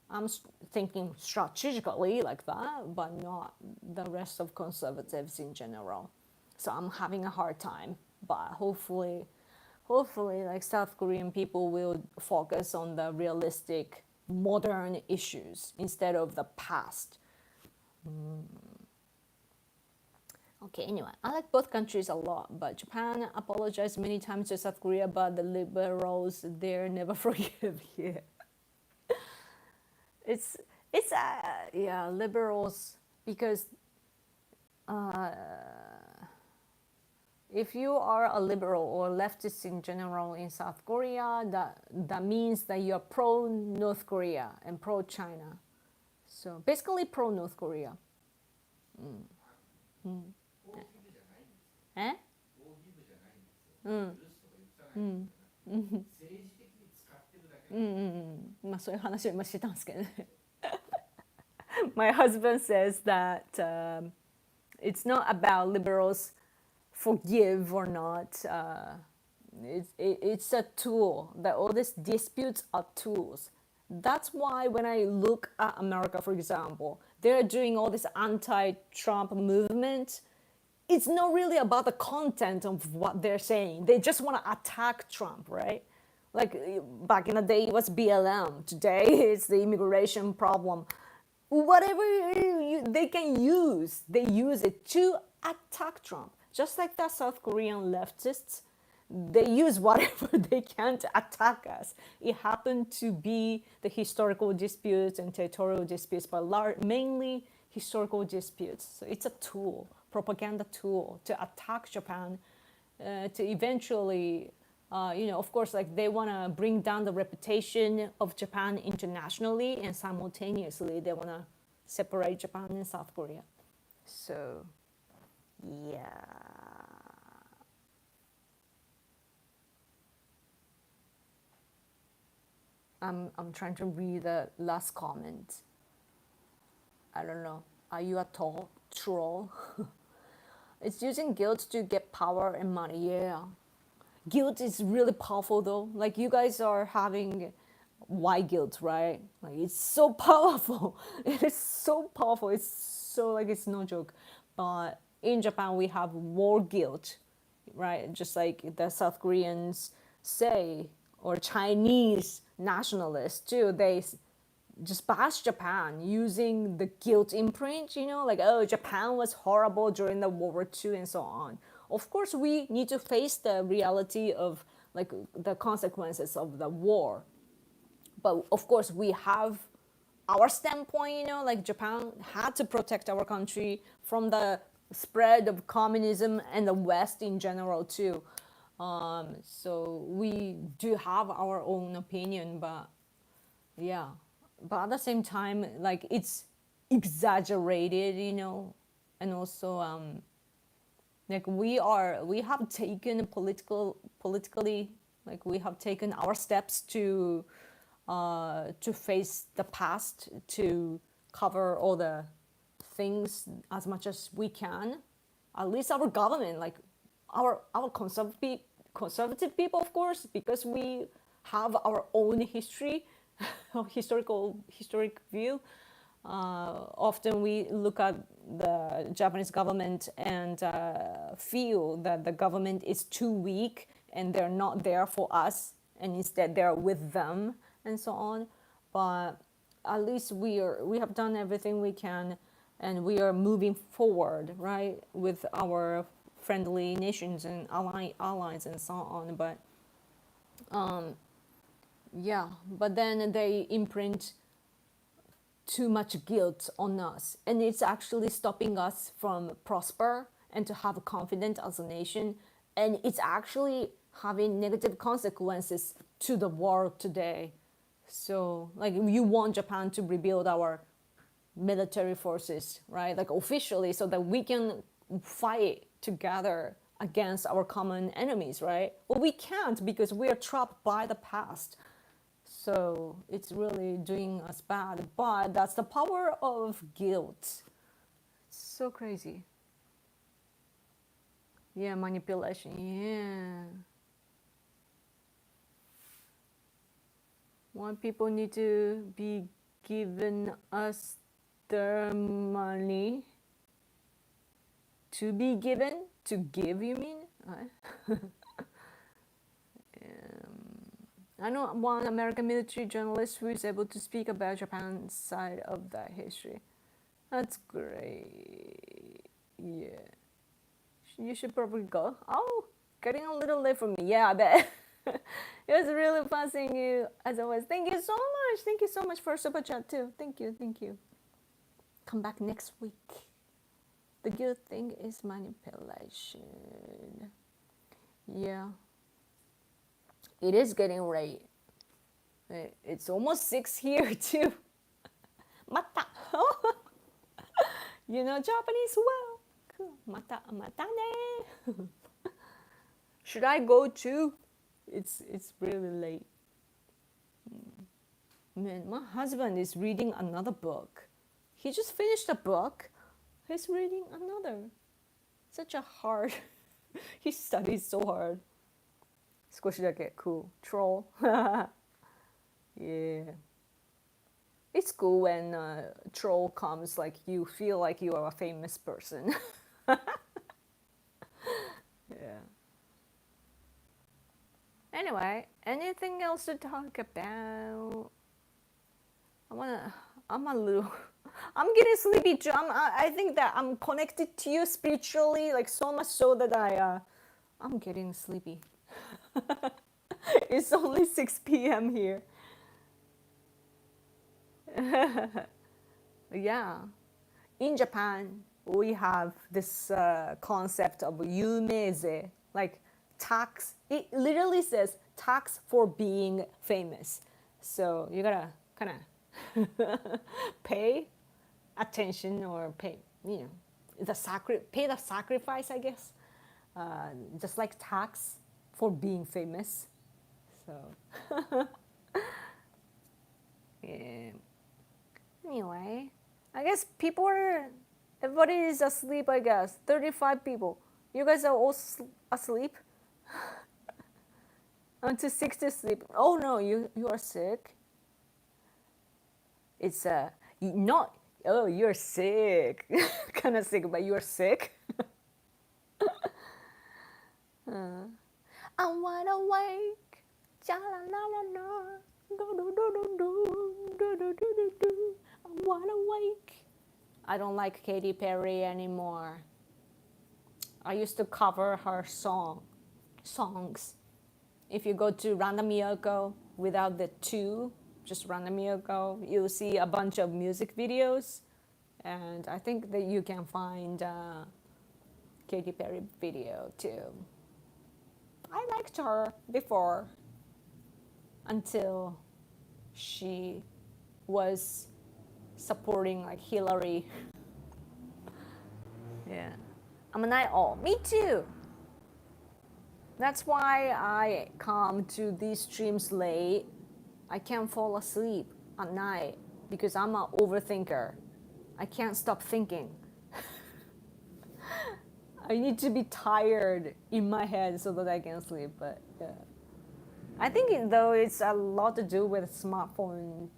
Speaker 1: I'm thinking strategically like that, but not the rest of conservatives in general. So I'm having a hard time, but hopefully like South Korean people will focus on the realistic modern issues instead of the past. Okay, anyway, I like both countries a lot, but Japan apologized many times to South Korea, but the liberals there never forgive. Yeah. It's yeah, liberals, because if you are a liberal or leftist in general in South Korea, that means that you're pro North Korea and pro China. So basically pro North Korea. Eh? まあそういう話を今してたんですけどね。My husband says that it's not about liberals forgive or not. It's a tool. That all these disputes are tools. That's why when I look at America, for example, they're doing all this anti-Trump movement. It's not really about the content of what they're saying. They just want to attack Trump, right? Like back in the day, it was BLM. Today, it's the immigration problem. Whatever they can use, they use it to attack Trump. Just like the South Korean leftists, they use whatever they can to attack us. It happened to be the historical disputes and territorial disputes, but mainly historical disputes. So it's a tool, propaganda tool to attack Japan, to eventually of course, like they want to bring down the reputation of Japan internationally, and simultaneously they want to separate Japan and South Korea. So, yeah. I'm trying to read the last comment. I don't know. Are you a troll? It's using guilt to get power and money. Yeah. Guilt is really powerful though. Like you guys are having why guilt, right? Like it's so powerful. It is so powerful. It's so like it's no joke. But in Japan we have war guilt, right? Just like the South Koreans say, or Chinese nationalists too. They just bash Japan using the guilt imprint, like, oh, Japan was horrible during the World War II and so on. Of course, we need to face the reality of like the consequences of the war. But of course, we have our standpoint, like Japan had to protect our country from the spread of communism and the West in general too. So we do have our own opinion, but yeah, but at the same time, like it's exaggerated, and also like we have taken politically, like we have taken our steps to face the past, to cover all the things as much as we can. At least our government, like our conservative people, of course, because we have our own history, historic view. Often we look at the Japanese government and feel that the government is too weak and they're not there for us, and instead they're with them and so on. But at least we have done everything we can, and we are moving forward, right, with our friendly nations and allies and so on. But yeah, but then they imprint too much guilt on us, and it's actually stopping us from prosper and to have confidence as a nation, and it's actually having negative consequences to the world today. So like you want Japan to rebuild our military forces, right, like officially, so that we can fight together against our common enemies, right? Well, we can't because we are trapped by the past. So it's really doing us bad. But that's the power of guilt. It's so crazy. Yeah, manipulation. Yeah. Why people need to be giving us their money to be given? To give, you mean? I know one American military journalist who is able to speak about Japan's side of that history. That's great. Yeah. You should probably go. Oh, getting a little late for me. Yeah, I bet. It was really fun seeing you as always. Thank you so much. Thank you so much for super chat too. Thank you. Thank you. Come back next week. The good thing is manipulation. Yeah. It is getting late. It's almost 6 here too. Mata. You know Japanese well. Cool. Mata ne. Should I go too? It's really late. Man, my husband is reading another book. He just finished a book. He's reading another. Such a hard. He studies so hard. 少しだけ cool. Troll. Yeah. It's cool when a troll comes, like you feel like you are a famous person. Yeah. Anyway, anything else to talk about? I'm getting sleepy too. I think that I'm connected to you spiritually, like so much so that I'm getting sleepy. It's only 6 p.m. here. Yeah. In Japan, we have this concept of yumeze, like tax. It literally says tax for being famous. So you gotta kind of pay attention or pay, pay the sacrifice, I guess. Just like tax for being famous. So yeah. Anyway, I guess everybody is asleep, I guess. 35 people. You guys are all asleep? I'm too sick to sleep. Oh no, you are sick. It's not, oh, you're sick. Kind of sick, but you're sick. I'm wide awake. Ja-la-la-la-la. Do-do-do-do-do. I'm wide awake. I don't like Katy Perry anymore. I used to cover her songs. If you go to Random Miyoko without the two, just Random Miyoko, you'll see a bunch of music videos. And I think that you can find Katy Perry video too. I liked her before until she was supporting like Hillary. Yeah. I'm a night owl. Me too. That's why I come to these streams late. I can't fall asleep at night because I'm an overthinker. I can't stop thinking. I need to be tired in my head so that I can sleep. But yeah, I think though it's a lot to do with smartphone.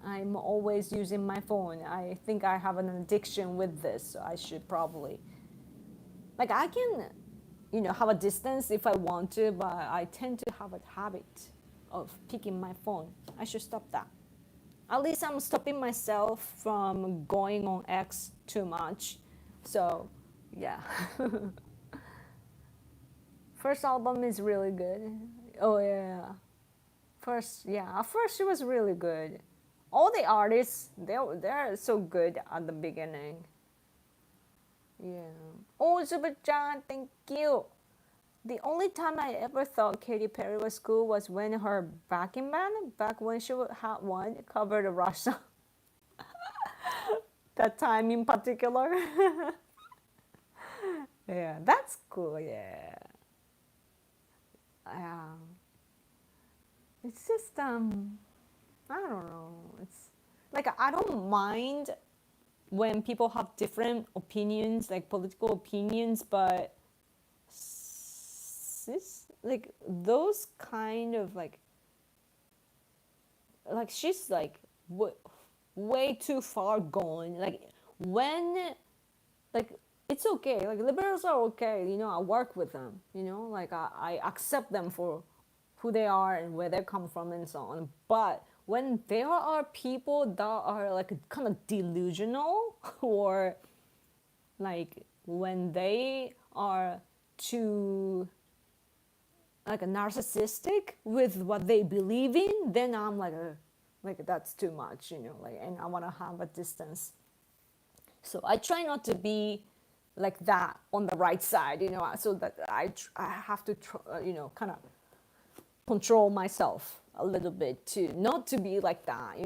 Speaker 1: I'm always using my phone. I think I have an addiction with this, so I should probably, like, I can, have a distance if I want to, but I tend to have a habit of picking my phone. I should stop that. At least I'm stopping myself from going on X too much. So yeah. First album is really good. Oh yeah. At first it was really good. All the artists, they're so good at the beginning. Yeah. Oh, Super-chan, thank you. The only time I ever thought Katy Perry was cool was when her backing band, back when she had one, covered a Rush song. That time in particular. Yeah, that's cool, yeah. It's just, I don't know. It's like, I don't mind when people have different opinions, like political opinions, but like those kind of like she's like way too far gone. Like when, like, it's okay. Like liberals are okay. I work with them. Like I accept them for who they are and where they come from and so on. But when there are people that are like kind of delusional or like when they are too like narcissistic with what they believe in, then I'm like that's too much, like, and I want to have a distance. So I try not to be like that on the right side, so that I have to kind of control myself a little bit to not to be like that,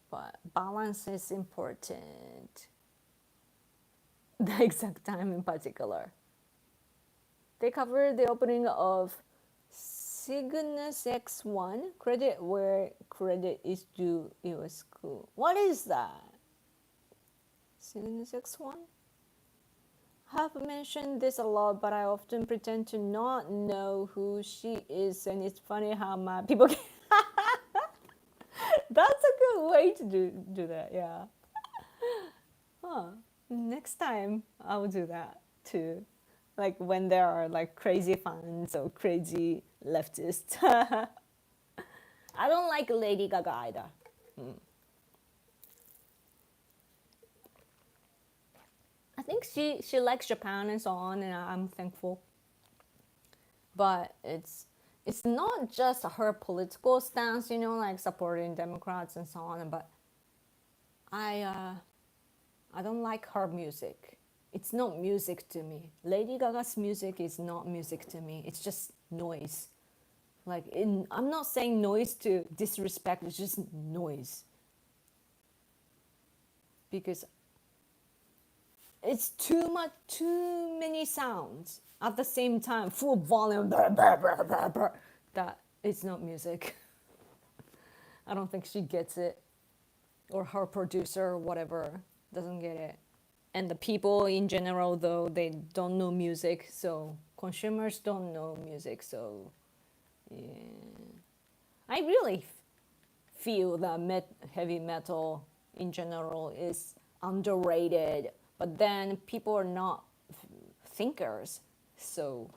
Speaker 1: but balance is important. The exact time in particular. They covered the opening of Cygnus X1, credit where credit is due. It was cool. What is that? Cygnus X1? I have mentioned this a lot, but I often pretend to not know who she is, and it's funny how mad people get. That's a good way to do that, yeah. Huh. Next time I will do that too. Like when there are like crazy fans or crazy leftists. I don't like Lady Gaga either. I think she likes Japan and so on, and I'm thankful. But it's not just her political stance, like supporting Democrats and so on. But I don't like her music. It's not music to me. Lady Gaga's music is not music to me. It's just noise. Like, I'm not saying noise to disrespect, it's just noise. Because it's too many sounds at the same time, full volume, that it's not music. I don't think she gets it, or her producer or whatever doesn't get it. And the people in general, though, they don't know music, so consumers don't know music, so yeah. I really feel that heavy metal in general is underrated, but then people are not thinkers, so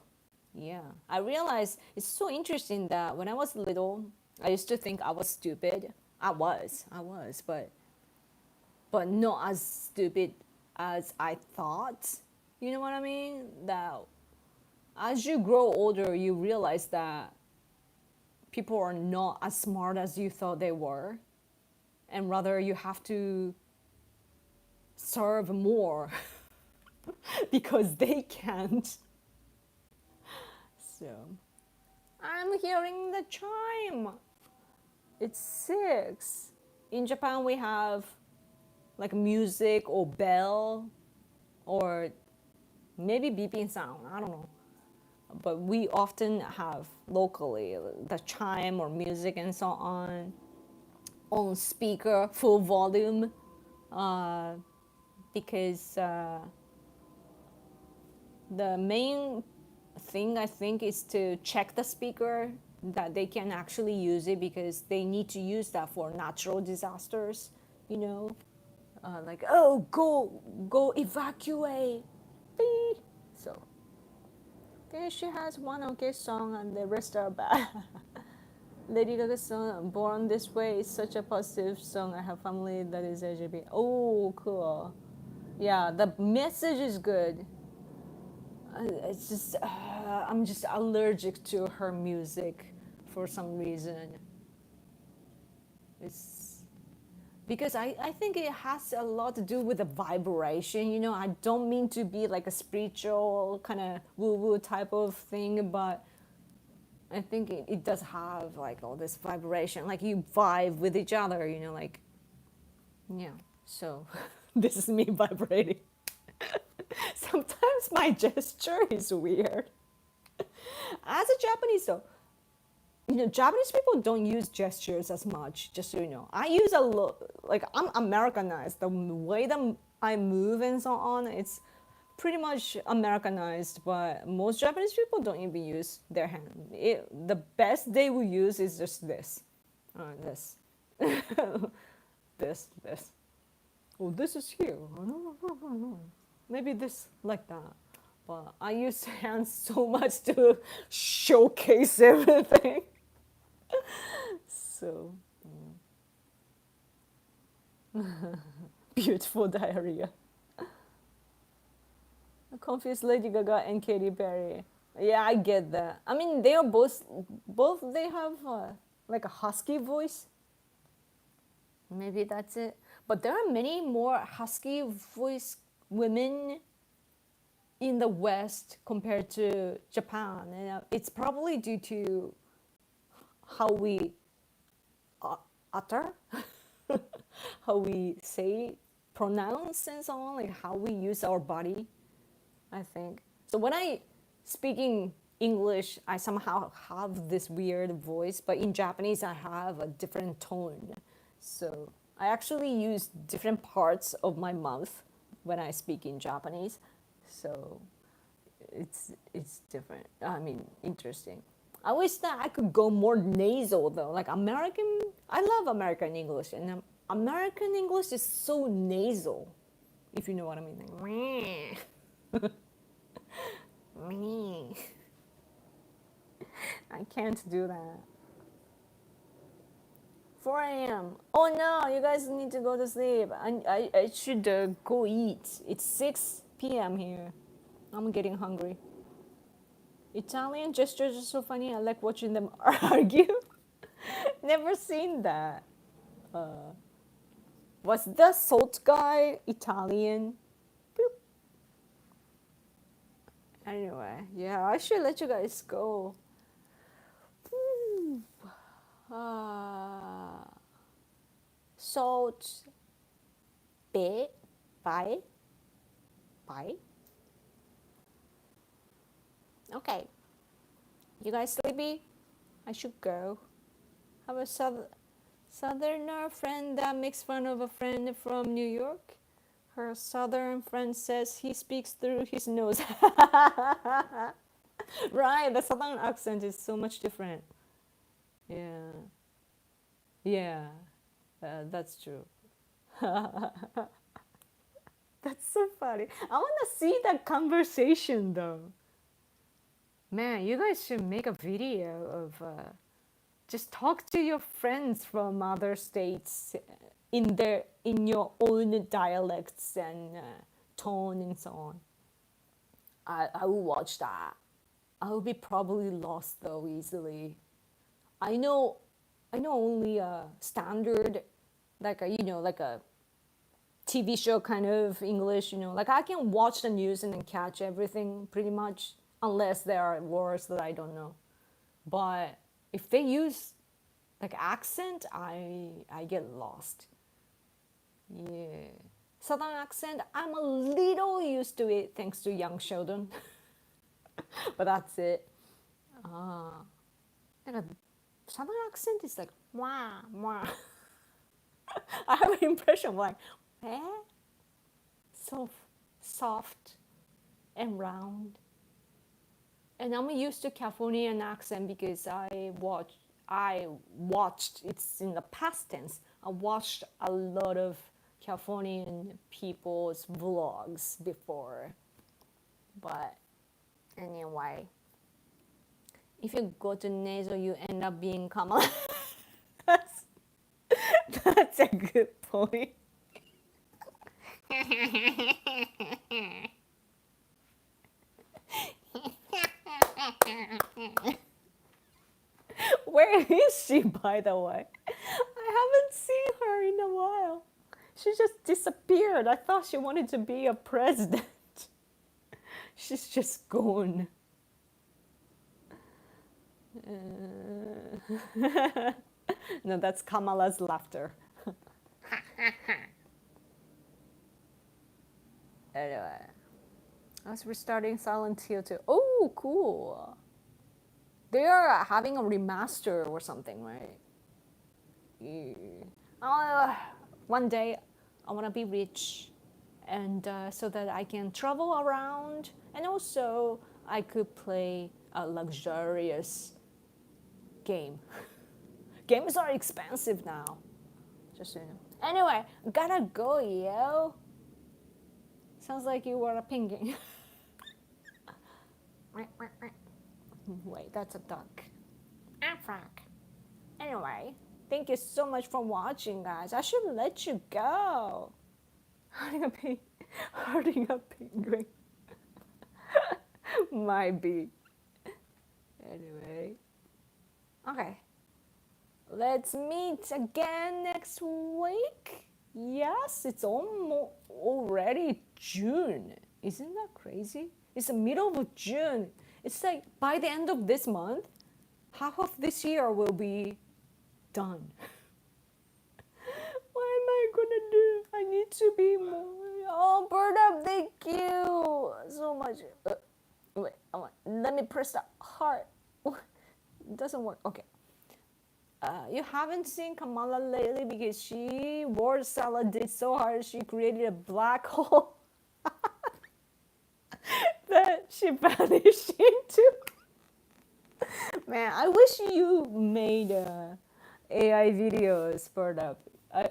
Speaker 1: yeah. I realized it's so interesting that when I was little, I used to think I was stupid. I was, but not as stupid as I thought. You know what I mean? That as you grow older, you realize that people are not as smart as you thought they were, and rather you have to serve more because they can't. So, I'm hearing the chime. It's 6. In Japan, we have like music or bell or maybe beeping sound. I don't know. But we often have locally the chime or music and so on speaker, full volume, because the main thing I think is to check the speaker that they can actually use it, because they need to use that for natural disasters, you know, like, oh, go evacuate. Beep. So there she has one okay song and the rest are bad. Lady Gaga's song Born This Way is such a positive song. I have family that is LGBT. Oh, cool. Yeah, the message is good. It's just, I'm just allergic to her music for some reason. It's because I think it has a lot to do with the vibration. You know, I don't mean to be like a spiritual kind of woo-woo type of thing, but I think it does have like all this vibration, like you vibe with each other, you know, like, yeah. So this is me vibrating. Sometimes my gesture is weird. As a Japanese, though, you know, Japanese people don't use gestures as much, just so you know. I use a lot, like, I'm Americanized. The way that I move and so on, it's pretty much Americanized, but most Japanese people don't even use their hand. The best they will use is just this. This. This. Oh, this is here. Maybe this, like that. But I use hands so much to showcase everything. So, beautiful diarrhea. I confuse Lady Gaga and Katy Perry. Yeah, I get that. I mean, they are both they have like a husky voice. Maybe that's it. But there are many more husky voice women in the West compared to Japan. And it's probably due to how we utter, how we say, pronounce, and so on, like how we use our body, I think. So when I speak in English, I somehow have this weird voice, but in Japanese, I have a different tone. So I actually use different parts of my mouth when I speak in Japanese. So it's different. I mean, interesting. I wish that I could go more nasal though. Like American, I love American English, and American English is so nasal, if you know what I mean. Like, me. I can't do that. 4 a.m. Oh no, you guys need to go to sleep. I should go eat. It's 6 p.m. here. I'm getting hungry. Italian gestures are so funny. I like watching them argue. Never seen that. Was the salt guy Italian? Boop. Anyway, yeah, I should let you guys go. Ooh. Uh, salt, bit, bye, bye. Okay, you guys sleepy? I should go. Have a southerner friend that makes fun of a friend from New York. Her southern friend says he speaks through his nose. Right, the southern accent is so much different. Yeah, yeah, that's true. That's so funny. I want to see that conversation though. Man, you guys should make a video of just talk to your friends from other states in your own dialects and tone and so on. I will watch that. I will be probably lost though easily. I know I know only a standard like a like a TV show kind of English, like I can watch the news and then catch everything pretty much unless there are words that I don't know. But if they use like accent, I get lost. Yeah. Southern accent, I'm a little used to it thanks to young Sheldon. But that's it. Ah. Like a Southern accent is like wah wah. I have an impression of like eh? So soft and round. And I'm used to Californian accent because I watched it's in the past tense. I watched a lot of Californian people's vlogs before. But anyway, if you go to nasal, you end up being Kamala. that's, that's a good point. Where is she, by the way? I haven't seen her in a while. She just disappeared. I thought she wanted to be a president. She's just gone. No, that's Kamala's laughter. Anyway, I was restarting Silent Hill 2. Oh, cool. They are having a remaster or something, right? Yeah. One day, I want to be rich, and so that I can travel around, and also I could play a luxurious game. Games are expensive now. Just so you know. Anyway, gotta go, yo. Sounds like you were a penguin. Wait, that's a duck. I'm Frank. Anyway, thank you so much for watching, guys. I should let you go. Hurting a penguin. Might be. Anyway. Okay. Let's meet again next week. Yes, it's almost already June. Isn't that crazy? It's the middle of June. It's like by the end of this month, half of this year will be done. What am I gonna do? I need to be more. Oh, Bird Up, thank you so much. Wait, let me press the heart. It doesn't work. Okay. You haven't seen Kamala lately because she word salad did so hard she created a black hole that she vanished into. Man, I wish you made AI videos for that.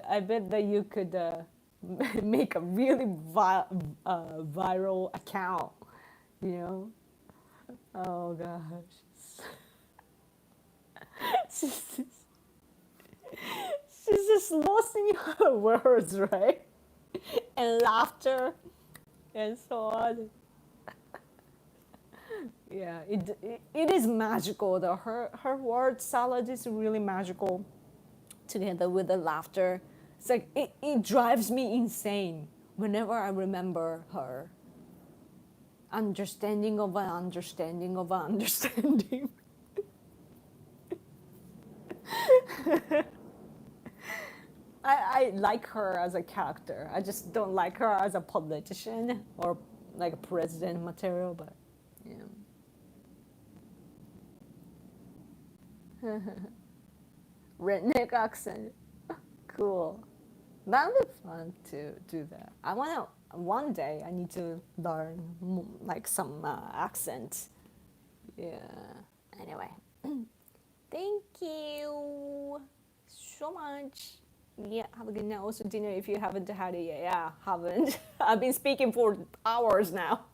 Speaker 1: I bet that you could make a really viral account, you know? Oh gosh. She's just losing her words, right? And laughter and so on. Yeah, it is magical though. Her word salad is really magical together with the laughter. It's like it drives me insane whenever I remember her. Understanding of an understanding of an understanding. I like her as a character. I just don't like her as a politician or like a president material, but yeah. Redneck accent. Cool. That would be fun to do that. I want to, one day I need to learn like some accent. Yeah. Anyway, thank you so much. Yeah, have a good night. Also, dinner if you haven't had it yet. Yeah, haven't. I've been speaking for hours now.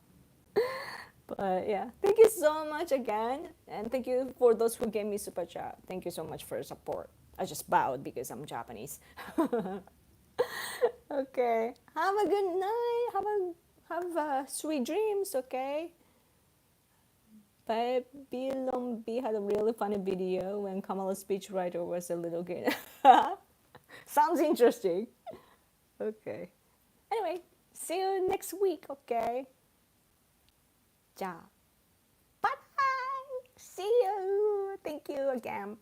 Speaker 1: But yeah, thank you so much again. And thank you for those who gave me super chat. Thank you so much for your support. I just bowed because I'm Japanese. Okay. Have a good night. Have sweet dreams, okay? But B had a really funny video when Kamala's speechwriter was a little kid. Sounds interesting. Okay. Anyway, see you next week, okay? じゃあ、bye bye! See you! Thank you again.